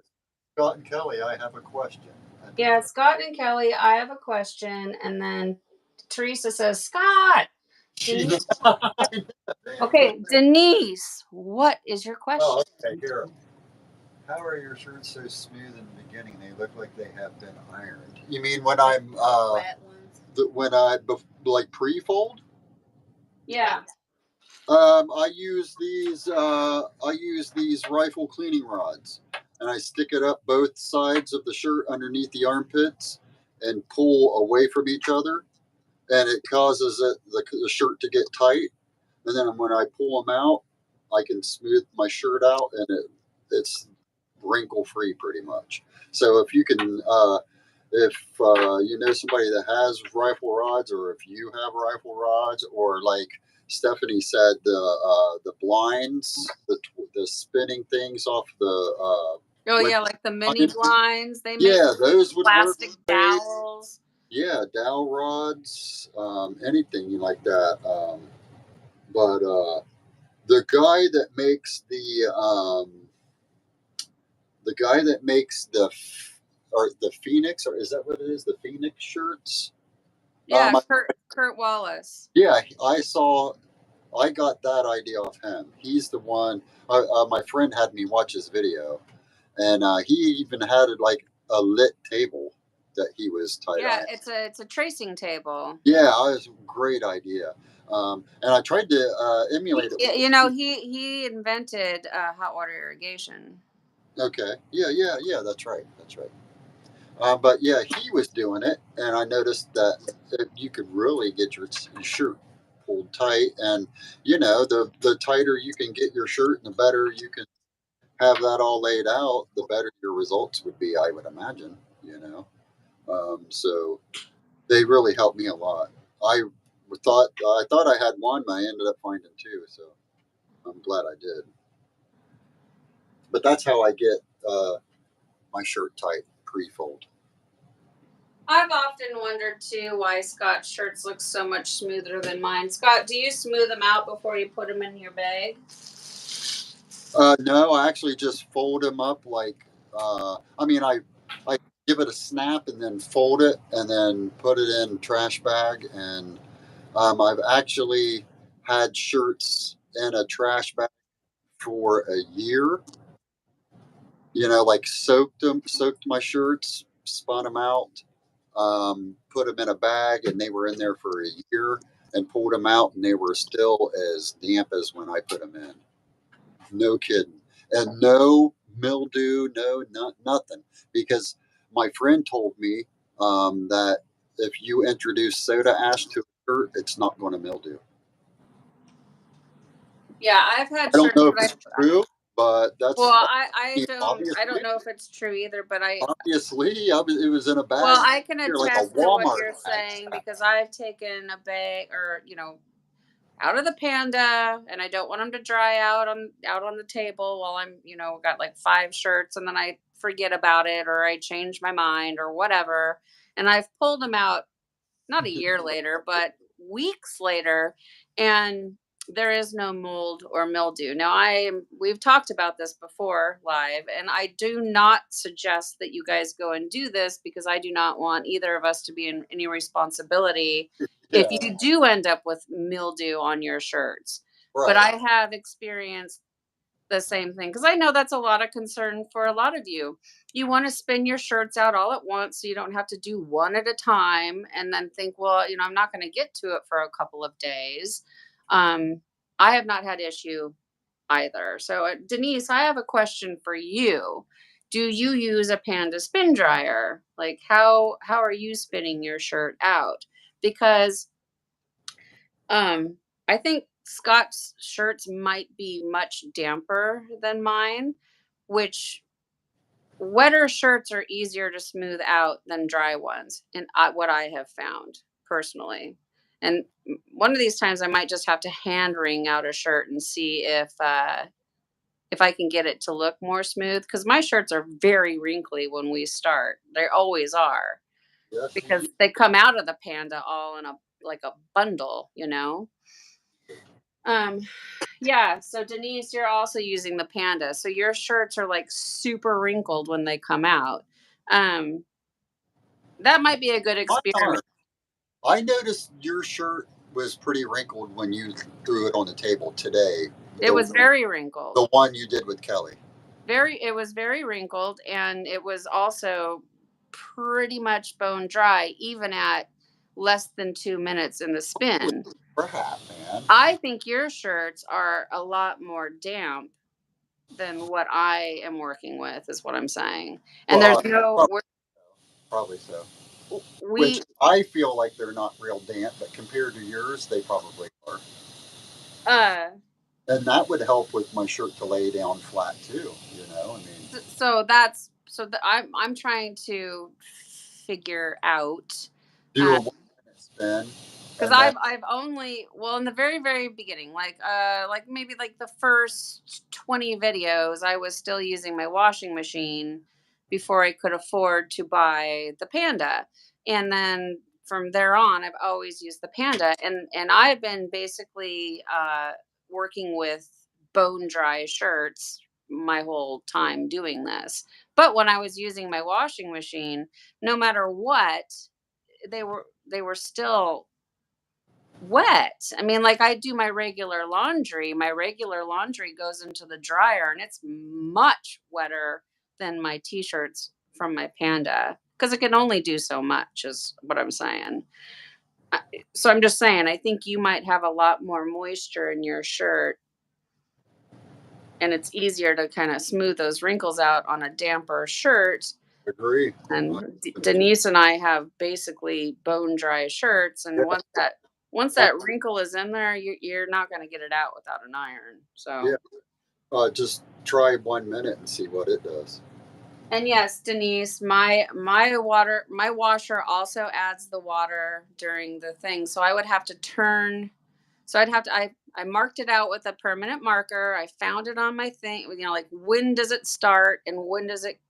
Scott and Kelly, I have a question. Yeah, Scott and Kelly, I have a question. And then Teresa says, Scott. Denise. Okay, Denise, what is your question? Oh, okay, here. How are your shirts so smooth in the beginning? They look like they have been ironed. You mean when I'm Wet ones. when I like pre-fold? Yeah. I use these rifle cleaning rods, and I stick it up both sides of the shirt underneath the armpits and pull away from each other, and it causes the shirt to get tight. And then when I pull them out, I can smooth my shirt out, and it's wrinkle free pretty much. So if you can, if you know somebody that has rifle rods, or if you have rifle rods, or like Stephanie said the blinds, the spinning things off the Oh yeah, like the mini blinds. They make those would work plastic great. dowels. Yeah, dowel rods, anything like that. But the guy that makes the guy that makes or the Phoenix, or is that what it is? The Phoenix shirts. Yeah, Kurt Wallace. Yeah, I got that idea off him. He's the one. My friend had me watch his video, and he even had it like a lit table that he was tied Yeah, on. it's a tracing table. Yeah, it was a great idea. And I tried to emulate it. You know, he invented hot water irrigation. Okay. Yeah. That's right. That's right. But yeah, he was doing it, and I noticed that you could really get your shirt pulled tight, and the tighter you can get your shirt, and the better you can have that all laid out, the better your results would be, I would imagine. So they really helped me a lot. I thought I had one, but I ended up finding two, so I'm glad I did. But that's how I get my shirt tight pre-fold. I've often wondered too why Scott's shirts look so much smoother than mine. Scott, do you smooth them out before you put them in your bag? No, I actually just fold them up like. I give it a snap and then fold it and then put it in trash bag. And I've actually had shirts in a trash bag for a year. Like soaked my shirts, spun them out, put them in a bag, and they were in there for a year. And pulled them out, and they were still as damp as when I put them in. No kidding. And no mildew, nothing. Because my friend told me that if you introduce soda ash to a shirt, it's not going to mildew. Yeah, I've had I don't shirts know if that it's true, but that's well, I don't know if it's true either, but obviously it was in a bag. well, I can like a attest to what Walmart you're bag. saying because I've taken a bag or out of the Panda, and I don't want them to dry out on the table while I'm got like 5 shirts, and then I forget about it or I change my mind or whatever, and I've pulled them out not a year later, but weeks later, and there is no mold or mildew. Now, we've talked about this before live, and I do not suggest that you guys go and do this because I do not want either of us to be in any responsibility if you do end up with mildew on your shirts. Right. But I have experienced the same thing because I know that's a lot of concern for a lot of you. You want to spin your shirts out all at once so you don't have to do one at a time and then think, well, I'm not going to get to it for a couple of days. I have not had issue either. So, Denise, I have a question for you. Do you use a Panda spin dryer? Like how are you spinning your shirt out? Because I think Scott's shirts might be much damper than mine, which wetter shirts are easier to smooth out than dry ones, and what I have found personally. And one of these times, I might just have to hand wring out a shirt and see if I can get it to look more smooth. Because my shirts are very wrinkly when we start; they always are, because they come out of the Panda all in a bundle. Yeah, so Denise, you're also using the Panda. So your shirts are like super wrinkled when they come out. Um, that might be a good experiment. I noticed your shirt was pretty wrinkled when you threw it on the table today. It was very wrinkled. The one you did with Kelly. It was very wrinkled, and it was also pretty much bone dry, even at less than 2 minutes in the spin. Crap, man. I think your shirts are a lot more damp than what I am working with, is what I'm saying. And there's no probably so. Which I feel like they're not real damp, but compared to yours, they probably are. And that would help with my shirt to lay down flat too. I'm trying to figure out. Do a 1 minute spin. Because And that I've only, well, in the very very beginning, like maybe like the first 20 videos, I was still using my washing machine before I could afford to buy the Panda, and then from there on, I've always used the Panda, and I've been basically working with bone dry shirts my whole time doing this. But when I was using my washing machine, no matter what, they were still wet. I mean, like I do my regular laundry. My regular laundry goes into the dryer and it's much wetter than my t-shirts from my Panda because it can only do so much is what I'm saying. I- So I'm just saying I think you might have a lot more moisture in your shirt and it's easier to kind of smooth those wrinkles out on a damper shirt. agree. I And agree. Denise and I have basically bone dry shirts, and once Yeah, that wrinkle is in there, you're not going to get it out without an iron. yeah. So, Just try 1 minute and see what it does. and yes, Denise, my washer also adds the water during the thing. So I would have to turn. So I marked it out with a permanent marker. I found it on my thing, like when does it start and when does it,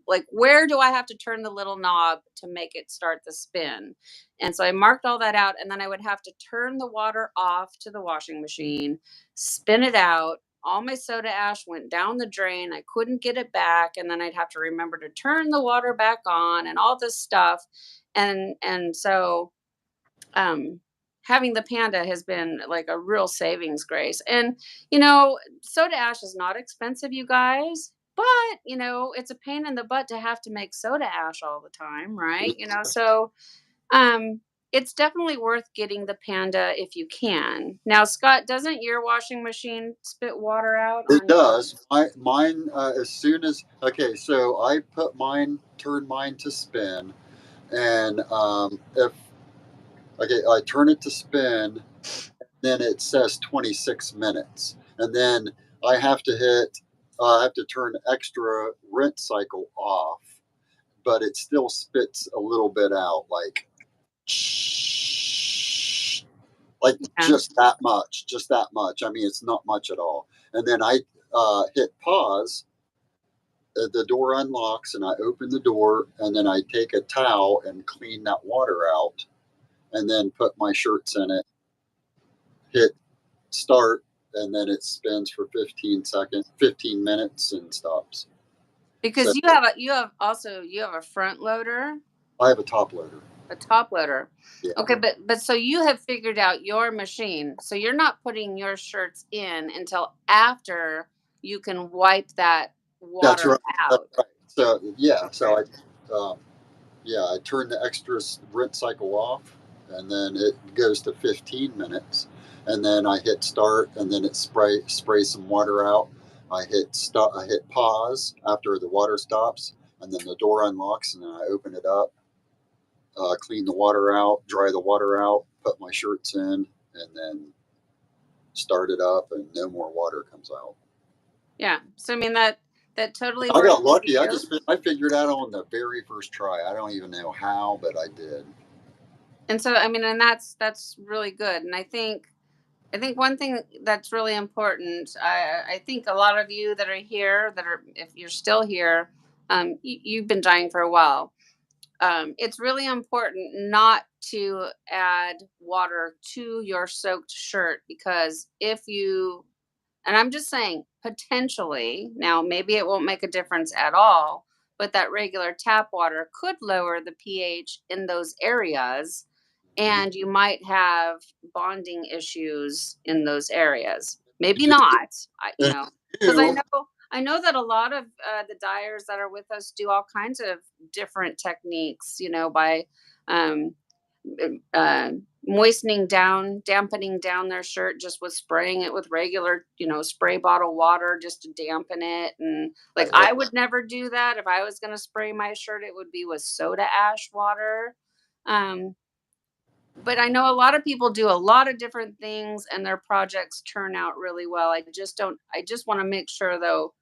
like where do I have to turn the little knob to make it start the spin? And so I marked all that out and then I would have to turn the water off to the washing machine, spin it out. All my soda ash went down the drain. I couldn't get it back and then I'd have to remember to turn the water back on and all this stuff. And so um having the Panda has been like a real savings grace. And soda ash is not expensive, you guys, but it's a pain in the butt to have to make soda ash all the time, right? So um it's definitely worth getting the Panda if you can. Now, Scott, doesn't your washing machine spit water out It on your does. Mine, as soon as, okay, so I turn mine to spin, and if, okay, I turn it to spin, then it says 26 minutes. And then I have to turn extra rinse cycle off, but it still spits a litl bit out, like yeah, just that much. I mean, it's not much at all. And then I hit pause, the door unlocks, and I open the door, and then I take a towel and clean that water out, and then put my shirts in it, hit start, and then it spins for 15 minutes and stops. So because you have a front loader. I have a top loader. A top loader. Yeah, Okay, but so you have figured out your machine. So you're not putting your shirts in until after you can wipe that that's water right. That's out. right. So yeah, Okay. I turn the extra rinse cycle off, and then it goes to 15 minutes, and then I hit start, and then it sprays some water out. I hit stop. I hit pause after the water stops, and then the door unlocks, and then I open it up, clean the water out, dry the water out, put my shirts in, and then start it up, and no more water comes out. Yeah. So I mean that totally I works got for lucky. you. I figured out on the very first try. I don't even know how, but I did. And so I mean, and that's really good. And I think one thing that's really important. I think a lot of you that are here, if you're still here, you've been dying for a while. It's really important not to add water to your soaked shirt because and I'm just saying, potentially, now maybe it won't make a difference at all, but that regular tap water could lower the pH in those areas Mhm. and you might have bonding issues in those areas. Maybe You, not, and because you, I know that a lot of the dyers that are with us do all kinds of different techniques, by um, uh, dampening down their shirt just with spraying it with regular, spray bottle water just to dampen it. And like, right, I would never do that. If I was going to spray my shirt, it would be with soda ash water. Um, but I know a lot of people do a lot of different things and their projects turn out really well. I just want to make sure though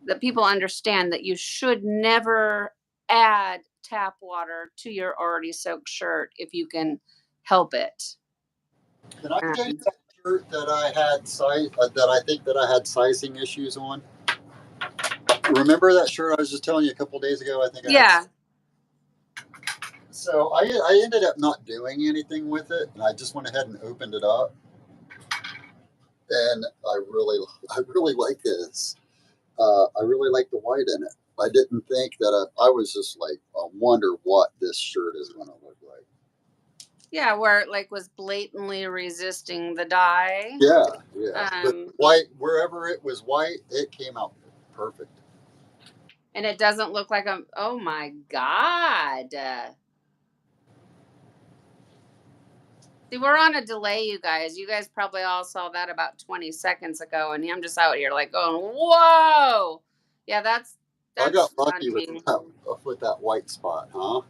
that people understand that you should never add tap water to your already soaked shirt if you can help it. Can I tell you that shirt that I had that I think that I had sizing issues on? Remember that shirt I was just telling you a couple days ago? I think I Yeah. had. So I ended up not doing anything with it, and I just went ahead and opened it up, and I really like this. I really like the white in it. I didn't think that I was just like, I wonder what this shirt is going to look like. Yeah, where it like was blatantly resisting the dye. Yeah. But white, wherever it was white, it came out perfect. And it doesn't look like a, oh my God. See, we're on a delay, you guys. You guys probably all saw that about 20 seconds ago, and I'm just out here like going, whoa. Yeah, that's I got lucky stunning. with that white spot, huh?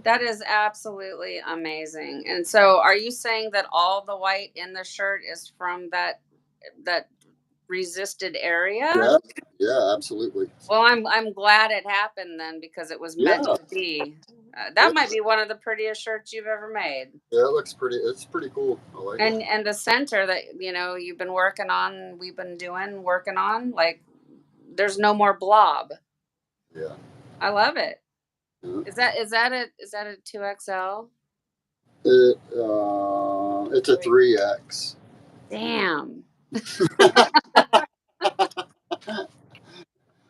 That is absolutely amazing. And so are you saying that all the white in the shirt is from that resisted area? Yeah, absolutely. Well, I'm glad it happened then, because it was meant to be. That might be one of the prettiest shirts you've ever made. Yeah, it looks pretty. It's pretty cool. I like it. And the center that you've been working on, working on, like there's no more blob. Yeah. I love it. Yeah. Is that a 2XL? It's a 3X. Damn.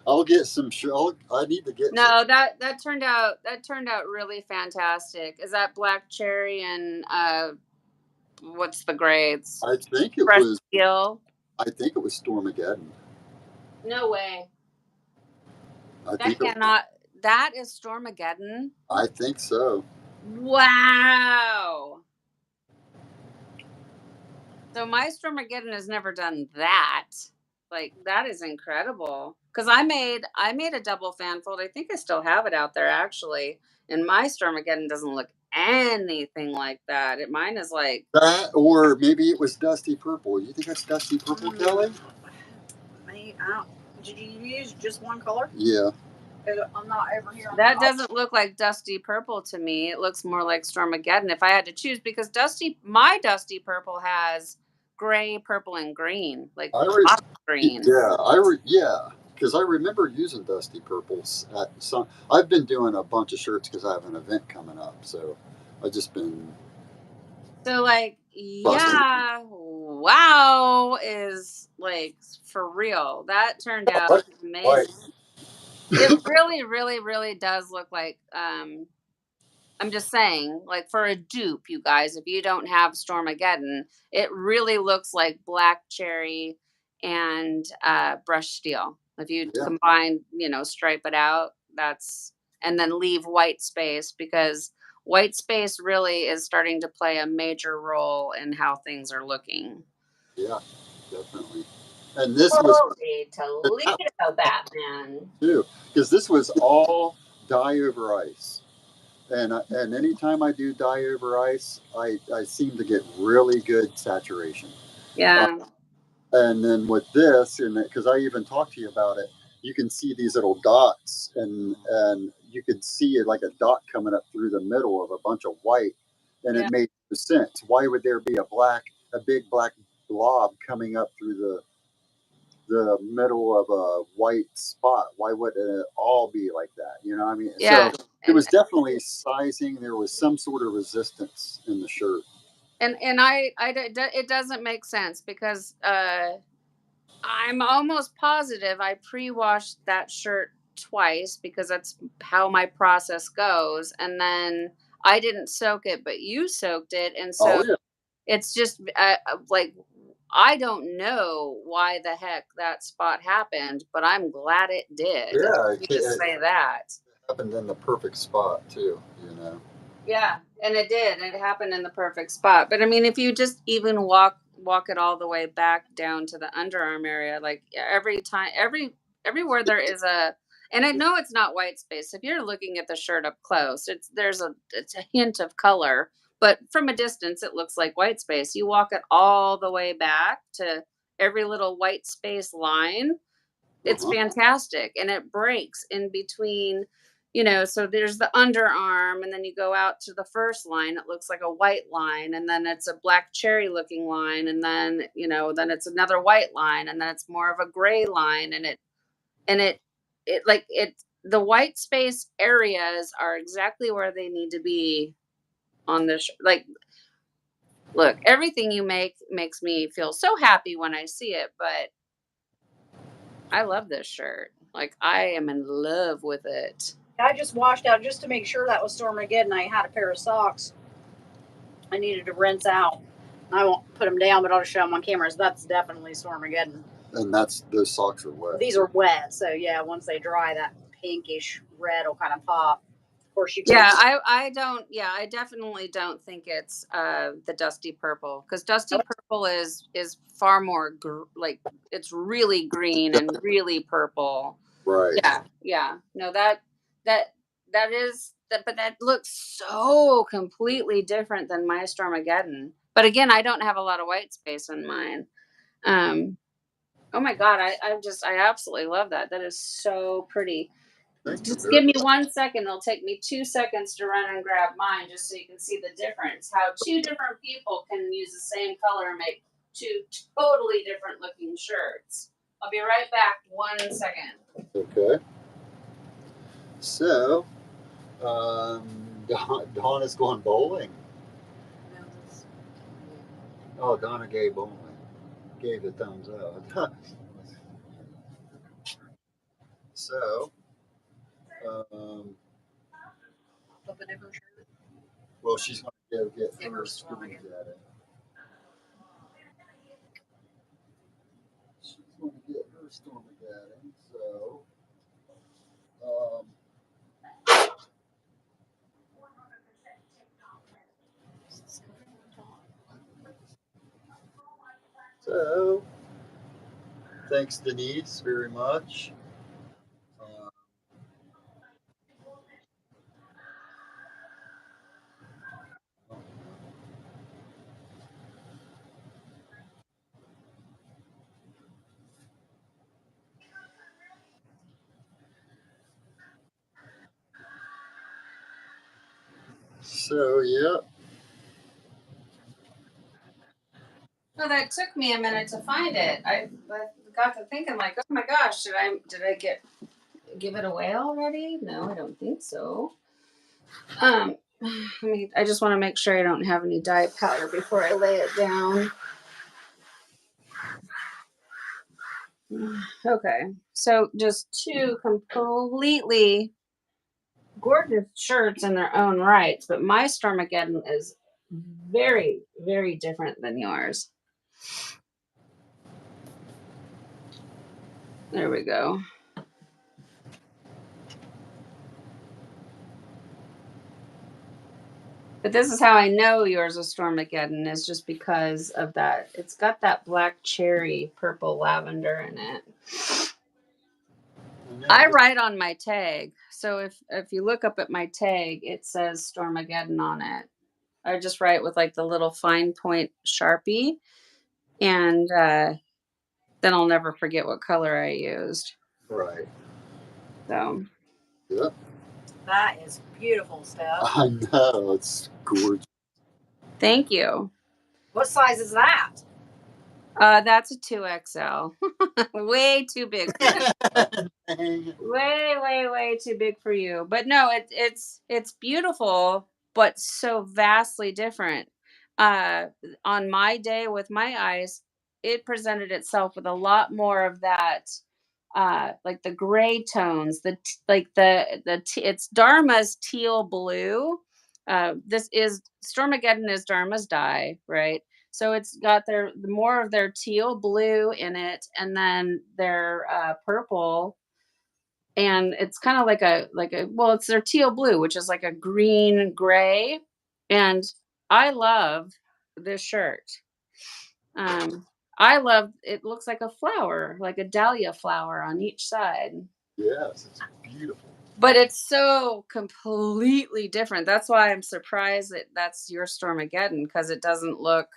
I'll get some. I need to get. No, that turned out really fantastic. Is that black cherry and what's the grades? I think it Fresh was. steel. I think it was Stormageddon. No way. That is Stormageddon. I think so. Wow. So my Stormageddon has never done that. Like, that is incredible. Because I made a double fan fold. I think I still have it out there actually. And my Stormageddon doesn't look anything like that. Mine is like that, or maybe it was Dusty Purple. You think that's Dusty Purple, Kelly? Did you use just one color? Yeah. I'm not over here. That doesn't look like Dusty Purple to me. It looks more like Stormageddon if I had to choose, because my Dusty Purple has gray, purple, and green, like green. Yeah, because I remember using Dusty Purples at some. I've been doing a bunch of shirts because I have an event coming up, so I've just been. So like, yeah, wow is like for real. That turned out amazing. It really, really, really does look like. I'm just saying, like for a dupe, you guys, if you don't have Stormageddon, it really looks like black cherry and brushed steel. If you combine, stripe it out, and then leave white space, because white space really is starting to play a major role in how things are looking. Yeah, definitely. And this was Toledo Batman too, because this was all dye over ice. And anytime I do dye over ice, I seem to get really good saturation. Yeah. And then with this, and because I even talked to you about it, you can see these little dots, and you could see it like a dot coming up through the middle of a bunch of white, and it made no sense. Why would there be a big black blob coming up through the middle of a white spot? Why wouldn't it all be like that? You know what I mean? Yeah. So it was definitely sizing. There was some sort of resistance in the shirt. And it doesn't make sense, because I'm almost positive I pre-washed that shirt twice, because that's how my process goes. And then I didn't soak it, but you soaked it. And so it's just like, I don't know why the heck that spot happened, but I'm glad it did. Yeah, just say that. It happened in the perfect spot too, Yeah, and it did. It happened in the perfect spot. But I mean, if you just even walk it all the way back down to the underarm area, like everywhere there is and I know it's not white space. If you're looking at the shirt up close, it's a hint of color, but from a distance, it looks like white space. You walk it all the way back to every little white space line. It's fantastic. And it breaks in between, you know, so there's the underarm, and then you go out to the first line, it looks like a white line, and then it's a black cherry looking line, and then, you know, then it's another white line, and then it's more of a gray line, and it like it the white space areas are exactly where they need to be on this like look, everything you make makes me feel so happy when I see it, but I love this shirt. Like I am in love with it. I just washed out just to make sure that was Stormageddon. I had a pair of socks I needed to rinse out. I won't put them down, but I'll just show them on cameras. That's definitely Stormageddon. And those socks are wet. These are wet, so yeah, once they dry, that pinkish red will kind of pop. Of course, you Yeah, can. I definitely don't think it's the dusty purple, because dusty purple is far more like it's really green and really purple. Right. Yeah. No, that is that, but that looks so completely different than my Stormageddon. But again, I don't have a lot of white space in mine. Oh my God, I absolutely love that. That is so pretty. Just give me 1 second. It'll take me 2 seconds to run and grab mine just so you can see the difference. How two different people can use the same color and make two totally different looking shirts. I'll be right back. 1 second. Okay. So, Donna's going bowling. Oh, Donna gave bowling. Gave the thumbs up. So, Flip a different shirt. well, she's going to go get her screws at it. She's going to get her Stormageddon. So, so thanks, Denise, very much. So, yeah. No, that took me a minute to find it. I got to thinking like, oh my gosh, did I give it away already? No, I don't think so. I mean, I just want to make sure I don't have any dye powder before I lay it down. Okay, so just two completely gorgeous shirts in their own rights, but my Stormageddon is very, very different than yours. There we go. But this is how I know yours is Stormageddon, is just because of that. It's got that black cherry, purple lavender in it. I write on my tag. So if you look up at my tag, it says Stormageddon on it. I just write with like the little fine point Sharpie, and then I'll never forget what color I used. Right. So. Yep. That is beautiful stuff. I know, it's gorgeous. Thank you. What size is that? That's a 2XL. Way too big. way too big for you. But no, it's beautiful, but so vastly different. On my day with my eyes, it presented itself with a lot more of that, like the gray tones, it's Dharma's teal blue. This is Stormageddon is Dharma's dye, right? So it's got more of their teal blue in it, and then their purple, and it's kind of like a well, it's their teal blue, which is like a green gray, and I love this shirt. I love it. Looks like a flower, like a dahlia flower on each side. Yes, it's beautiful. But it's so completely different. That's why I'm surprised that that's your Stormageddon, because it doesn't look.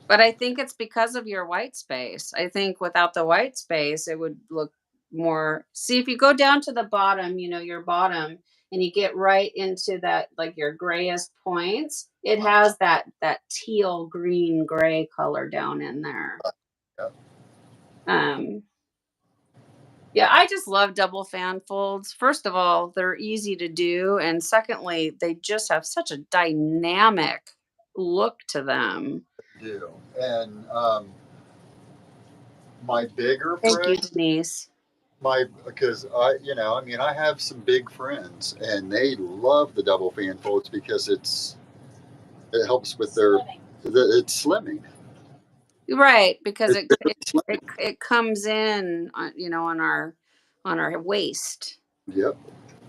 But I think it's because of your white space. I think without the white space, it would look more. See, if you go down to the bottom, your bottom, and you get right into that, like your grayest points, it has that teal green gray color down in there. Yeah. Yeah, I just love double fan folds. First of all, they're easy to do, and secondly, they just have such a dynamic look to them. Do. And my bigger Thank you, friends, Denise. because I have some big friends, and they love the double fan folds because it helps with it's slimming. Right, because It's it very it it, slimming. it comes in, on our waist. Yep.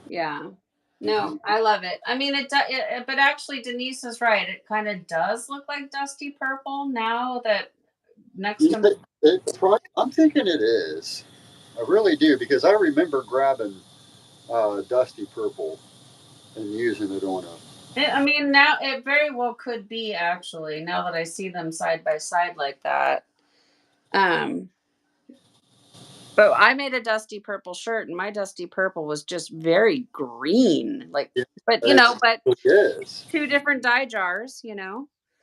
Yeah. Hmm. No, I love it. I mean, but actually, Denise is right. It kind of does look like dusty purple now that next to. I'm thinking it is. I really do because I remember grabbing dusty purple and using it on a. I mean, now it very well could be actually. Now that I see them side by side like that. Um, but I made a dusty purple shirt, and my dusty purple was just very green. Like, Yeah, but it is. two different dye jars.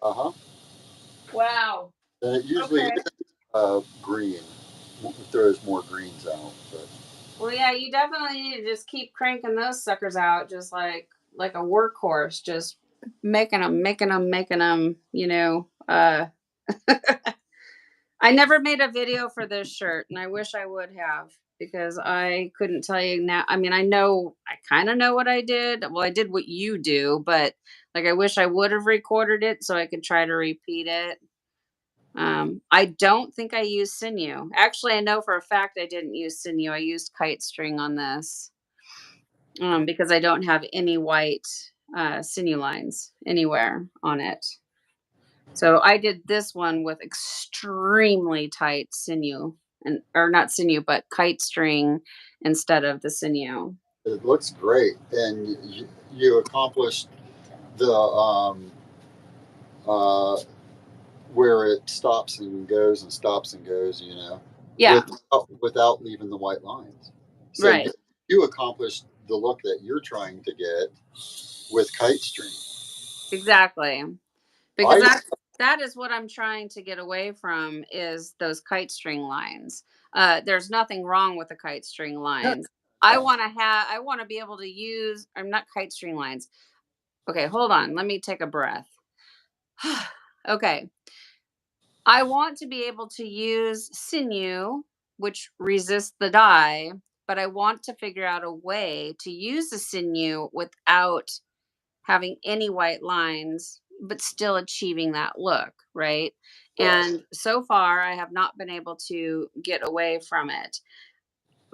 Uh huh. Wow. And it usually Okay. is green. It throws more greens out, but Well, yeah, you definitely need to just keep cranking those suckers out, just like a workhorse, just making them, making them, making them. I never made a video for this shirt, and I wish I would have because I couldn't tell you now. I mean, I kind of know what I did. Well, I did what you do, but like, I wish I would have recorded it so I could try to repeat it. I don't think I used sinew. Actually, I know for a fact I didn't use sinew. I used kite string on this, because I don't have any white sinew lines anywhere on it. So I did this one with extremely tight sinew, or not sinew, but kite string instead of the sinew. it looks great, and you accomplished the uh, where it stops and goes and stops and goes, Yeah, without leaving the white lines. So right. you accomplished the look that you're trying to get with kite string. Exactly. Because I that is what I'm trying to get away from, is those kite string lines. There's nothing wrong with the kite string lines. I want to be able to use, I'm not kite string lines. Okay, hold on. Let me take a breath. Okay. I want to be able to use sinew, which resists the dye, but I want to figure out a way to use the sinew without having any white lines, but still achieving that look, right? Right. And so far, I have not been able to get away from it.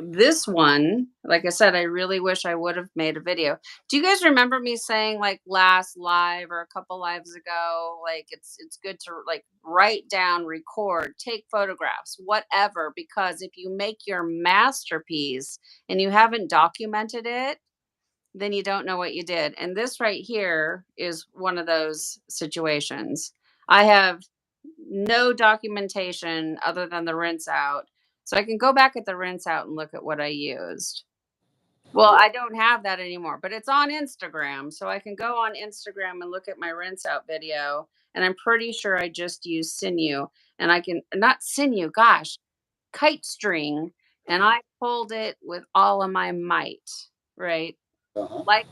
This one, like I said, I really wish I would have made a video. Do you guys remember me saying, like, last live or a couple lives ago, like, it's good to, like, write down, record, take photographs, whatever, because if you make your masterpiece and you haven't documented it, then you don't know what you did. And this right here is one of those situations. I have no documentation other than the rinse out. So I can go back at the rinse out and look at what I used. Well, Yeah. I don't have that anymore, but it's on Instagram. So I can go on Instagram and look at my rinse out video. And I'm pretty sure I just used sinew. And I can, not sinew, gosh, kite string. And I pulled it with all of my might, right? Uh-huh. Like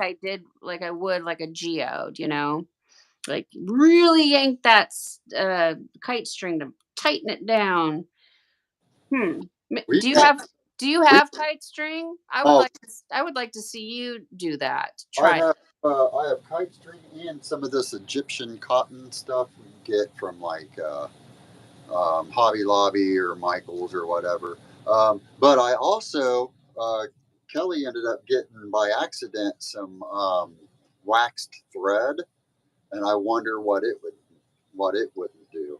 I would like a geode, like really yank that kite string to tighten it down. Hmm. We Do you got, have we, kite string? oh, I would like to see you do that. I Try it. have I have kite string and some of this Egyptian cotton stuff we get from like Hobby Lobby or Michaels or whatever. But I also Kelly ended up getting by accident some waxed thread, and I wonder what it wouldn't do.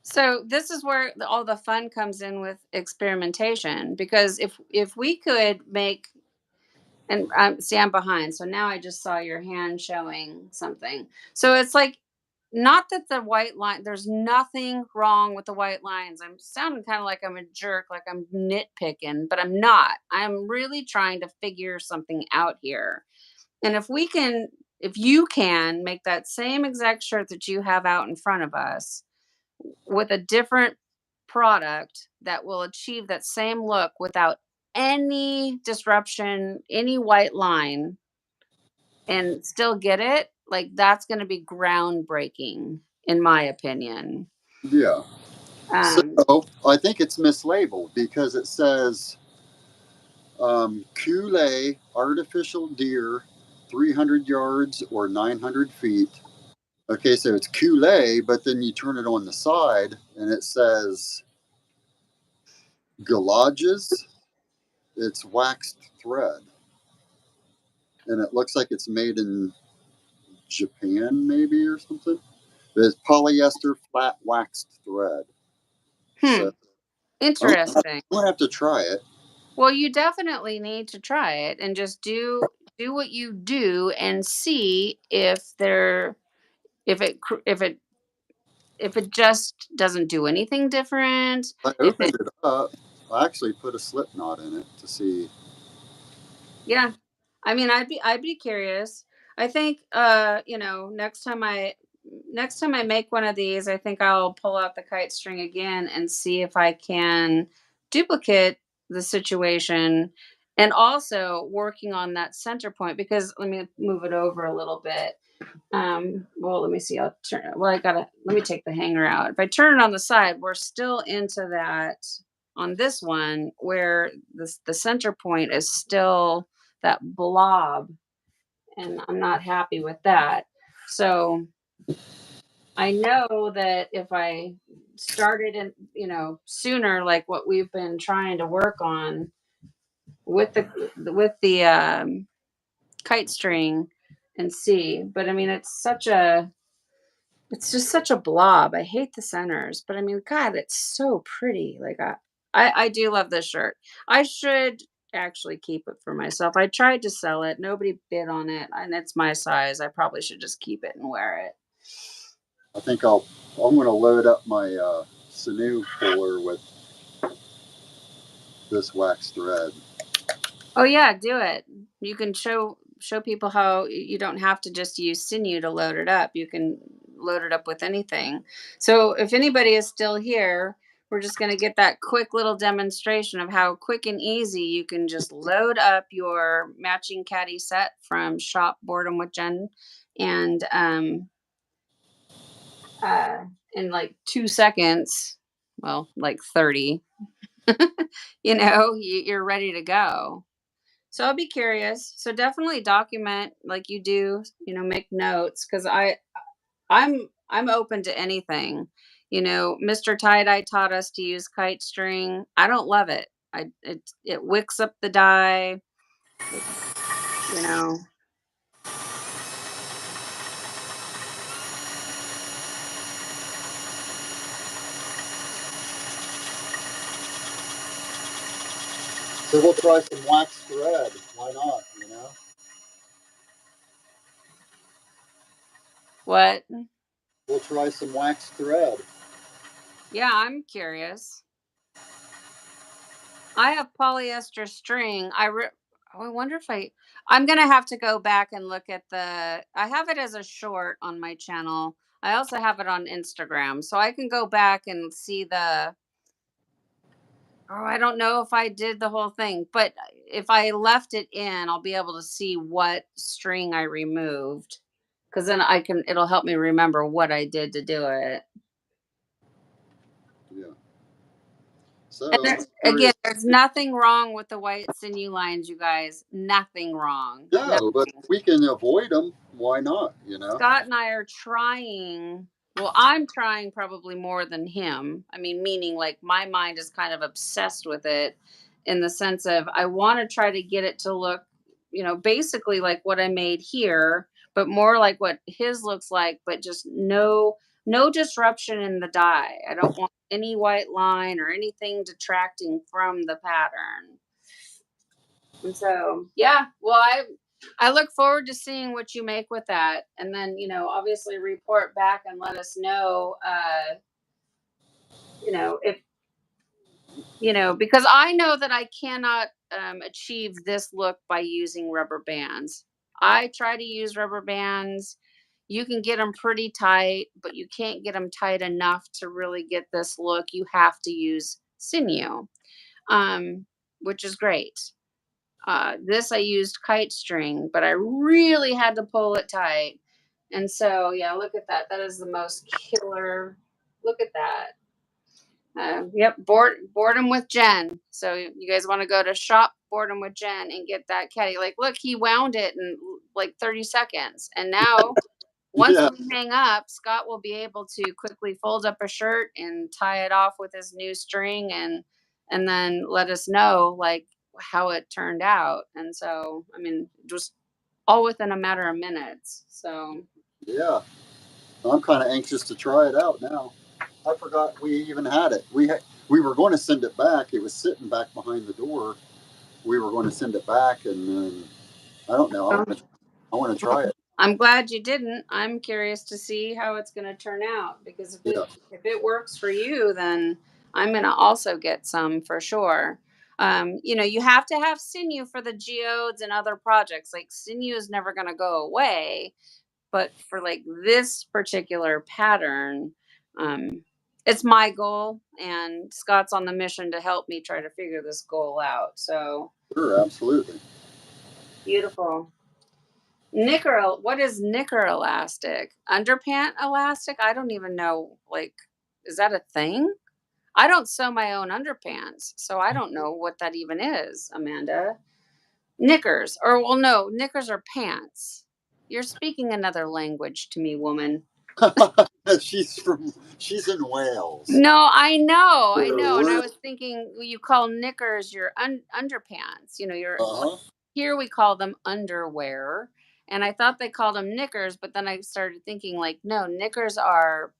So this is where all the fun comes in with experimentation, because if we could make, and see, I'm behind, so now I just saw your hand showing something. So it's like, not that the white line, there's nothing wrong with the white lines. I'm sounding kind of like I'm a jerk, like I'm nitpicking, but I'm not. I'm really trying to figure something out here. And if you can make that same exact shirt that you have out in front of us with a different product that will achieve that same look without any disruption, any white line, and still get it, like that's going to be groundbreaking, in my opinion. Yeah. So Um, I think it's mislabeled because it says Kool-Aid artificial deer, 300 yards or 900 feet. Okay, so it's Kool-Aid, but then you turn it on the side and it says Galages. It's waxed thread. And it looks like it's made in Japan, maybe, or something. But it's polyester flat waxed thread. So I'm Interesting. gonna have to try it. Well, you definitely need to try it and just do what you do and see if it if it just doesn't do anything different. I If it opened it up. I actually put a slip knot in it to see. Yeah. I mean, I'd be curious. I think next time I make one of these, I think I'll pull out the kite string again and see if I can duplicate the situation, and also working on that center point, because let me move it over a little bit. Well, let me see. I'll turn it. Well, let me take the hanger out. If I turn it on the side, we're still into that on this one where the center point is still that blob, and I'm not happy with that. So I know that if I started in, sooner, like what we've been trying to work on with the kite string and see, but I mean, it's just such a blob. I hate the centers, but I mean, God, it's so pretty. Like I do love this shirt. I should actually keep it for myself. I tried to sell it. Nobody bid on it, and it's my size. I probably should just keep it and wear it. I think I'm gonna load up my sinew puller with this wax thread. Oh yeah, do it. You can show people how you don't have to just use sinew to load it up. You can load it up with anything. So if anybody is still here, we're just going to get that quick little demonstration of how quick and easy you can just load up your matching caddy set from Shop Boredom with Jen, and in like 2 seconds, well, like 30, you're ready to go. So I'll be curious. So definitely document like you do, make notes, because I'm open to anything. Mr. Tiedye taught us to use kite string. I don't love it. It wicks up the dye. It, you know. So we'll try some wax thread. Why not? What? We'll try some wax thread. Yeah, I'm curious. I have polyester string. I wonder if I'm gonna have to go back and look at I have it as a short on my channel. I also have it on Instagram, so I can go back and see I don't know if I did the whole thing, but if I left it in, I'll be able to see what string I removed, because then it'll help me remember what I did to do it. Yeah. So And again, there's nothing wrong with the white sinew lines, you guys. Nothing wrong. no, but Nothing. we can avoid them. Why not? Scott and I are trying. Well, I'm trying probably more than him. I mean, meaning like my mind is kind of obsessed with it, in the sense of I want to try to get it to look, basically like what I made here, but more like what his looks like, but just no disruption in the dye. I don't want any white line or anything detracting from the pattern. And so, yeah, well, I look forward to seeing what you make with that, and then obviously report back and let us know. If because I know that I cannot achieve this look by using rubber bands. I try to use rubber bands. You can get them pretty tight, but you can't get them tight enough to really get this look. You have to use sinew, um, which is great. This I used kite string, but I really had to pull it tight. And so, yeah, look at that. That is the most killer. Look at that. Yep, boredom with Jen. So you guys want to go to shop boredom with Jen and get that caddy. Like, look, he wound it in like 30 seconds. And now once Yeah. we hang up, Scott will be able to quickly fold up a shirt and tie it off with his new string and then let us know like how it turned out. And so, I mean, just all within a matter of minutes. So Yeah. I'm kind of anxious to try it out now. I forgot we even had it. We were going to send it back. It was sitting back behind the door. We were going to send it back, and then I don't know. I want to try it. I'm glad you didn't. I'm curious to see how it's going to turn out because Yeah. if it works for you, then I'm going to also get some for sure. You have to have sinew for the geodes and other projects. Like sinew is never going to go away, but for like this particular pattern, it's my goal, and Scott's on the mission to help me try to figure this goal out. So Sure, absolutely. beautiful. What is knicker elastic? Underpant elastic? I don't even know. Like, is that a thing? I don't sew my own underpants, so I don't know what that even is, Amanda. Knickers, or well, no, knickers are pants. You're speaking another language to me, woman. She's in Wales. No, I know, and I We're, was thinking you call knickers your underpants. Your uh-huh. here we call them underwear, and I thought they called them knickers, but then I started thinking like, no, knickers are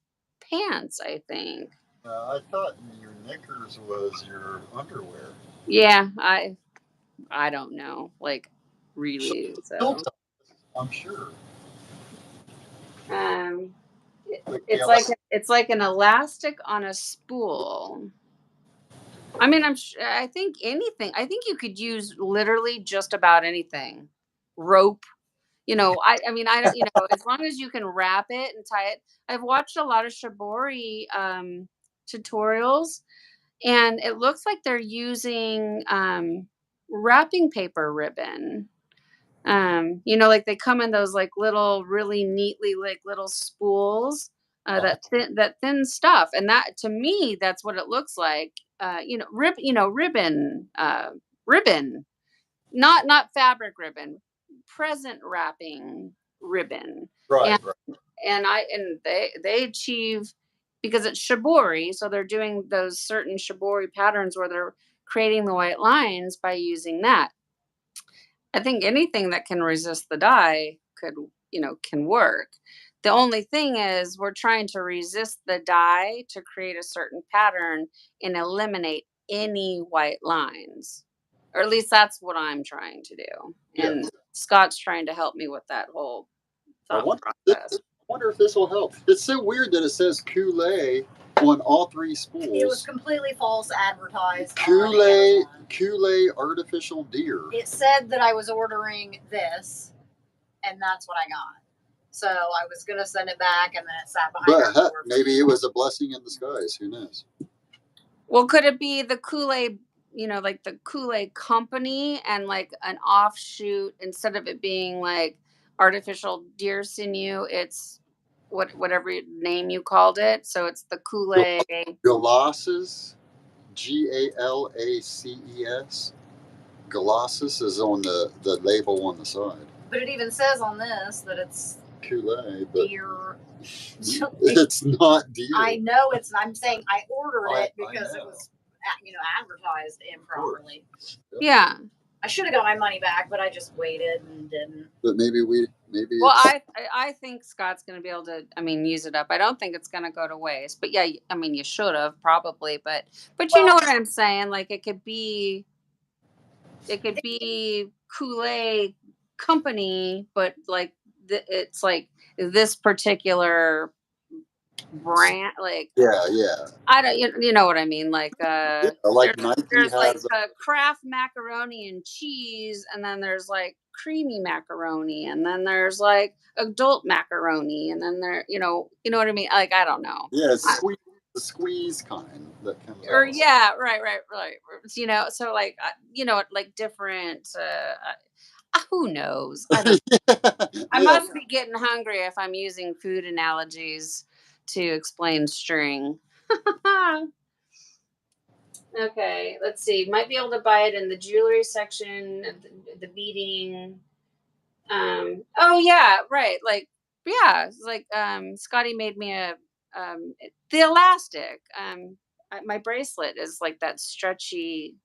pants, I think. I thought your knickers was your underwear. Yeah, I don't know, like really. She'll So, tell us, I'm sure. um, Like the it's like an elastic on a spool. I mean, I think anything. I think you could use literally just about anything. Rope. I mean, I don't. As long as you can wrap it and tie it. I've watched a lot of shibori tutorials, and it looks like they're using wrapping paper ribbon. Like they come in those like little, really neatly like little spools, that thin stuff, and that to me, that's what it looks like. Ribbon, ribbon, not fabric ribbon, present wrapping ribbon, right, and right. they achieve because it's shibori, so they're doing those certain shibori patterns where they're creating the white lines by using that. I think anything that can resist the dye can work. The only thing is we're trying to resist the dye to create a certain pattern and eliminate any white lines. Or at least that's what I'm trying to do. Yeah. And Scott's trying to help me with that whole I thought wonder, process. I wonder if this will help. It's so weird that it says Kool-Aid on all three spools. It was completely false advertised. Kool-Aid artificial deer. It said that I was ordering this, and that's what I got. So I was gonna send it back, and then it sat behind. But maybe it was a blessing in disguise. Who knows? Well, could it be the Kool-Aid, like the Kool-Aid company and like an offshoot instead of it being like artificial deer sinew, it's whatever name you called it. So it's the Kool-Aid. Galosses, Galacces. Galosses is on the label on the side. But it even says on this that it's Kool-Aid, but deer. it's not deer. I know it's. I'm saying I ordered it because it was, advertised improperly. Yeah. I should have got my money back, but I just waited and didn't. But maybe. Well, I think Scott's going to be able to, use it up. I don't think it's going to go to waste. But yeah, you should have probably. But you know what I'm saying? Like it could be Kool-Aid company, but like it's like this particular brand, like Yeah. I don't, you know what I mean? Like, Yeah, like Nike there's like has. Kraft macaroni and cheese, and then there's like creamy macaroni, and then there's like adult macaroni, and then you know what I mean? Like, I don't know. Yeah, I, the squeeze kind that comes or out. yeah, right. So like, like different. Who knows? I don't. I Yeah. must be getting hungry if I'm using food analogies to explain string. Okay, let's see. Might be able to buy it in the jewelry section, the beading. Oh yeah, right. Like yeah, it's like Scotty made me the elastic. My bracelet is like that stretchy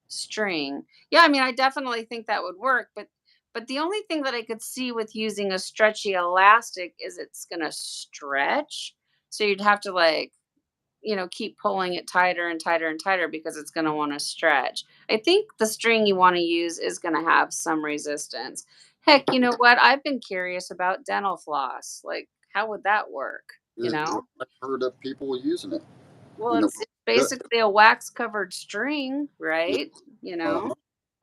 string. Yeah, I mean, I definitely think that would work, but the only thing that I could see with using a stretchy elastic is it's gonna stretch. So you'd have to like keep pulling it tighter and tighter and tighter because it's going to want to stretch. I think the string you want to use is going to have some resistance. Heck, you know what? I've been curious about dental floss. Like, how would that work? You know? I've heard of people using it. Well, You know, it's basically a wax covered string, yeah, right? You know?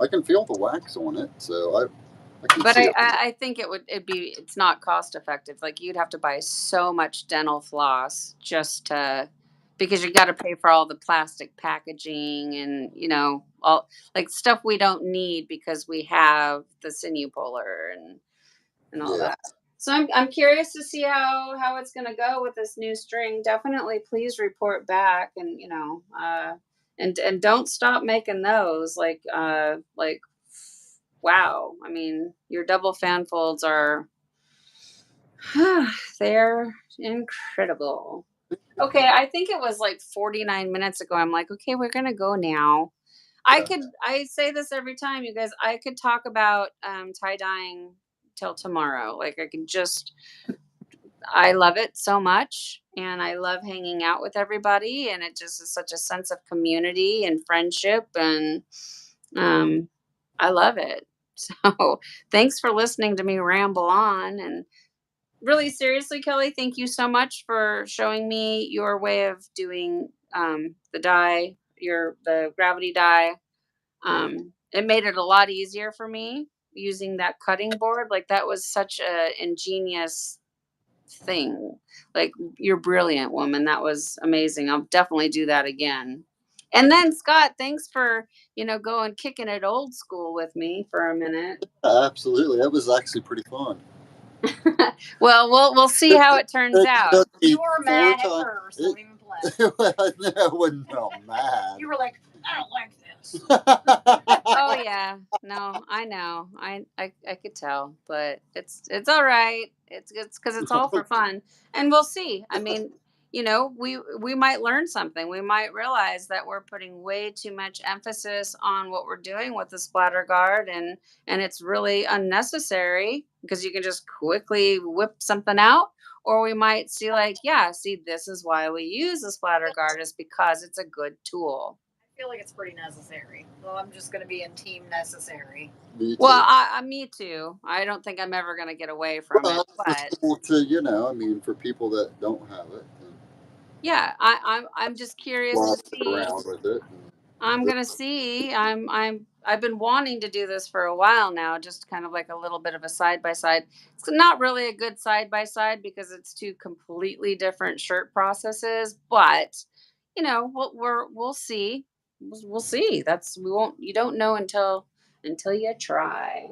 I can feel the wax on it, so I can But see I, it. I I think it's not cost effective. Like you'd have to buy so much dental floss just to because you got to pay for all the plastic packaging and all like stuff we don't need because we have the sinew puller and all Yeah. that. So I'm curious to see how it's going to go with this new string. Definitely please report back and don't stop making those like wow. I mean, your double fan folds are they're incredible. Okay, I think it was like 49 minutes ago. I'm like, okay, we're gonna go now. I say this every time, you guys. I could talk about tie dyeing till tomorrow. Like I could just I love it so much and I love hanging out with everybody and it just is such a sense of community and friendship and um I love it. So, thanks for listening to me ramble on and really seriously Kelly, thank you so much for showing me your way of doing the dye, the gravity dye. It made it a lot easier for me using that cutting board. Like that was such a ingenious thing. Like you're brilliant, woman. That was amazing. I'll definitely do that again. And then Scott, thanks for going kicking it old school with me for a minute. Absolutely, that was actually pretty fun. Well, we'll see how it turns out. You were mad at first. Don't even play. I wasn't mad. You were like, I don't like this. Oh yeah, no, I know, I could tell, but it's all right. It's because it's all for fun, and we'll see. I mean, we might learn something. We might realize that we're putting way too much emphasis on what we're doing with the splatter guard, and it's really unnecessary because you can just quickly whip something out. Or we might see like, yeah, see, this is why we use the splatter guard is because it's a good tool. I feel like it's pretty necessary. Well, I'm just going to be in team necessary. Me too. Well, me too. I don't think I'm ever going to get away from it, but cool to I mean, for people that don't have it, yeah, I'm just curious to see. around with it. I'm gonna see. I've been wanting to do this for a while now, just kind of like a little bit of a side by side. It's not really a good side by side because it's two completely different shirt processes, but we'll see. We'll see. We won't. You don't know until you try.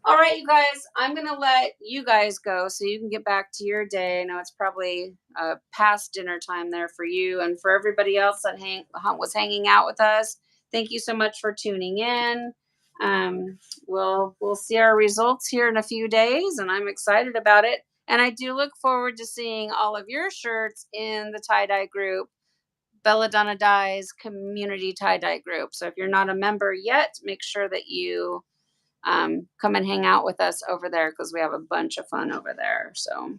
All right, you guys, I'm going to let you guys go so you can get back to your day. I know it's probably past dinner time there for you and for everybody else that was hanging out with us. Thank you so much for tuning in. We'll see our results here in a few days, and I'm excited about it. And I do look forward to seeing all of your shirts in the tie-dye group, Belladonna Dyes Community Tie-Dye Group. So if you're not a member yet, make sure that you come and hang out with us over there because we have a bunch of fun over there. So,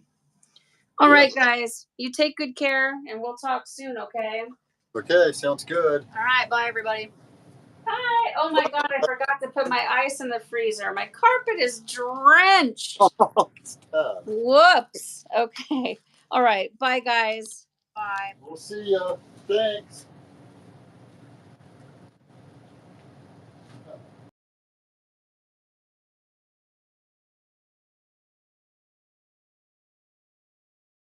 all right, guys, you take good care and we'll talk soon, okay? Okay, sounds good. All right, bye, everybody. Hi. Oh my God, I forgot to put my ice in the freezer. My carpet is drenched. Tough. Whoops. Okay. All right. Bye, guys. Bye. We'll see ya. Thanks.